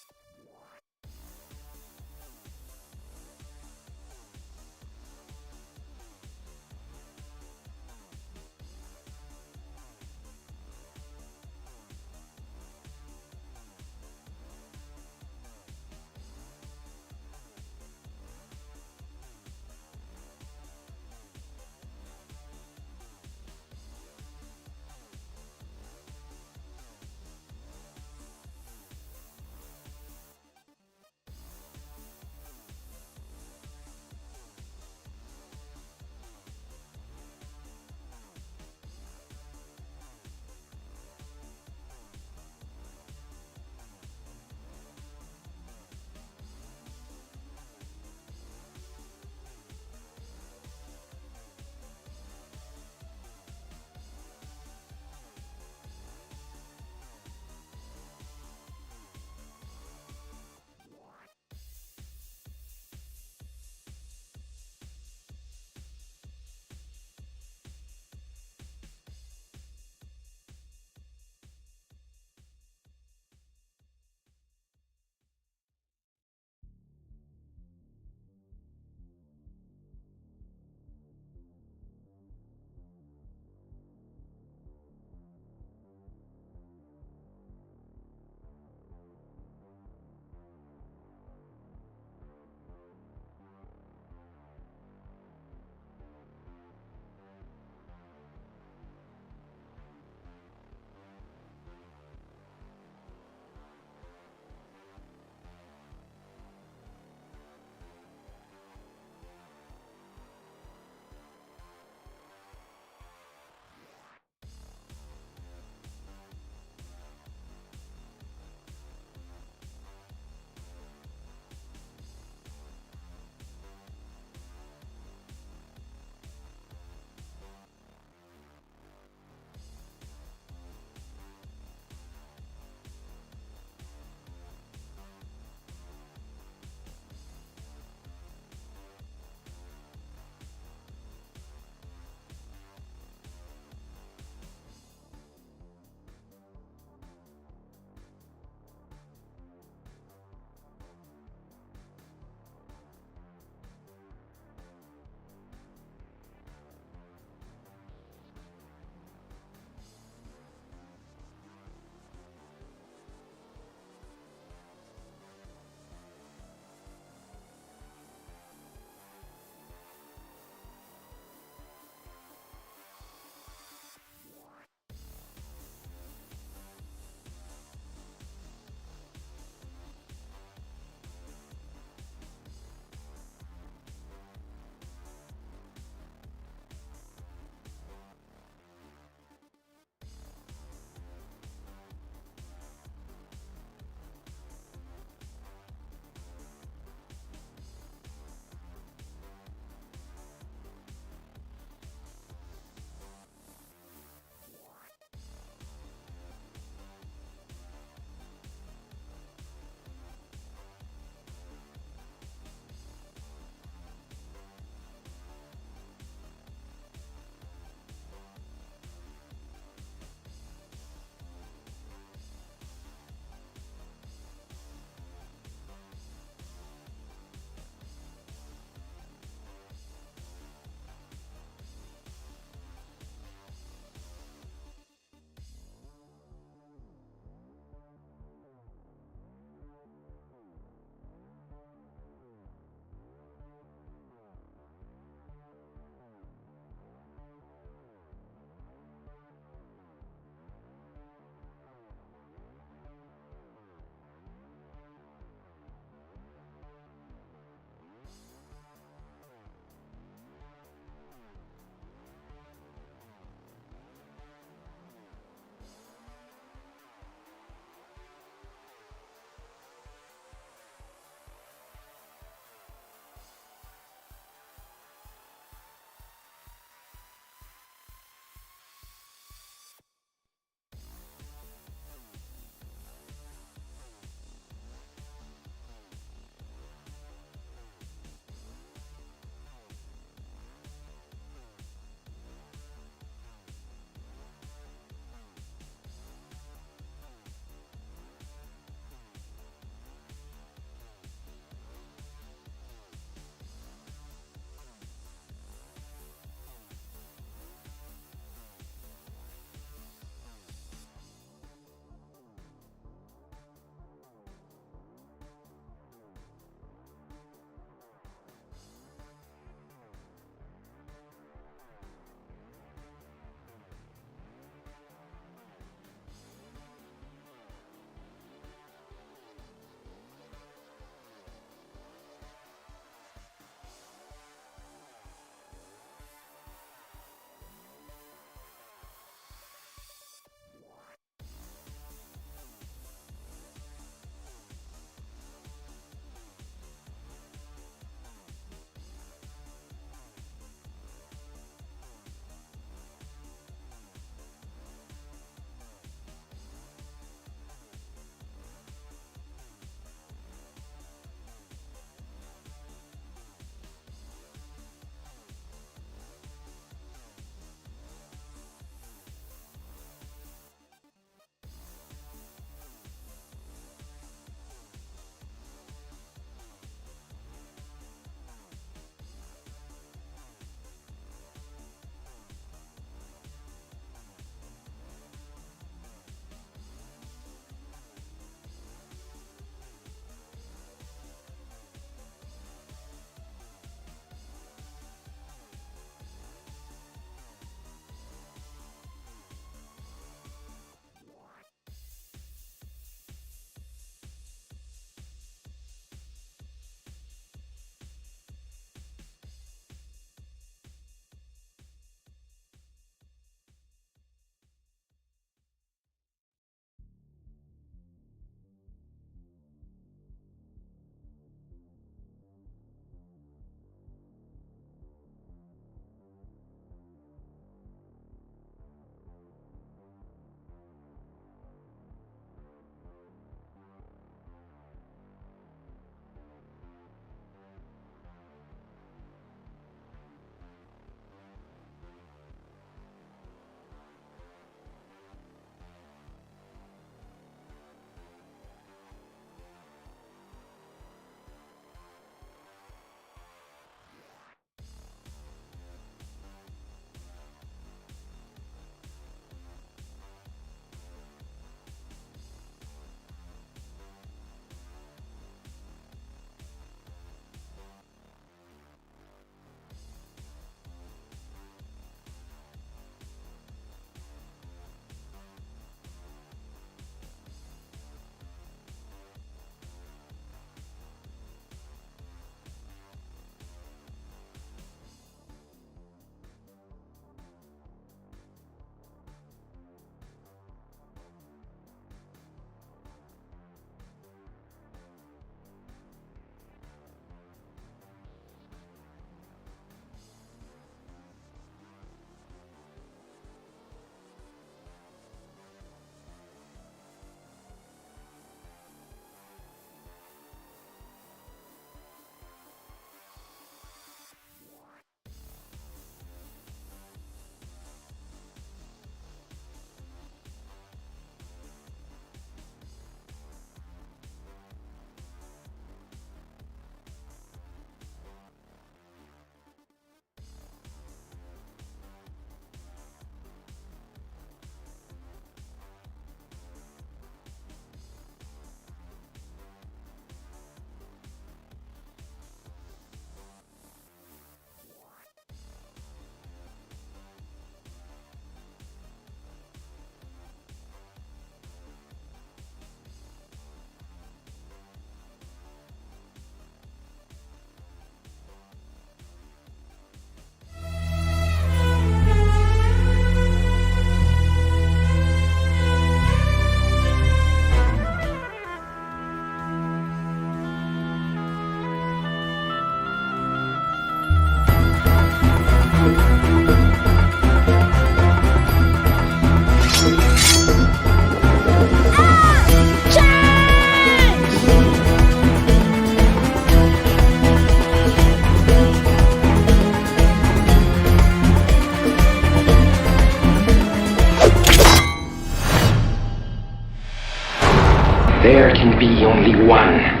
There can be only one.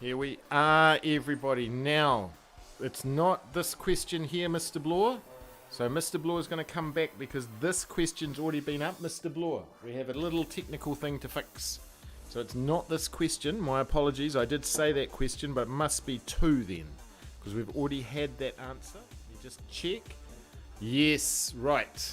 Here we are, everybody. Now, it's not this question here, Mr. Bloor. So Mr. Bloor is going to come back because this question's already been up, Mr. Bloor. We have a little technical thing to fix. So it's not this question. My apologies. I did say that question, but it must be 2 then. Because we've already had that answer. You just check. Yes, right.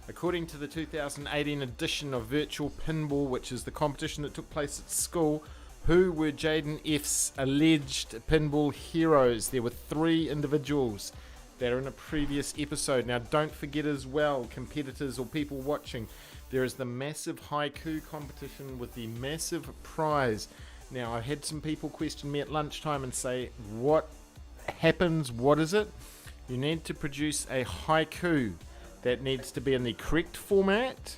According to the 2018 edition of Virtual Pinball, which is the competition that took place at school, who were Jaden F's alleged pinball heroes? There were 3 individuals that are in a previous episode. Now, don't forget as well, competitors or people watching, there is the massive haiku competition with the massive prize. Now, I had some people question me at lunchtime and say, what happens? What is it? You need to produce a haiku that needs to be in the correct format,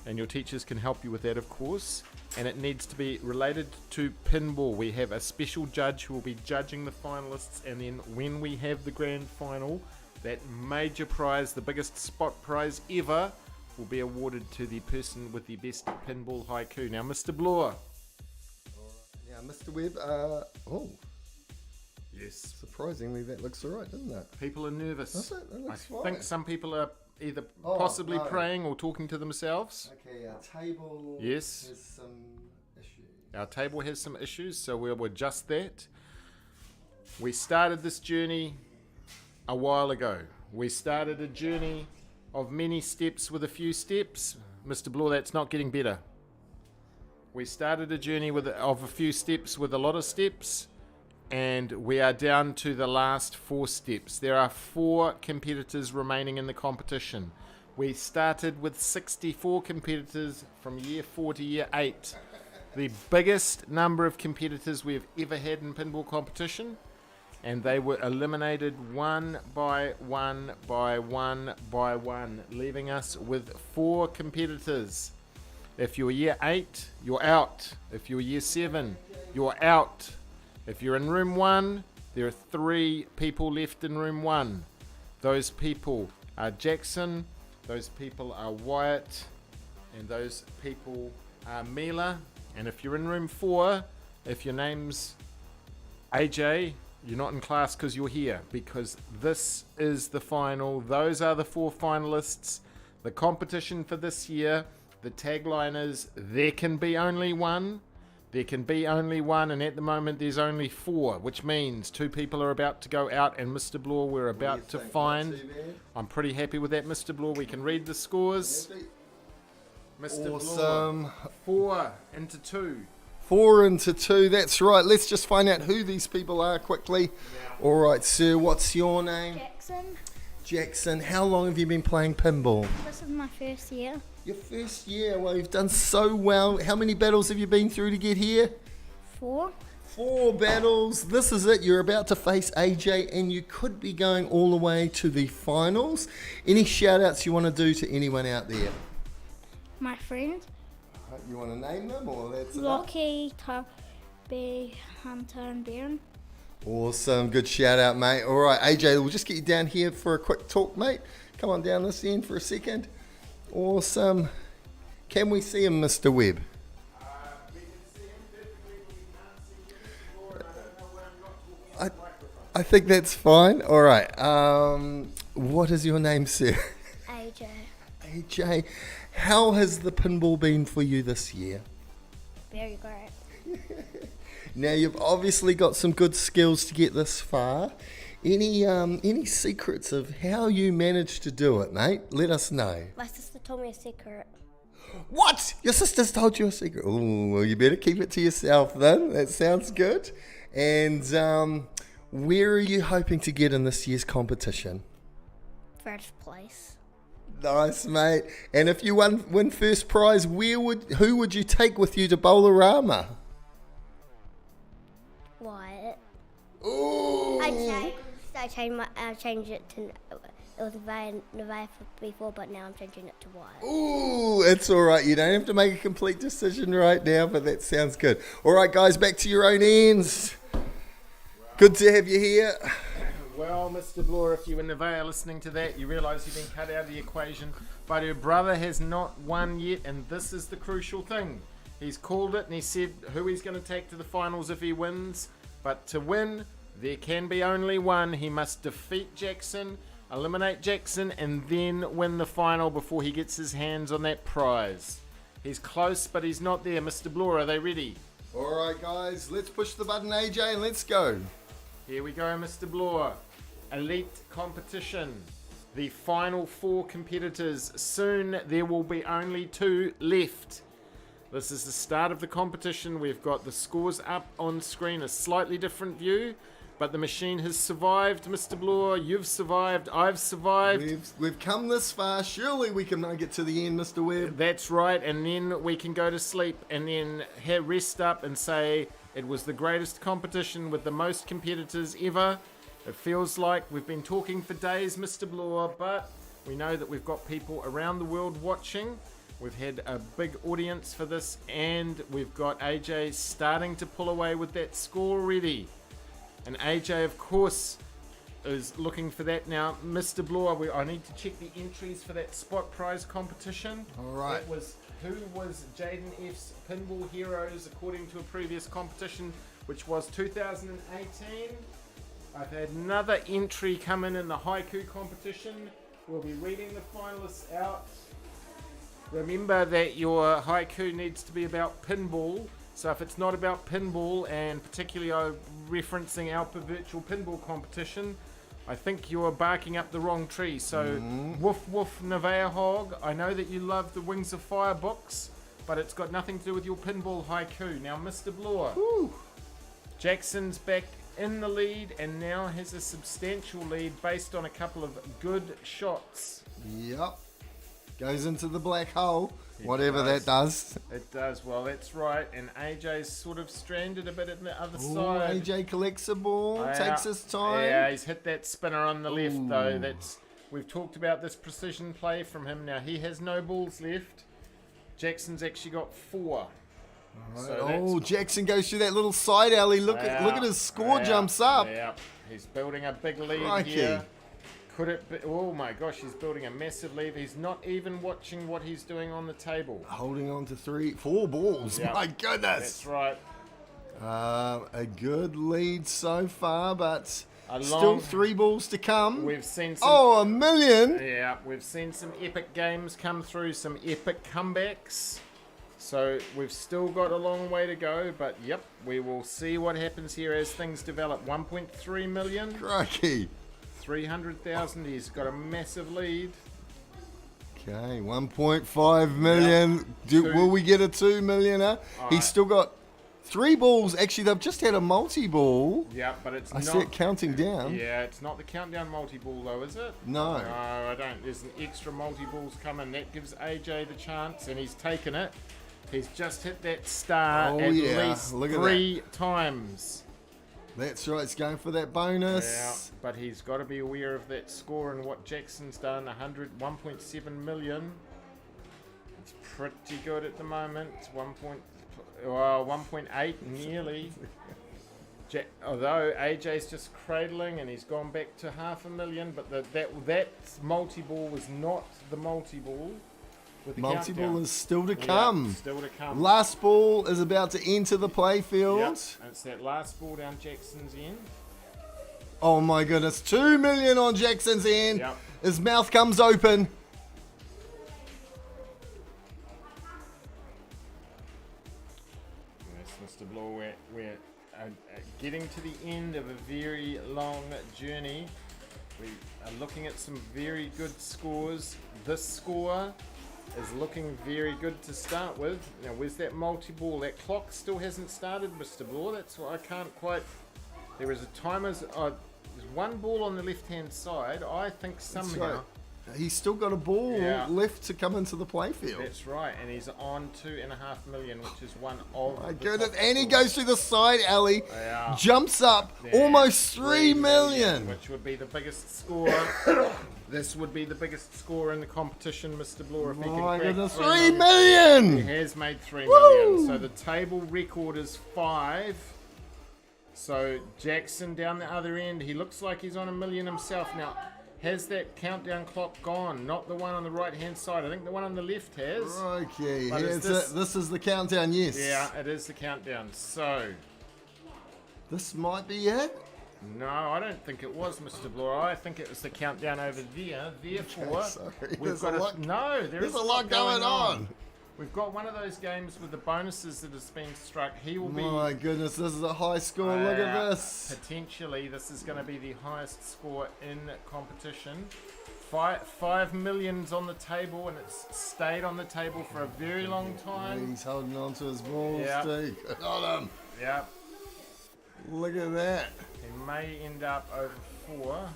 and your teachers can help you with that, of course. And it needs to be related to pinball. We have a special judge who will be judging the finalists, and then when we have the grand final, that major prize, the biggest spot prize ever, will be awarded to the person with the best pinball haiku. Now, Mr. Bloor. Now, Mr. Webb, Yes. surprisingly, that looks all right, doesn't it? People are nervous. Does it? That looks I think some people are either Oh, possibly no. praying or talking to themselves. Okay, our table Yes. has some issues. Our table has some issues, so we'll adjust that. We started this journey a while ago. We started a journey of many steps with a few steps. Mr. Bloor, that's not getting better. We started a journey of a few steps with a lot of steps, and we are down to the last 4 steps. There are 4 competitors remaining in the competition. We started with 64 competitors from year 4 to year 8. The biggest number of competitors we've ever had in pinball competition, and they were eliminated one by one by one by one, leaving us with 4 competitors. If you're year 8, you're out. If you're year 7, you're out. If you're in room 1, there are 3 people left in room 1. Those people are Jackson, those people are Wyatt, and those people are Mila. And if you're in room 4, if your name's AJ, you're not in class because you're here, because this is the final. Those are the 4 finalists. The competition for this year, the tagline is, there can be only one. There can be only one, and at the moment there's only 4, which means 2 people are about to go out, and Mr. Bloor, we're about to find. I'm pretty happy with that, Mr. Bloor. We can read the scores. Mr. Awesome. Bloor, 4 into 2. 4 into 2, that's right. Let's just find out who these people are quickly. All right, sir, what's your name? Jackson, Jackson. How long have you been playing pinball? this is my first year. Your first year. Well, you've done so well. How many battles have you been through to get here? 4. 4 battles. This is it. You're about to face AJ, and you could be going all the way to the finals. Any shout outs you want to do to anyone out there? My friend, You want to name them, or that's enough? Lockie, Tubby, Hunter and Baron. Awesome. Good shout out, mate. All right, AJ, we'll just get you down here for a quick talk, mate. Come on down this end for a second. Awesome. Can we see him, Mr. Webb? We can see him perfectly, but we can't see Mr. Bloor, and I don't know where I'm not talking to the microphone. I think that's fine. All right. What is your name, sir? AJ. AJ, how has the pinball been for you this year? Very great. Now, you've obviously got some good skills to get this far. Any secrets of how you managed to do it, mate? Let us know. My sister told me a secret. What? Your sister's told you a secret? Oh, well, you better keep it to yourself then. That sounds good. And where are you hoping to get in this year's competition? First place. Nice, mate. And if you win first prize, who would you take with you to Bolarama? Wyatt. Ooh. I changed it to, it was Nevaeh before, but now I'm changing it to Wyatt. Ooh, it's all right. You don't have to make a complete decision right now, but that sounds good. All right, guys, back to your own ends. Good to have you here. Well, Mr. Bloor, if you and Nevaeh are listening to that, you realise you've been cut out of the equation. But her brother has not won yet, and this is the crucial thing. He's called it, and he said who he's going to take to the finals if he wins. But to win, there can be only one. He must defeat Jackson, eliminate Jackson, and then win the final before he gets his hands on that prize. He's close, but he's not there. Mr. Bloor, are they ready? All right, guys, let's push the button, AJ, and let's go. Here we go, Mr. Bloor. Elite competition. The final 4 competitors. Soon there will be only 2 left. This is the start of the competition. We've got the scores up on screen, a slightly different view, but the machine has survived, Mr. Bloor. You've survived. I've survived. We've come this far. Surely we can make it to the end, Mr. Webb. That's right, and then we can go to sleep and then rest up and say it was the greatest competition with the most competitors ever. It feels like we've been talking for days, Mr. Bloor, but we know that we've got people around the world watching. We've had a big audience for this, and we've got AJ starting to pull away with that score already. And AJ, of course, is looking for that now. Mr. Bloor, I need to check the entries for that spot prize competition. All right. That was who was Jaden F's Pinball Heroes according to a previous competition, which was 2018. I've had another entry come in the haiku competition. We'll be reading the finalists out. Remember that your haiku needs to be about pinball. So if it's not about pinball, and particularly referencing our virtual pinball competition, I think you're barking up the wrong tree. So woof woof Nevaeh Hog, I know that you love the Wings of Fire books, but it's got nothing to do with your pinball haiku. Now, Mr. Bloor, Jackson's back in the lead and now has a substantial lead based on a couple of good shots. Yep. Goes into the black hole, whatever that does. It does. Well, that's right. And AJ's sort of stranded a bit at the other Ooh, side. AJ collects a ball, takes his time. Yeah, he's hit that spinner on the left though. We've talked about this precision play from him. Now he has no balls left. Jackson's actually got 4. Right. So Jackson goes through that little side alley. Look at his score jumps up. Yeah, he's building a big lead Crikey. here. Could it be? Oh my gosh, he's building a massive lead. He's not even watching what he's doing on the table. Holding on to 4 balls. Yeah. My goodness. That's right. A good lead so far, but still 3 balls to come. We've seen some. Oh, $1 million. Yeah, we've seen some epic games come through, some epic comebacks. So we've still got a long way to go, but yep, we will see what happens here as things develop. 1.3 million. Crikey. 300,000. He's got a massive lead. Okay, 1.5 million. Will we get a 2 millioner? He's still got 3 balls. Actually, they've just had a multi-ball. Yeah, but it's I not. see it counting down. Yeah, it's not the countdown multi-ball though, is it? No. No, I don't. There's an extra multi-balls coming. That gives AJ the chance, and he's taken it. He's just hit that star at least Look at 3 times. That's right, it's going for that bonus. Yeah, but he's got to be aware of that score and what Jackson's done. 1.7 million. It's pretty good at the moment. 1.8 nearly. Although AJ's just cradling and he's gone back to 500,000, but that multi-ball was not the multi-ball. Multi-ball is still to come. Yeah, still to come. Last ball is about to enter the playfield. Yep. And it's that last ball down Jackson's end. Oh my goodness, 2 million on Jackson's end. Yep. His mouth comes open. Yes, Mr. Bloor, we're getting to the end of a very long journey. We are looking at some very good scores. This score is looking very good to start with. Now, where's that multi-ball? That clock still hasn't started, Mr. Bloor. That's why I can't quite... There is a timer. There's one ball on the left-hand side. I think somehow... right. He's still got a ball left to come into the playfield. That's right, and he's on 2.5 million, which is one of My the goodness, top and he scores. goes through the side alley, Yeah. jumps up, Yeah, almost 3 million. which would be the biggest score. This would be the biggest score in the competition, Mr. Bloor, if he can My crack goodness, 3 3 million. He million! has made 3 Woo! million. So the table record is 5. So Jackson down the other end, he looks like he's on 1 million himself. Now, has that countdown clock gone? Not the one on the right-hand side. I think the one on the left has. Okay, But here's is this is the countdown, yes. Yeah, it is the countdown. So, This might be it. no, I don't think it was, Mr. Bloor. I think it was the countdown over there. Therefore, sorry. we've There's got a lot- no. There's a lot going on. We've got one of those games with the bonuses that has been struck. He will be. My goodness, this is a high score. Look at this. Potentially, this is going to be the highest score in competition. 5 million's on the table, and it's stayed on the table for a very long time. He's holding on to his balls, Yeah. too. Good on him. Yeah, Look at that. he may end up over 4.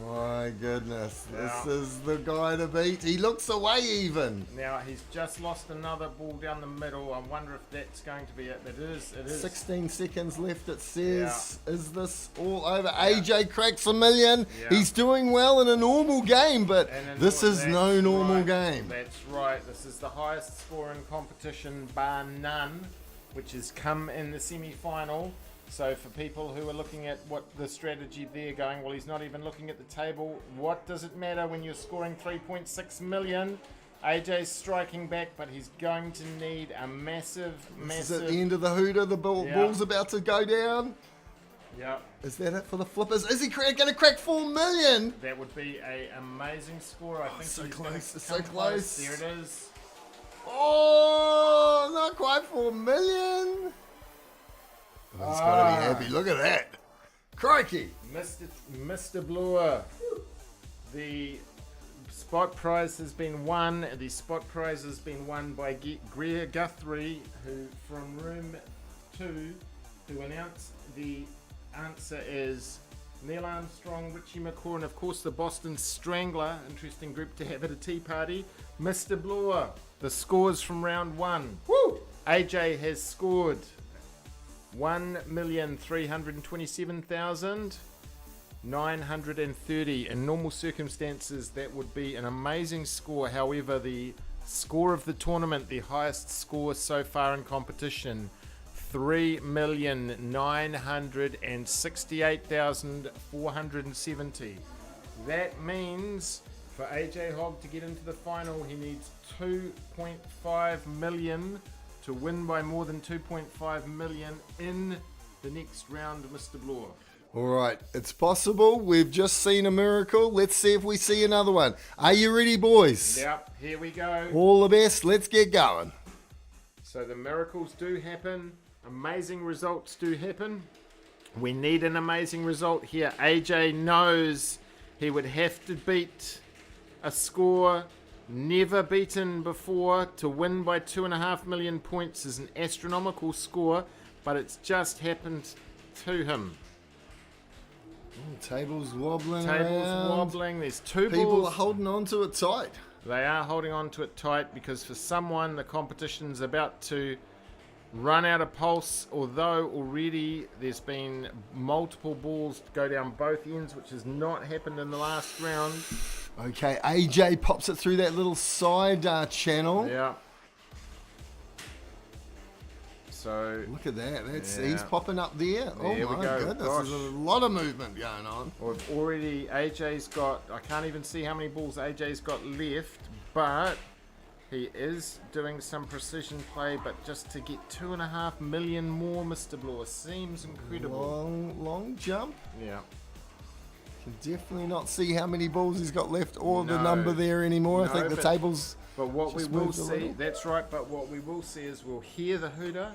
My goodness, Yeah. this is the guy to beat. He looks away even. Now he's just lost another ball down the middle. I wonder if that's going to be it. It is. It is. 16 seconds left, it says. Is this all over? AJ cracks 1 million. Yeah. He's doing well in a normal game, but And in this is that's no normal right. game. That's right. This is the highest score in competition, bar none, which has come in the semi-final. So for people who are looking at what the strategy they're going, well, he's not even looking at the table. What does it matter when you're scoring 3.6 million? AJ's striking back, but he's going to need a massive. This is at the end of the hooter. The ball's about to go down. Yeah, Is that it for the flippers? Is he going to crack 4 million? that would be a amazing score. I think so he's close, gonna it's so come close. There it is. Oh, not quite 4 million. Oh, he's got to be happy. Look at that. Crikey. Mr. Bloor, the spot prize has been won. The spot prize has been won by Greer Guthrie, who from room 2, who announced the answer is Neil Armstrong, Richie McCaw, and of course the Boston Strangler. Interesting group to have at a tea party. Mr. Bloor, the scores from round 1. Woo. AJ has scored 1,327,930. In normal circumstances, that would be an amazing score. However, the score of the tournament, the highest score so far in competition, 3,968,470. That means for AJ Hogg to get into the final, he needs 2.5 million to win by more than 2.5 million in the next round, Mr. Bloor. All right, it's possible. We've just seen a miracle. Let's see if we see another one. Are you ready, boys? Yep, here we go. All the best. Let's get going. So the miracles do happen. Amazing results do happen. We need an amazing result here. AJ knows he would have to beat a score never beaten before. To win by 2.5 million points is an astronomical score, but it's just happened to him. Table's wobbling Table's around. wobbling. There's 2 People balls. are holding on to it tight. They are holding on to it tight because for someone the competition's about to run out of pulse, although already there's been multiple balls go down both ends, which has not happened in the last round. Okay, AJ pops it through that little side channel. Yeah. So Look at that. That's Yeah. He's popping up there. Oh There we my go. goodness. Gosh. There's a lot of movement going on. we've already, AJ's got, I can't even see how many balls AJ's got left, but he is doing some precision play, but just to get 2.5 million more, Mr. Bloor, seems incredible. Long jump. Yeah. Can definitely not see how many balls he's got left or the No. number there anymore. I No, think the but- table's But what we just will moved a see, little. that's right, but what we will see is we'll hear the hooter,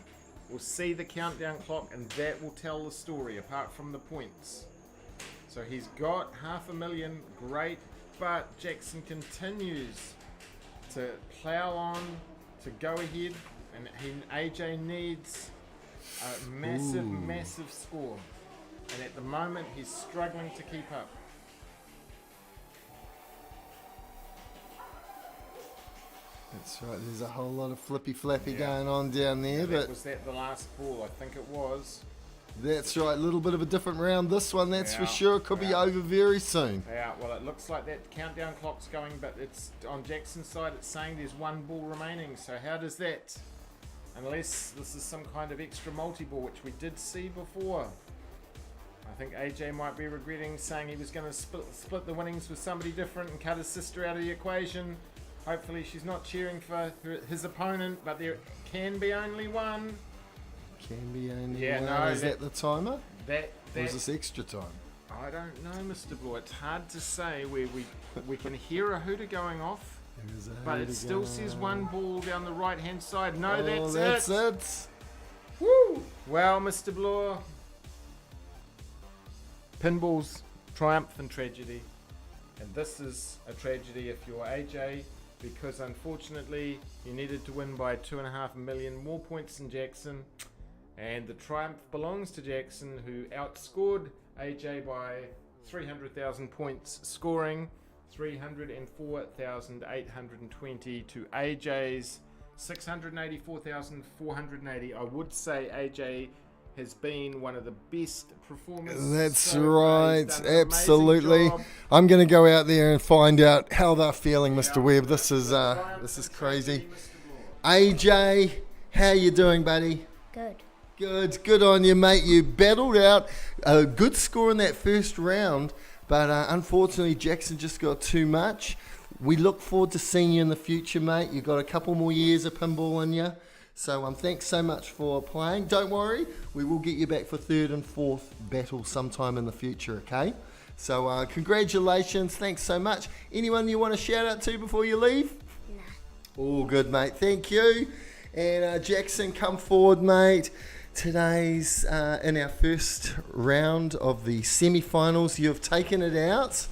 we'll see the countdown clock, and that will tell the story apart from the points. So he's got 500,000, great, but Jackson continues to plow on, to go ahead, and AJ needs a massive score. And at the moment, he's struggling to keep up. That's right. There's a whole lot of flippy flappy Yeah. going on down there, but Was that the last ball? I think it was. that's right. A little bit of a different round. This one, that's for Yeah, sure. Could be yeah. over very soon. Yeah, well, it looks like that countdown clock's going, but it's on Jackson's side. It's saying there's one ball remaining. So how does that? Unless this is some kind of extra multi-ball, which we did see before. I think AJ might be regretting saying he was going to split the winnings with somebody different and cut his sister out of the equation. Hopefully she's not cheering for his opponent, but there can be only one. Can be only Yeah, one. no, Is that the timer? That Or is this extra time? I don't know, Mr. Blue. It's hard to say. We can hear a hooter going off, There's a but it hooter still going says on. one ball down the right-hand side. No, Oh, that's it. Woo! Well, Mr. Blue, pinball's triumph and tragedy, and this is a tragedy if you're AJ, because unfortunately you needed to win by 2.5 million more points than Jackson, and the triumph belongs to Jackson, who outscored AJ by 300,000 points, scoring 304,820 to AJ's 684,480. I would say AJ has been one of the best performers. That's so far. right, He's done an amazing absolutely. job. I'm going to go out there and find out how they're feeling, Mr. Yeah. Webb. This is Triumph crazy. and tragedy, Mr. Blue. AJ, how you doing, buddy? Good. Good on you, mate. You battled out a good score in that first round, but unfortunately Jackson just got too much. We look forward to seeing you in the future, mate. You've got a couple more years of pinball in you. So thanks so much for playing. Don't worry, we will get you back for third and fourth battle sometime in the future, okay? So congratulations, thanks so much. Anyone you want to shout out to before you leave? Nah. All good, mate. Thank you. And Jackson, come forward, mate. Today's in our first round of the semi-finals. You've taken it out.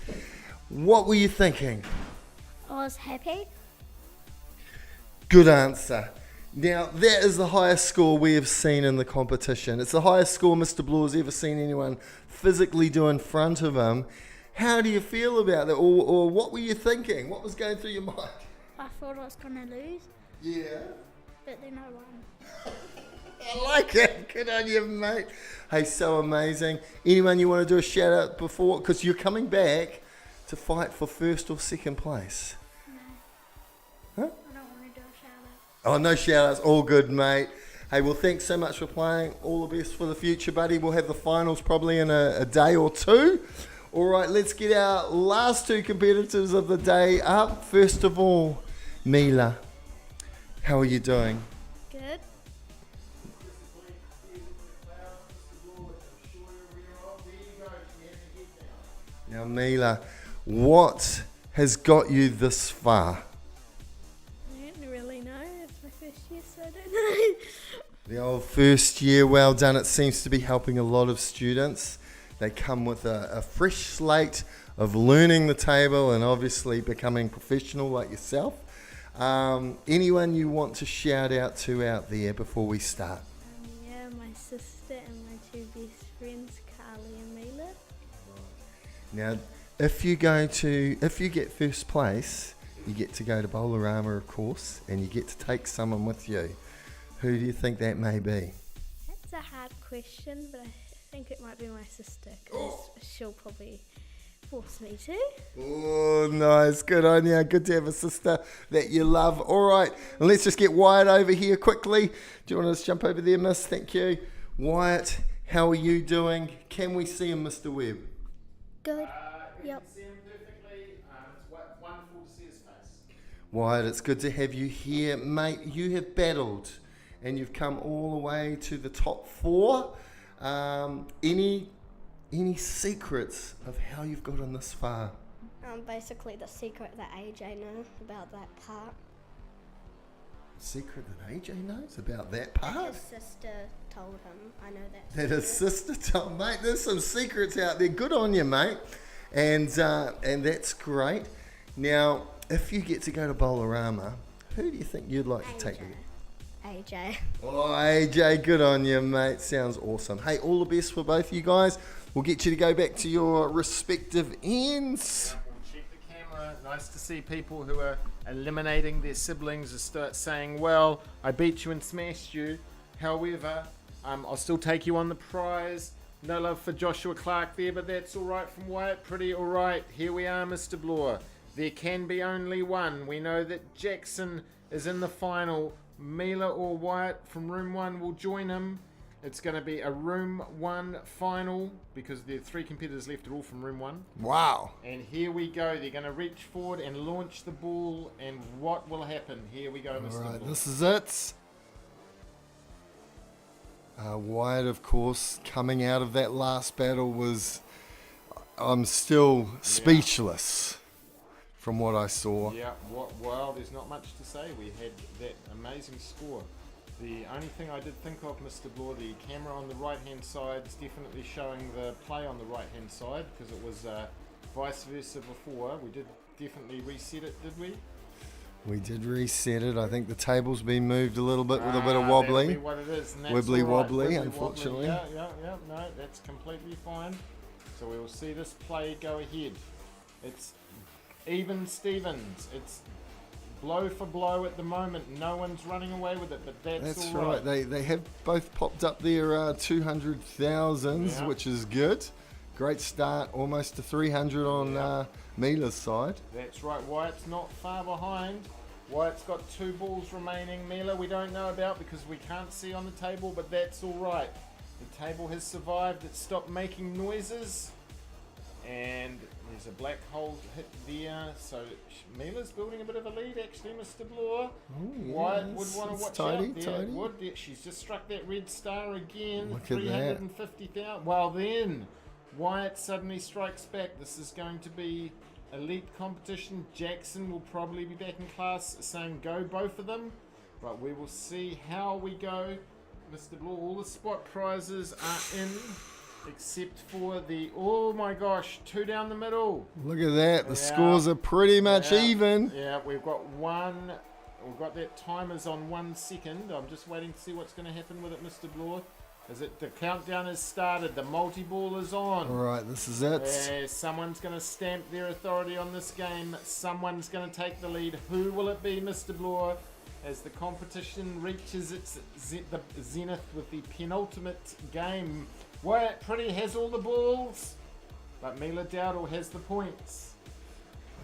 What were you thinking? I was happy. Good answer. Now, that is the highest score we have seen in the competition. It's the highest score Mr. Blue has ever seen anyone physically do in front of him. How do you feel about that? Or what were you thinking? What was going through your mind? I thought I was going to lose, Yeah. but then I won. I like it. Good on you, mate. Hey, so amazing. Anyone you want to do a shout out before? Because you're coming back to fight for first or second place. Huh? I don't want to do a shout out. Oh, no shout outs. All good, mate. Hey, well, thanks so much for playing. All the best for the future, buddy. We'll have the finals probably in a day or two. All right, let's get our last two competitors of the day up. First of all, Mila. How are you doing? Good. Now, Mila, what has got you this far? I don't really know. It's my first year, so I don't know. The old first year, well done. It seems to be helping a lot of students. They come with a fresh slate of learning the table and obviously becoming professional like yourself. Anyone you want to shout out to out there before we start? Yeah, my sister and my two best friends, Carly and Mila. Now, if you get first place, you get to go to Bowlerama, of course, and you get to take someone with you. Who do you think that may be? That's a hard question, but I think it might be my sister, because she'll probably force me to. Oh, nice. Good on you. Good to have a sister that you love. All right, and let's just get Wyatt over here quickly. Do you want to just jump over there, miss? Thank you. Wyatt, how are you doing? Can we see him, Mr. Webb? Good. You Yep. can see him perfectly. It's wonderful to see his face. Wyatt, it's good to have you here. Mate, you have battled and you've come all the way to the top four. Any any secrets of how you've gotten this far? Basically the secret that AJ knew about that part. Secret that AJ knows about that part? His sister told him. I know that. That his sister told, mate. There's some secrets out there. Good on you, mate. And that's great. Now, if you get to go to Bolorama, who do you think you'd like to take with you? AJ. Oh, AJ, good on you, mate. Sounds awesome. Hey, all the best for both of you guys. We'll get you to go back to your respective ends. We'll check the camera. Nice to see people who are eliminating their siblings and start saying, well, I beat you and smashed you. However, I'll still take you on the prize. No love for Joshua Clark there, but that's all right from Wyatt. Pretty all right. Here we are, Mr. Bloor. There can be only one. We know that Jackson is in the final. Mila or Wyatt from Room 1 will join him. It's going to be a Room 1 final because there are 3 competitors left, are all from Room 1. Wow. And here we go. They're going to reach forward and launch the ball. And what will happen? Here we go, Mr. All right, Bloor. this is it. Wyatt, of course, coming out of that last battle was... I'm still speechless from what I saw. Yeah, well, there's not much to say. We had that amazing score. The only thing I did think of, Mr. Bloor, the camera on the right-hand side is definitely showing the play on the right-hand side because it was vice versa before. We did definitely reset it, did we? We did reset it. I think the table's been moved a little bit with a bit of wobbly. That'll be what it is, and that's Wibbly all right. wobbly, Wibbly unfortunately. wobbly. Yeah, no, that's completely fine. So we will see this play go ahead. It's even Stevens. It's blow for blow at the moment. No one's running away with it, but that's all right. They have both popped up their 200,000s, which is good. Great start, almost to 300 on Mila's side. That's right. Wyatt's not far behind. Wyatt's got 2 balls remaining. Mila we don't know about because we can't see on the table, but that's all right. The table has survived. It stopped making noises. And there's a black hole hit there. So Mila's building a bit of a lead actually, Mr. Bloor. Wyatt would want to watch out there. Would. She's just struck that red star again. Look at that. 350,000. Well then, Wyatt suddenly strikes back. This is going to be elite competition. Jackson will probably be back in class saying go both of them. But we will see how we go. Mr. Bloor, all the spot prizes are in. Except for the, oh my gosh, 2 down the middle. Look at that. The scores are pretty much even. Yeah, we've got that timer's on 1 second. I'm just waiting to see what's going to happen with it, Mr. Bloor. The countdown has started. The multi-ball is on. All right, this is it. Someone's going to stamp their authority on this game. Someone's going to take the lead. Who will it be, Mr. Bloor? As the competition reaches its the zenith with the penultimate game. Wyatt Pretty has all the balls, but Mila Dowdle has the points.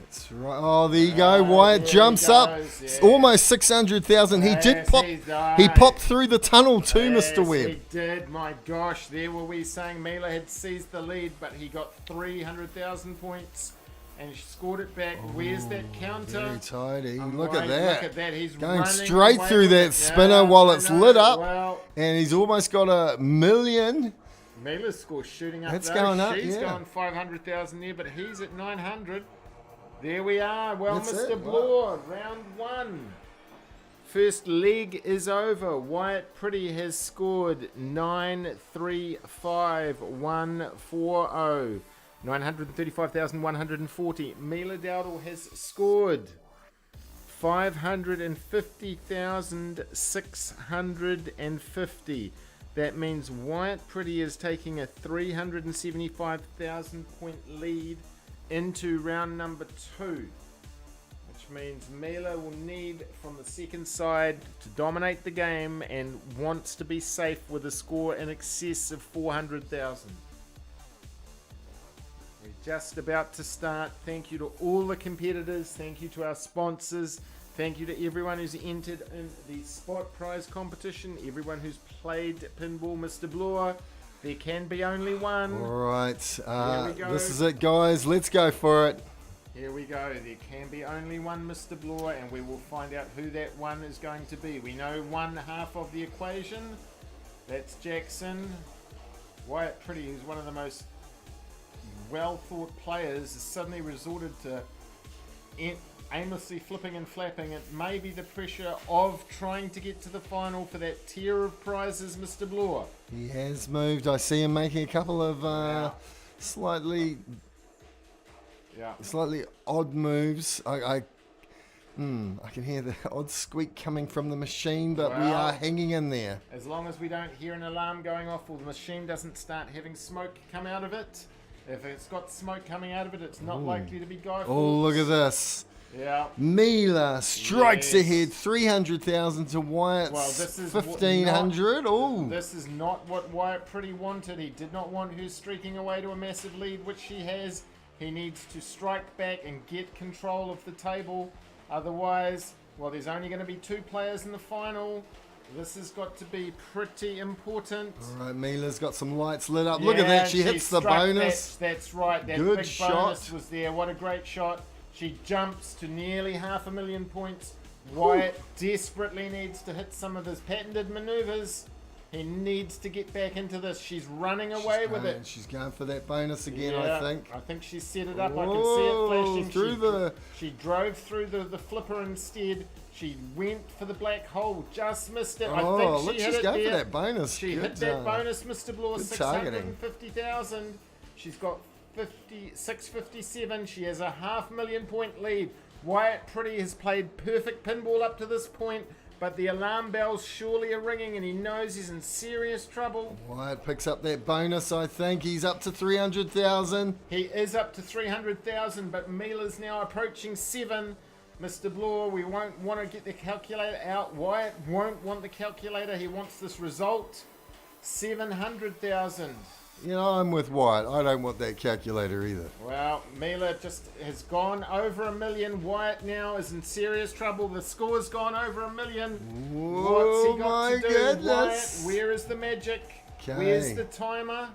That's right. Oh, there you go. Wyatt jumps up. It's almost 600,000. He did pop. He popped through the tunnel too, Mr. Webb. He did. My gosh, there were we saying Mila had seized the lead, but he got 300,000 points. And she scored it back. Where's that counter? Very tidy. Look at that. He's going running straight away through with that it. spinner while it's lit up. Well, and he's almost got 1 million. Mila's score shooting up. That's though. going up, She's yeah. going 500,000 there, but he's at 900. There we are. Well, That's Mr. it. Bloor, round 1. First leg is over. Wyatt Pretty has scored 935,140. 935,140. Mila Dowdle has scored 550,650. That means Wyatt Pretty is taking a 375,000 point lead into round number 2. Which means Mila will need from the second side to dominate the game and wants to be safe with a score in excess of 400,000. We're just about to start. Thank you to all the competitors. Thank you to our sponsors. Thank you to everyone who's entered in the spot prize competition. Everyone who's played Pinball, Mr. Bloor. There can be only one. All right. Here we go. This is it, guys. Let's go for it. Here we go. There can be only one Mr. Bloor, and we will find out who that one is going to be. We know one half of the equation. That's Jackson. Wyatt Pretty is one of the most well-thought players has suddenly resorted to aimlessly flipping and flapping. It may be the pressure of trying to get to the final for that tier of prizes, Mr. Bloor. He has moved. I see him making a couple of slightly odd moves. I can hear the odd squeak coming from the machine, but we are hanging in there. As long as we don't hear an alarm going off or the machine doesn't start having smoke come out of it. If it's got smoke coming out of it, it's not likely to be Guy Fawkes. Oh, look at this. Yeah. Mila strikes ahead, 300,000 to Wyatt's Well, this is 1,500. Oh, This is not what Wyatt Pretty wanted. He did not want her streaking away to a massive lead, which she has. He needs to strike back and get control of the table. Otherwise, well, there's only going to be 2 players in the final. This has got to be pretty important. all right. Mila's got some lights lit up. Look at that. She hits the struck bonus. That's right. That Good big shot. bonus was there. What a great shot. She jumps to nearly 500,000 points. Wyatt desperately needs to hit some of his patented maneuvers. He needs to get back into this. She's running away with it. She's going for that bonus again, Yeah, I think. she's set it up. I can Whoa, see it flashing. through She drove through the flipper instead. She went for the black hole, just missed it. I think look, she hit she's it going there. for that bonus. She Good, hit that bonus, Mr. Bloor, good targeting. 650,000. She's got 657. She has a 500,000 point lead. Wyatt Pretty has played perfect pinball up to this point, but the alarm bells surely are ringing and he knows he's in serious trouble. Wyatt picks up that bonus, I think. He's up to 300,000. He is up to 300,000, but Mila's now approaching 7. Mr. Bloor, we won't want to get the calculator out. Wyatt won't want the calculator. He wants this result. 700,000. You know, I'm with Wyatt. I don't want that calculator either. Well, Mila just has gone over 1 million. Wyatt now is in serious trouble. The score's gone over 1 million. What's he got to do? Goodness. Wyatt, where is the magic? Okay. Where's the timer?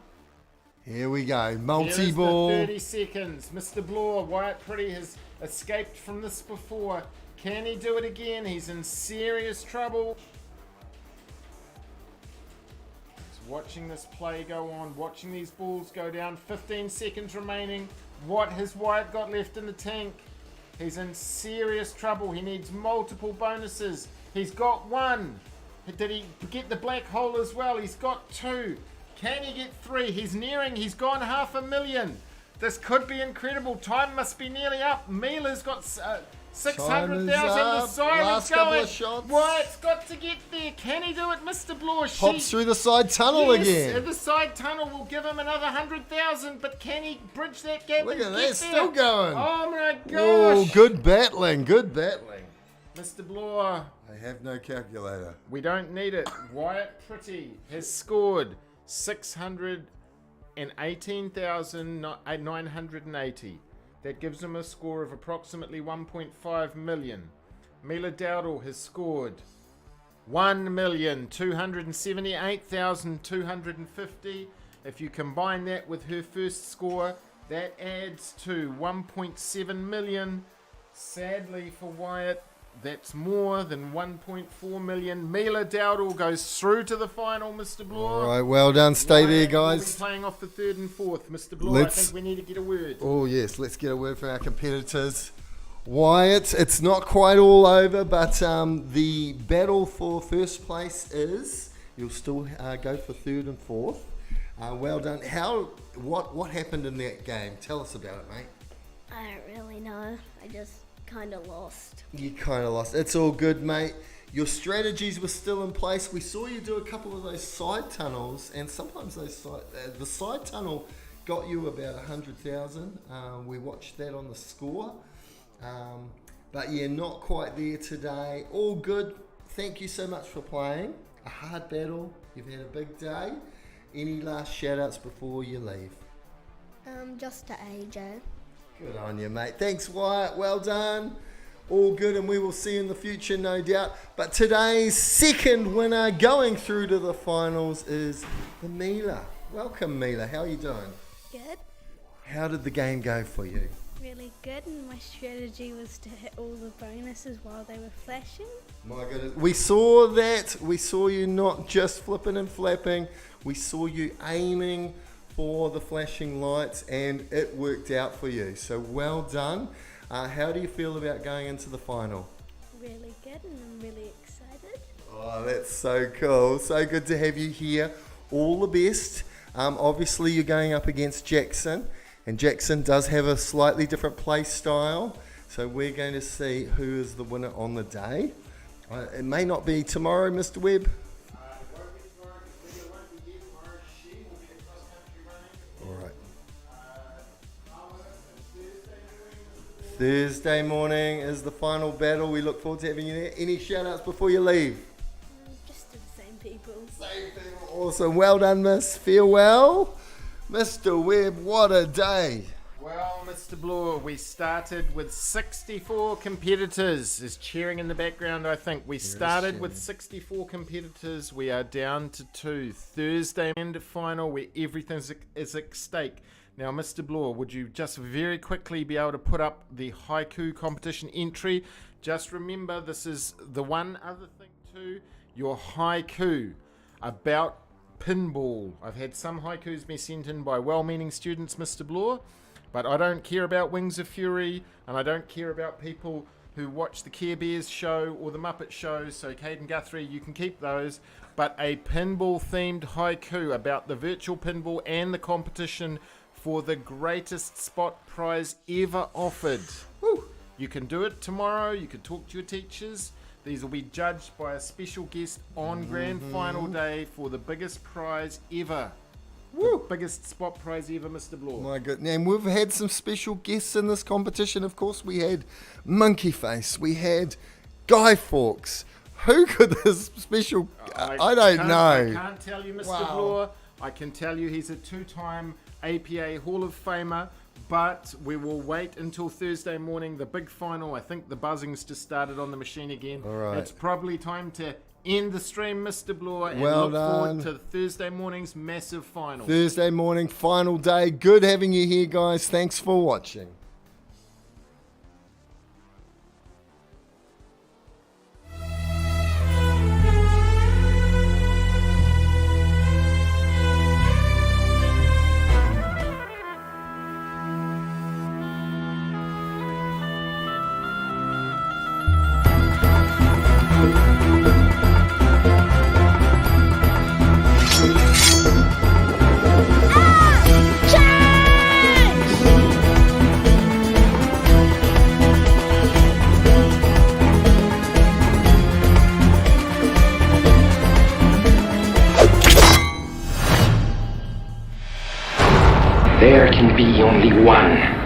Here we go. Here is Multi-ball. the 30 seconds. Mr. Bloor, Wyatt Pretty has escaped from this before. Can he do it again? He's in serious trouble. Just watching this play go on, watching these balls go down. 15 seconds remaining. What has Wyatt got left in the tank? He's in serious trouble. He needs multiple bonuses. He's got 1. Did he get the black hole as well? He's got 2. Can he get 3? He's nearing. He's gone 500,000. This could be incredible. Time must be nearly up. Mila's got 600,000. The siren's Last couple going. of shots. Wyatt's got to get there. Can he do it, Mr. Bloor? Pops through the side tunnel Yes, again. The side tunnel will give him another 100,000, but can he bridge that gap? Look and at get that, there? still going. Oh my Oh, gosh. good battling. Good battling. Mr. Bloor, I have no calculator. we don't need it. Wyatt Pretty has scored 618,980. That gives him a score of approximately 1.5 million. Mila Dowdle has scored 1,278,250. If you combine that with her first score, that adds to 1.7 million. Sadly for Wyatt, that's more than 1.4 million. Mila Dowdle goes through to the final, Mr. Bloor. All right, well done. Stay there, Wyatt will be guys. playing off the 3rd and 4th, Mr. Bloor. I Let's- think we need to get a word. Oh, yes. Let's get a word from our competitors. Wyatt, it's not quite all over, but the battle for first place is, you'll still go for 3rd and 4th. Well done. What happened in that game? Tell us about it, mate. I don't really know. I just kind of lost. You kind of lost. It's all good, mate. Your strategies were still in place. We saw you do a couple of those side tunnels, and sometimes the side tunnel got you about 100,000. We watched that on the score. But yeah, not quite there today. All good. Thank you so much for playing. A hard battle. You've had a big day. Any last shout outs before you leave? Just to AJ. Good on you, mate. Thanks, Wyatt. Well done. All good, and we will see you in the future, no doubt. But today's second winner going through to the finals is the Mila. Welcome, Mila. How are you doing? Good, How did the game go for you? really good, and my strategy was to hit all the bonuses while they were flashing. My goodness. We saw that. We saw you not just flipping and flapping. We saw you aiming for the flashing lights, and it worked out for you. So well done. How do you feel about going into the final? Really good, and I'm really excited. Oh, that's so cool. So good to have you here. All the best. Obviously, you're going up against Jackson, and Jackson does have a slightly different play style. So we're going to see who is the winner on the day. It may not be tomorrow, Mr. Webb. All right. Thursday morning is the final battle. We look forward to having you there. Any shout outs before you leave? Just to the same people. Same people. Awesome. Well done, miss. Feel well. Mr. Webb, what a day. Well, Mr. Bloor, we started with 64 competitors. Is cheering in the background, I think. We started with 64 competitors. We are down to 2. Thursday and final where everything is at stake. Now, Mr. Bloor, would you just very quickly be able to put up the haiku competition entry? Just remember, this is the one other thing too, your haiku about pinball. I've had some haikus be sent in by well-meaning students, Mr. Bloor, but I don't care about Wings of Fury, and I don't care about people who watch the Care Bears show or the Muppet show, so Caden Guthrie, you can keep those. But a pinball-themed haiku about the virtual pinball and the competition for the greatest spot prize ever offered. Woo. You can do it tomorrow, you can talk to your teachers. These will be judged by a special guest on grand final day for the biggest prize ever. Woo. The biggest spot prize ever, Mr. Bloor. My goodness. And we've had some special guests in this competition. Of course, we had Monkey Face. We had Guy Fawkes. Who could this special... I don't know. I can't tell you, Mr. Wow. Bloor. I can tell you he's a 2-time APA Hall of Famer. But we will wait until Thursday morning, the big final. I think the buzzing's just started on the machine again. All right. It's probably time to end the stream, Mr. Bloor, and Well look done. forward to Thursday morning's massive final. Thursday morning, final day. Good having you here, guys. Thanks for watching. There can be only one.